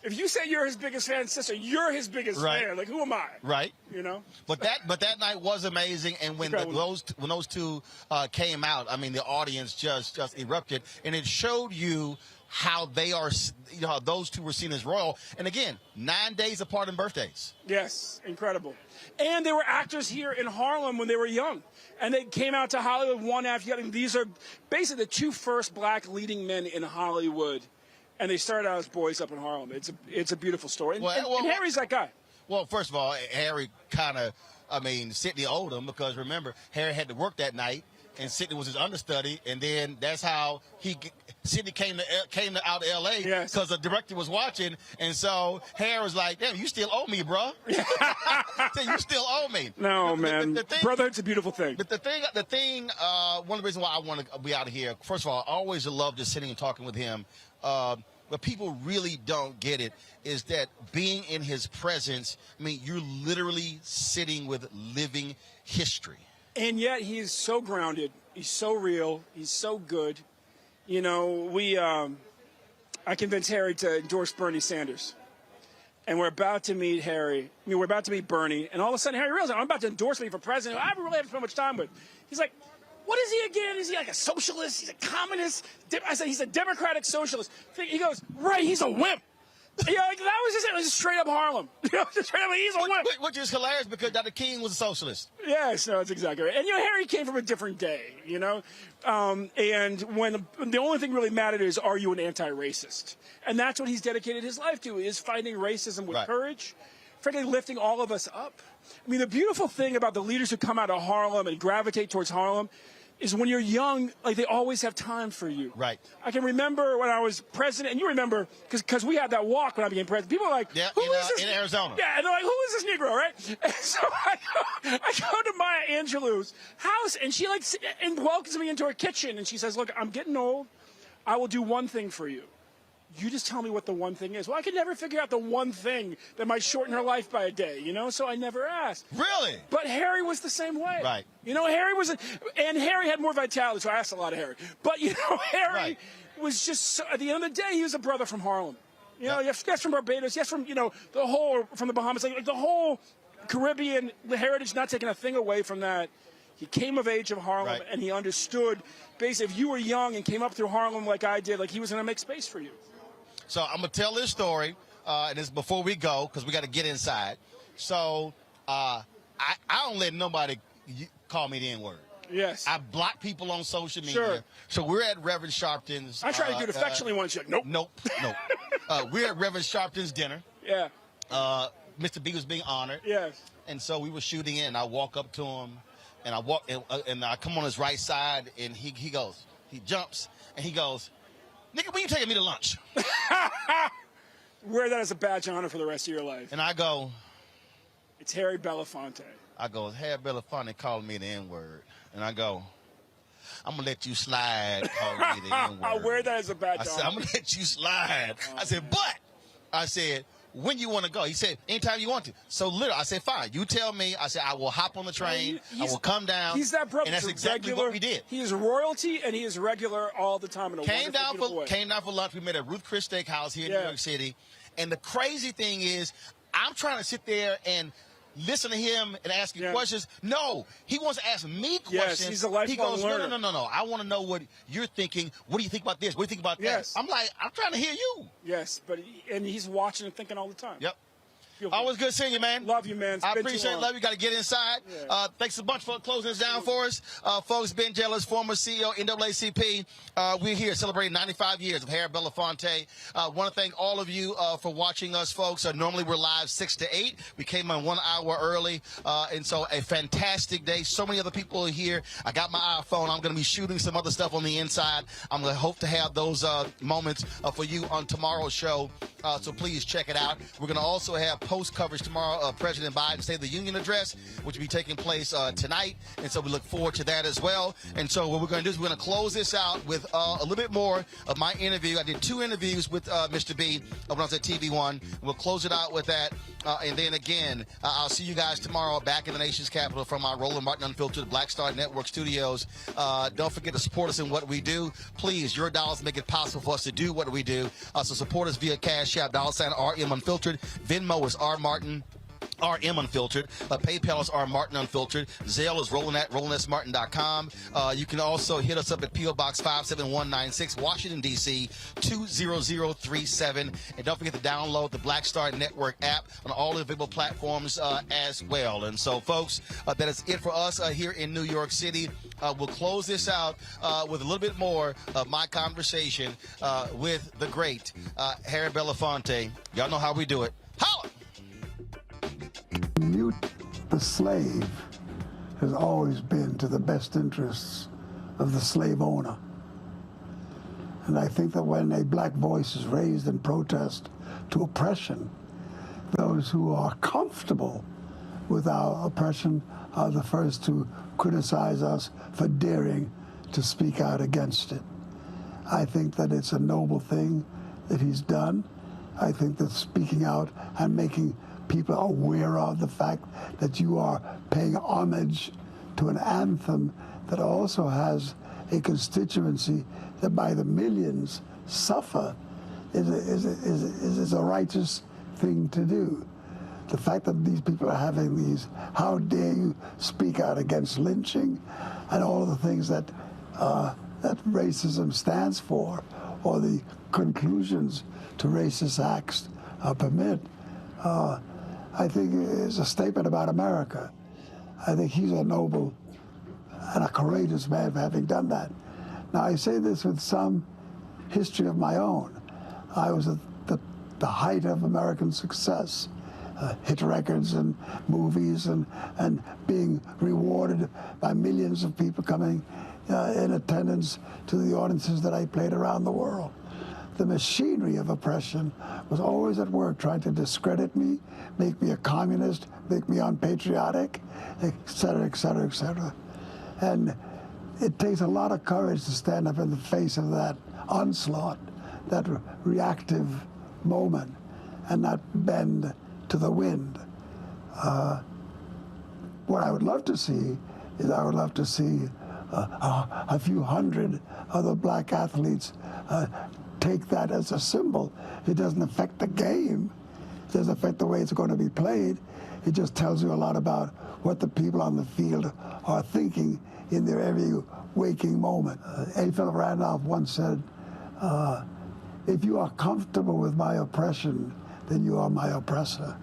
S5: If you say you're his biggest fan, sister, you're his biggest fan. Like, who am I?
S7: Right.
S5: You know?
S7: But that night was amazing. And when those two came out, I mean, the audience just erupted. And it showed you how they are, how those two were seen as royal. And again, 9 days apart in birthdays.
S5: Yes, incredible. And they were actors here in Harlem when they were young. And they came out to Hollywood one after the other. These are basically the two first black leading men in Hollywood. And they started out as boys up in Harlem. It's a beautiful story. And Harry's that guy.
S7: Well, first of all, Harry kind of, Sidney owed him because, remember, Harry had to work that night. and Sidney was his understudy, and then that's how Sidney came out to L.A. because the director was watching, and so Harry was like, "Damn, you still owe me, bro. You still owe me."
S5: No, man. Brotherhood's a beautiful thing.
S7: But the thing, one of the reasons why I want to be out of here, first of all, I always love just sitting and talking with him. But people really don't get it is that being in his presence, I mean, you're literally sitting with living history.
S5: And yet he is so grounded. He's so real. He's so good. You know, I convinced Harry to endorse Bernie Sanders. And we're about to meet we're about to meet Bernie. And all of a sudden, Harry realizes, I'm about to endorse me for president. I haven't really had so much time with. He's like, what is he again? Is he like a socialist? He's a communist? I said, he's a democratic socialist. He goes, right, he's a wimp. You know, like, that was just it. It was just straight up Harlem. You know, just straight up, he's a wimp.
S7: Which is hilarious because Dr. King was a socialist.
S5: Yes, no, that's exactly right. And, you know, Harry came from a different day, you know. And when the only thing really mattered is, are you an anti-racist? And that's what he's dedicated his life to, is fighting racism with courage, frankly, lifting all of us up. I mean, the beautiful thing about the leaders who come out of Harlem and gravitate towards Harlem is when you're young, like, they always have time for you.
S7: Right.
S5: I can remember when I was president, and you remember, because we had that walk when I became president. People are like, who is this?
S7: In Arizona.
S5: Yeah, and they're like, who is this Negro, right? And so I go to Maya Angelou's house, and she, like, and welcomes me into her kitchen, and she says, look, I'm getting old. I will do one thing for you. You just tell me what the one thing is. Well, I could never figure out the one thing that might shorten her life by a day, you know, so I never asked.
S7: Really?
S5: But Harry was the same way.
S7: Right.
S5: You know, and Harry had more vitality, so I asked a lot of Harry. But, you know, Harry was just, at the end of the day, he was a brother from Harlem. You know, yes, from Barbados, yes, from, you know, from the Bahamas, like the whole Caribbean heritage, not taking a thing away from that. He came of age of Harlem, and he understood, basically, if you were young and came up through Harlem like I did, like, he was going to make space for you.
S7: So I'm going to tell this story, and it's before we go, because we got to get inside. So I don't let nobody call me the N-word.
S5: Yes.
S7: I block people on social media.
S5: Sure.
S7: So we're at Reverend Sharpton's.
S5: I try to do it affectionately once. Like, nope.
S7: Nope. We're at Reverend Sharpton's dinner.
S5: Yeah.
S7: Mr. B was being honored.
S5: Yes.
S7: And so we were shooting in, and I walk up to him, and I come on his right side, and he jumps, and he goes, "Nigga, when you taking me to lunch?"
S5: Wear that as a badge of honor for the rest of your life.
S7: And I go,
S5: "It's Harry Belafonte."
S7: I go, "Harry Belafonte calling me the N-word." And I go, "I'm going to let you slide calling me the N-word."
S5: I'll wear that as a badge of honor.
S7: I'm going to let you slide. I said, when you want to go? He said, anytime you want to. So literally, I said, fine. You tell me. I said, I will hop on the train. I will come down.
S5: He's that brother.
S7: And that's exactly what we did.
S5: He is royalty, and he is regular all the time in a
S7: Came down
S5: way.
S7: for lunch. We met at Ruth Chris Steakhouse here in New York City. And the crazy thing is, I'm trying to sit there and listen to him and ask him questions. No, he wants to ask me questions.
S5: Yes, he's a lifelong learner.
S7: No. I want to know what you're thinking. What do you think about this? What do you think about that? I'm like, I'm trying to hear you.
S5: Yes, and he's watching and thinking all the time.
S7: Yep. Always good seeing you, man.
S5: Love you, man.
S7: I appreciate it. Love you. Got to get inside. Yeah. Thanks a bunch for closing us down for us. Folks, Ben Jealous, former CEO, NAACP. We're here celebrating 95 years of Harry Belafonte. Want to thank all of you for watching us, folks. Normally we're live 6 to 8. We came on 1 hour early. And so a fantastic day. So many other people are here. I got my iPhone. I'm going to be shooting some other stuff on the inside. I'm going to hope to have those moments for you on tomorrow's show. So please check it out. We're going to also have post coverage tomorrow of President Biden's State of the Union address, which will be taking place tonight. And so we look forward to that as well. And so what we're going to do is we're going to close this out with a little bit more of my interview. I did 2 interviews with Mr. B when I was at TV One. We'll close it out with that. And then again, I'll see you guys tomorrow back in the nation's capital from our Roland Martin Unfiltered Black Star Network studios. Don't forget to support us in what we do. Please, your dollars make it possible for us to do what we do. So support us via Cash App, $RM Unfiltered. Venmo is RM Unfiltered. PayPal is Martin Unfiltered. Zelle is roland@rolandsmartin.com. You can also hit us up at P.O. Box 57196, Washington, D.C. 20037. And don't forget to download the Black Star Network app on all the available platforms as well. And so, folks, that is it for us here in New York City. We'll close this out with a little bit more of my conversation with the great Harry Belafonte. Y'all know how we do it. Holla!
S3: Mute the slave has always been to the best interests of the slave owner. And I think that when a black voice is raised in protest to oppression, those who are comfortable with our oppression are the first to criticize us for daring to speak out against it. I think that it's a noble thing that he's done. I think that speaking out and making people aware of the fact that you are paying homage to an anthem that also has a constituency that by the millions suffer is a righteous thing to do. The fact that these people are having these, how dare you speak out against lynching and all of the things that that racism stands for, or the conclusions to racist acts permit, I think is a statement about America. I think he's a noble and a courageous man for having done that. Now, I say this with some history of my own. I was at the height of American success, hit records and movies and being rewarded by millions of people coming in attendance to the audiences that I played around the world. The machinery of oppression was always at work trying to discredit me, make me a communist, make me unpatriotic, et cetera, et cetera, et cetera. And it takes a lot of courage to stand up in the face of that onslaught, that reactive moment, and not bend to the wind. What I would love to see is I would love to see a few hundred other black athletes take that as a symbol. It doesn't affect the game. It doesn't affect the way it's going to be played. It just tells you a lot about what the people on the field are thinking in their every waking moment. A. Philip Randolph once said, if you are comfortable with my oppression, then you are my oppressor.